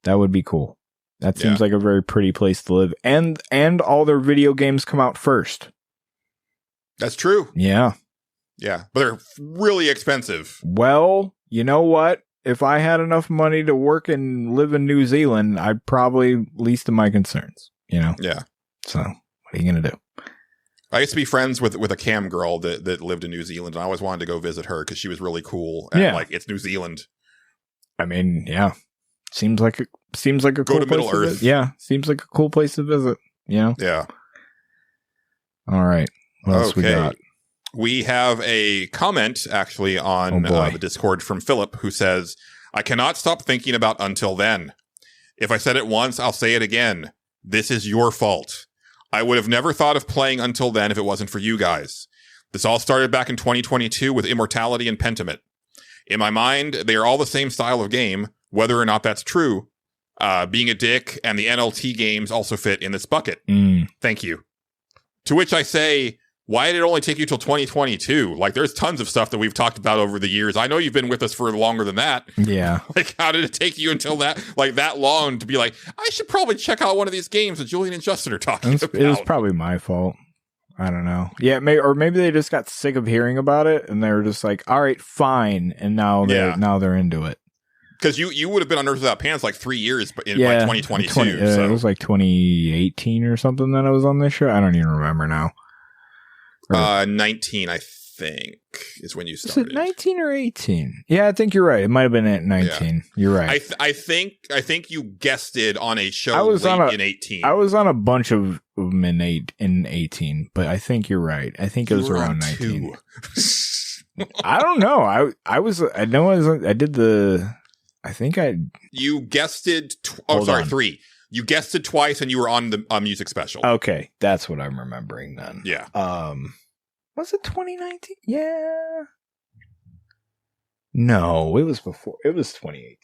That would be cool. That seems like a very pretty place to live. And all their video games come out first. That's true. Yeah. Yeah. But they're really expensive. Well, you know what? If I had enough money to work and live in New Zealand, I'd probably least of my concerns, you know? Yeah. So what are you going to do? I used to be friends with a cam girl that lived in New Zealand, and I always wanted to go visit her because she was really cool. And like, it's New Zealand. I mean, yeah. Seems like a go cool to Middle place Earth. Yeah. Seems like a cool place to visit, you know? Yeah. All right. What else we got? We have a comment actually on the Discord from Philip, who says, I cannot stop thinking about Until Then. If I said it once, I'll say it again. This is your fault. I would have never thought of playing Until Then if it wasn't for you guys. This all started back in 2022 with Immortality and Pentiment. In my mind, they are all the same style of game, whether or not that's true. Being a Dick and the NLT games also fit in this bucket. Thank you. To which I say, why did it only take you till 2022? Like, there's tons of stuff that we've talked about over the years. I know you've been with us for longer than that. Yeah. Like, how did it take you until that long to be like, I should probably check out one of these games that Julian and Justin are talking about? It was probably my fault. I don't know. Yeah, maybe they just got sick of hearing about it, and they were just like, all right, fine. And now they're into it. Because you would have been on Nerds Without Pants like 3 years in 2022. So. It was like 2018 or something that I was on this show. I don't even remember now. 19, I think, is when you started. Is it 19 or 18? Yeah, I think you're right. It might have been at 19. Yeah. You're right. I think you guessed it on a show late in 18. I was on a bunch of them in 18, but I think you're right. I think it was around 19. I don't know. You guessed it. 3. You guessed it twice, and you were on the music special. Okay, that's what I'm remembering then. Yeah. Was it 2019? Yeah. No, it was before. It was 2018.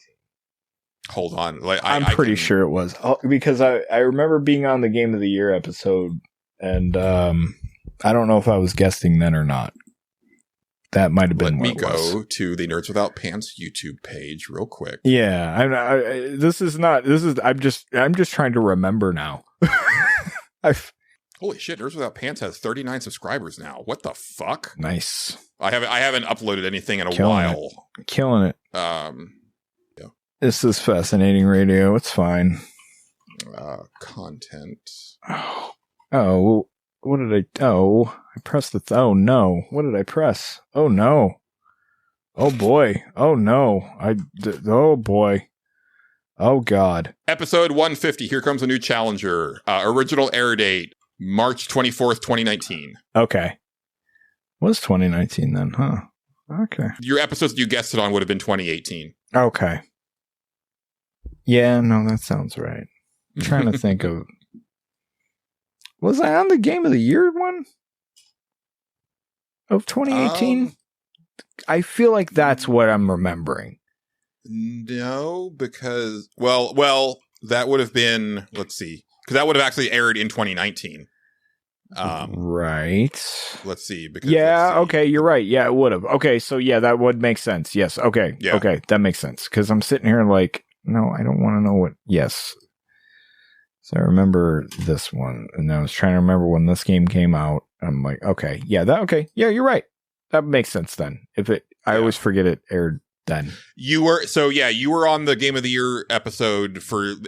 Hold on. I'm pretty sure it was. Because I remember being on the Game of the Year episode, and I don't know if I was guessing then or not. That might have been. Let me go to the Nerds Without Pants YouTube page real quick. Yeah, I'm just trying to remember now. Holy shit! Nerds Without Pants has 39 subscribers now. What the fuck? Nice. I haven't uploaded anything in a while. Killing it. Yeah. This is fascinating radio. It's fine. Content. Oh. What did I... Oh, I pressed the... Oh, no. What did I press? Oh, no. Oh, boy. Oh, no. Oh, boy. Oh, God. Episode 150. Here comes a new challenger. Original air date, March 24th, 2019. Okay. Was 2019 then, huh? Okay. Your episodes that you guessed it on would have been 2018. Okay. Yeah, no, that sounds right. I'm trying to think of... Was I on the Game of the Year one? Of 2018? I feel like that's what I'm remembering. No, because... Well, that would have been... Let's see. Because that would have actually aired in 2019. Right. Let's see. Because Yeah, okay, you're right. Yeah, it would have. Okay, so yeah, that would make sense. Yes, okay. Yeah. Okay, that makes sense. Because I'm sitting here like, no, I don't want to know what. Yes. So I remember this one, and I was trying to remember when this game came out. I'm like, okay, yeah, yeah, you're right. That makes sense then. I always forget it aired then. You were on the Game of the Year episode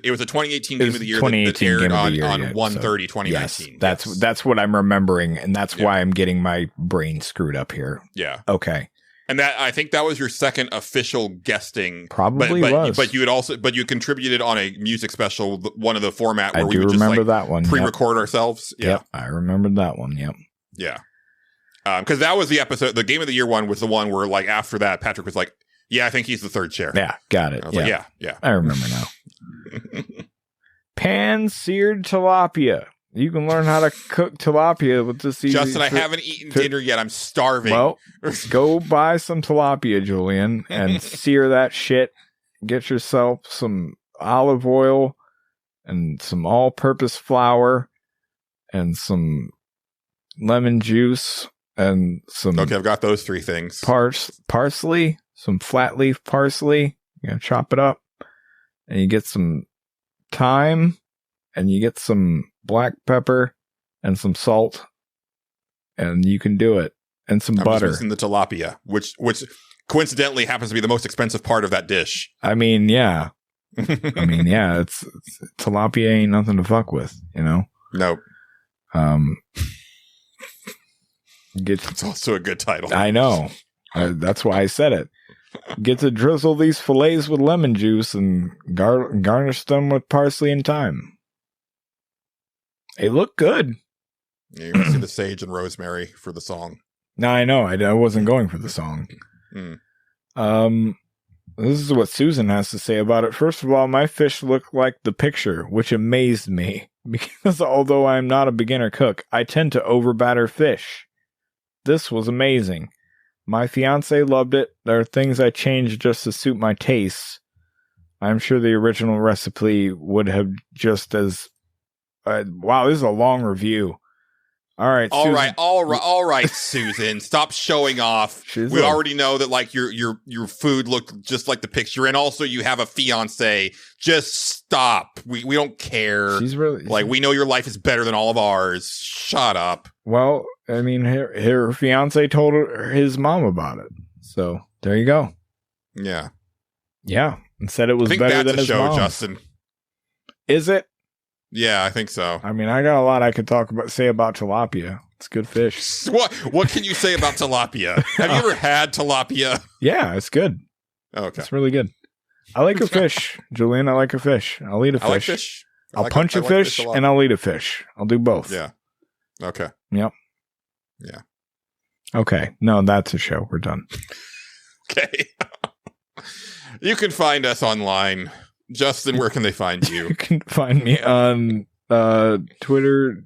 it was a 2018 Game of the Year that aired on 1/30/2019. Yes, that's what I'm remembering, and that's why I'm getting my brain screwed up here. Yeah. Okay. And I think that was your second official guesting. Probably was. But you contributed on a music special, one of the format where I we do would remember just that one. pre-record ourselves. Yeah. Yep, I remembered that one. Yep. Yeah. Because that was the episode. The Game of the Year one was the one where, like, after that, Patrick was like, "Yeah, I think he's the third chair." Yeah, got it. I was like, yeah. I remember now. Pan-seared tilapia. You can learn how to cook tilapia with this easy. Justin, I haven't eaten dinner yet. I'm starving. Well, go buy some tilapia, Julian, and sear that shit. Get yourself some olive oil and some all-purpose flour and some lemon juice and some. Okay, I've got those three things. Parsley, some flat leaf parsley. You're gonna chop it up, and you get some thyme, and you get some black pepper and some salt, and you can do it. And some butter. Just missing the tilapia, which coincidentally happens to be the most expensive part of that dish. I mean, yeah. It's tilapia ain't nothing to fuck with, you know? Nope. It's also a good title. I know. That's why I said it. Get to drizzle these fillets with lemon juice and garnish them with parsley and thyme. They look good. Yeah, you're going to see the sage and rosemary for the song. No, I know. I wasn't going for the song. This is what Susan has to say about it. First of all, my fish looked like the picture, which amazed me. Because although I'm not a beginner cook, I tend to overbatter fish. This was amazing. My fiance loved it. There are things I changed just to suit my tastes. I'm sure the original recipe would have just as... wow, this is a long review. All right, Susan. All right, Susan. Stop showing off. We already know that, like, your food looked just like the picture, and also you have a fiance. Just stop. We don't care. She's really like, we know your life is better than all of ours. Shut up. Well, I mean, her fiance told his mom about it, so there you go. Yeah, and said it was better than his mom. That's a show, Justin. Is it? Yeah, I think so. I mean, I got a lot I could say about tilapia. It's good fish. What can you say about tilapia? Have you ever had tilapia? Yeah, it's good. Oh, okay. It's really good. I like a fish, Julian. I like a fish. I'll eat a fish. I like fish. I'll punch a fish and I'll eat a fish. I'll do both. Yeah. Okay. Yep. Yeah. Okay. No, that's a show. We're done. Okay. You can find us online. Justin, where can they find you? You can find me on Twitter,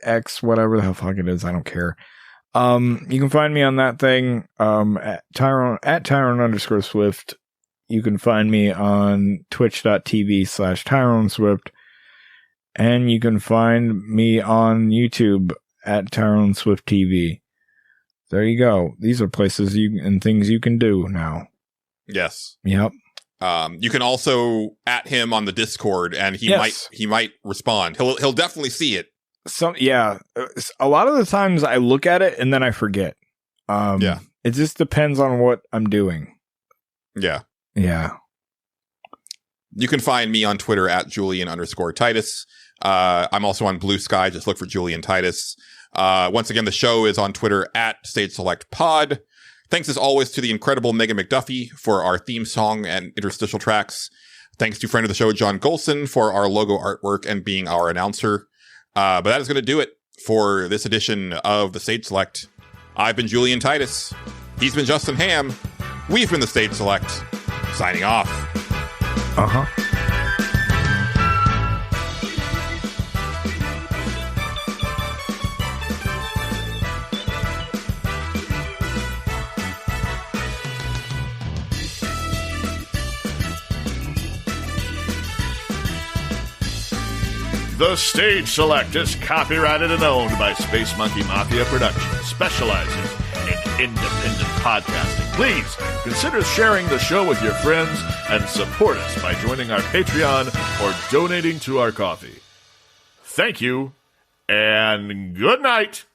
X, whatever the hell fuck it is. I don't care. You can find me on that thing at Tyrone_Swift. You can find me on twitch.tv/TyroneSwift. And you can find me on YouTube at Tyrone Swift TV. There you go. These are places and things you can do now. Yes. Yep. You can also at him on the Discord, and he might respond. He'll definitely see it. A lot of the times I look at it and then I forget. It just depends on what I'm doing. Yeah. You can find me on Twitter at Julian_Titus. I'm also on Blue Sky. Just look for Julian Titus. Once again, the show is on Twitter at Stage Select Pod. Thanks as always to the incredible Megan McDuffie for our theme song and interstitial tracks. Thanks to friend of the show, John Gholson, for our logo artwork and being our announcer. But that is going to do it for this edition of the Stage Select. I've been Julian Titus. He's been Justin Ham. We've been the Stage Select. Signing off. The Stage Select is copyrighted and owned by Space Monkey Mafia Productions, specializing in independent podcasting. Please consider sharing the show with your friends and support us by joining our Patreon or donating to our coffee. Thank you, and good night.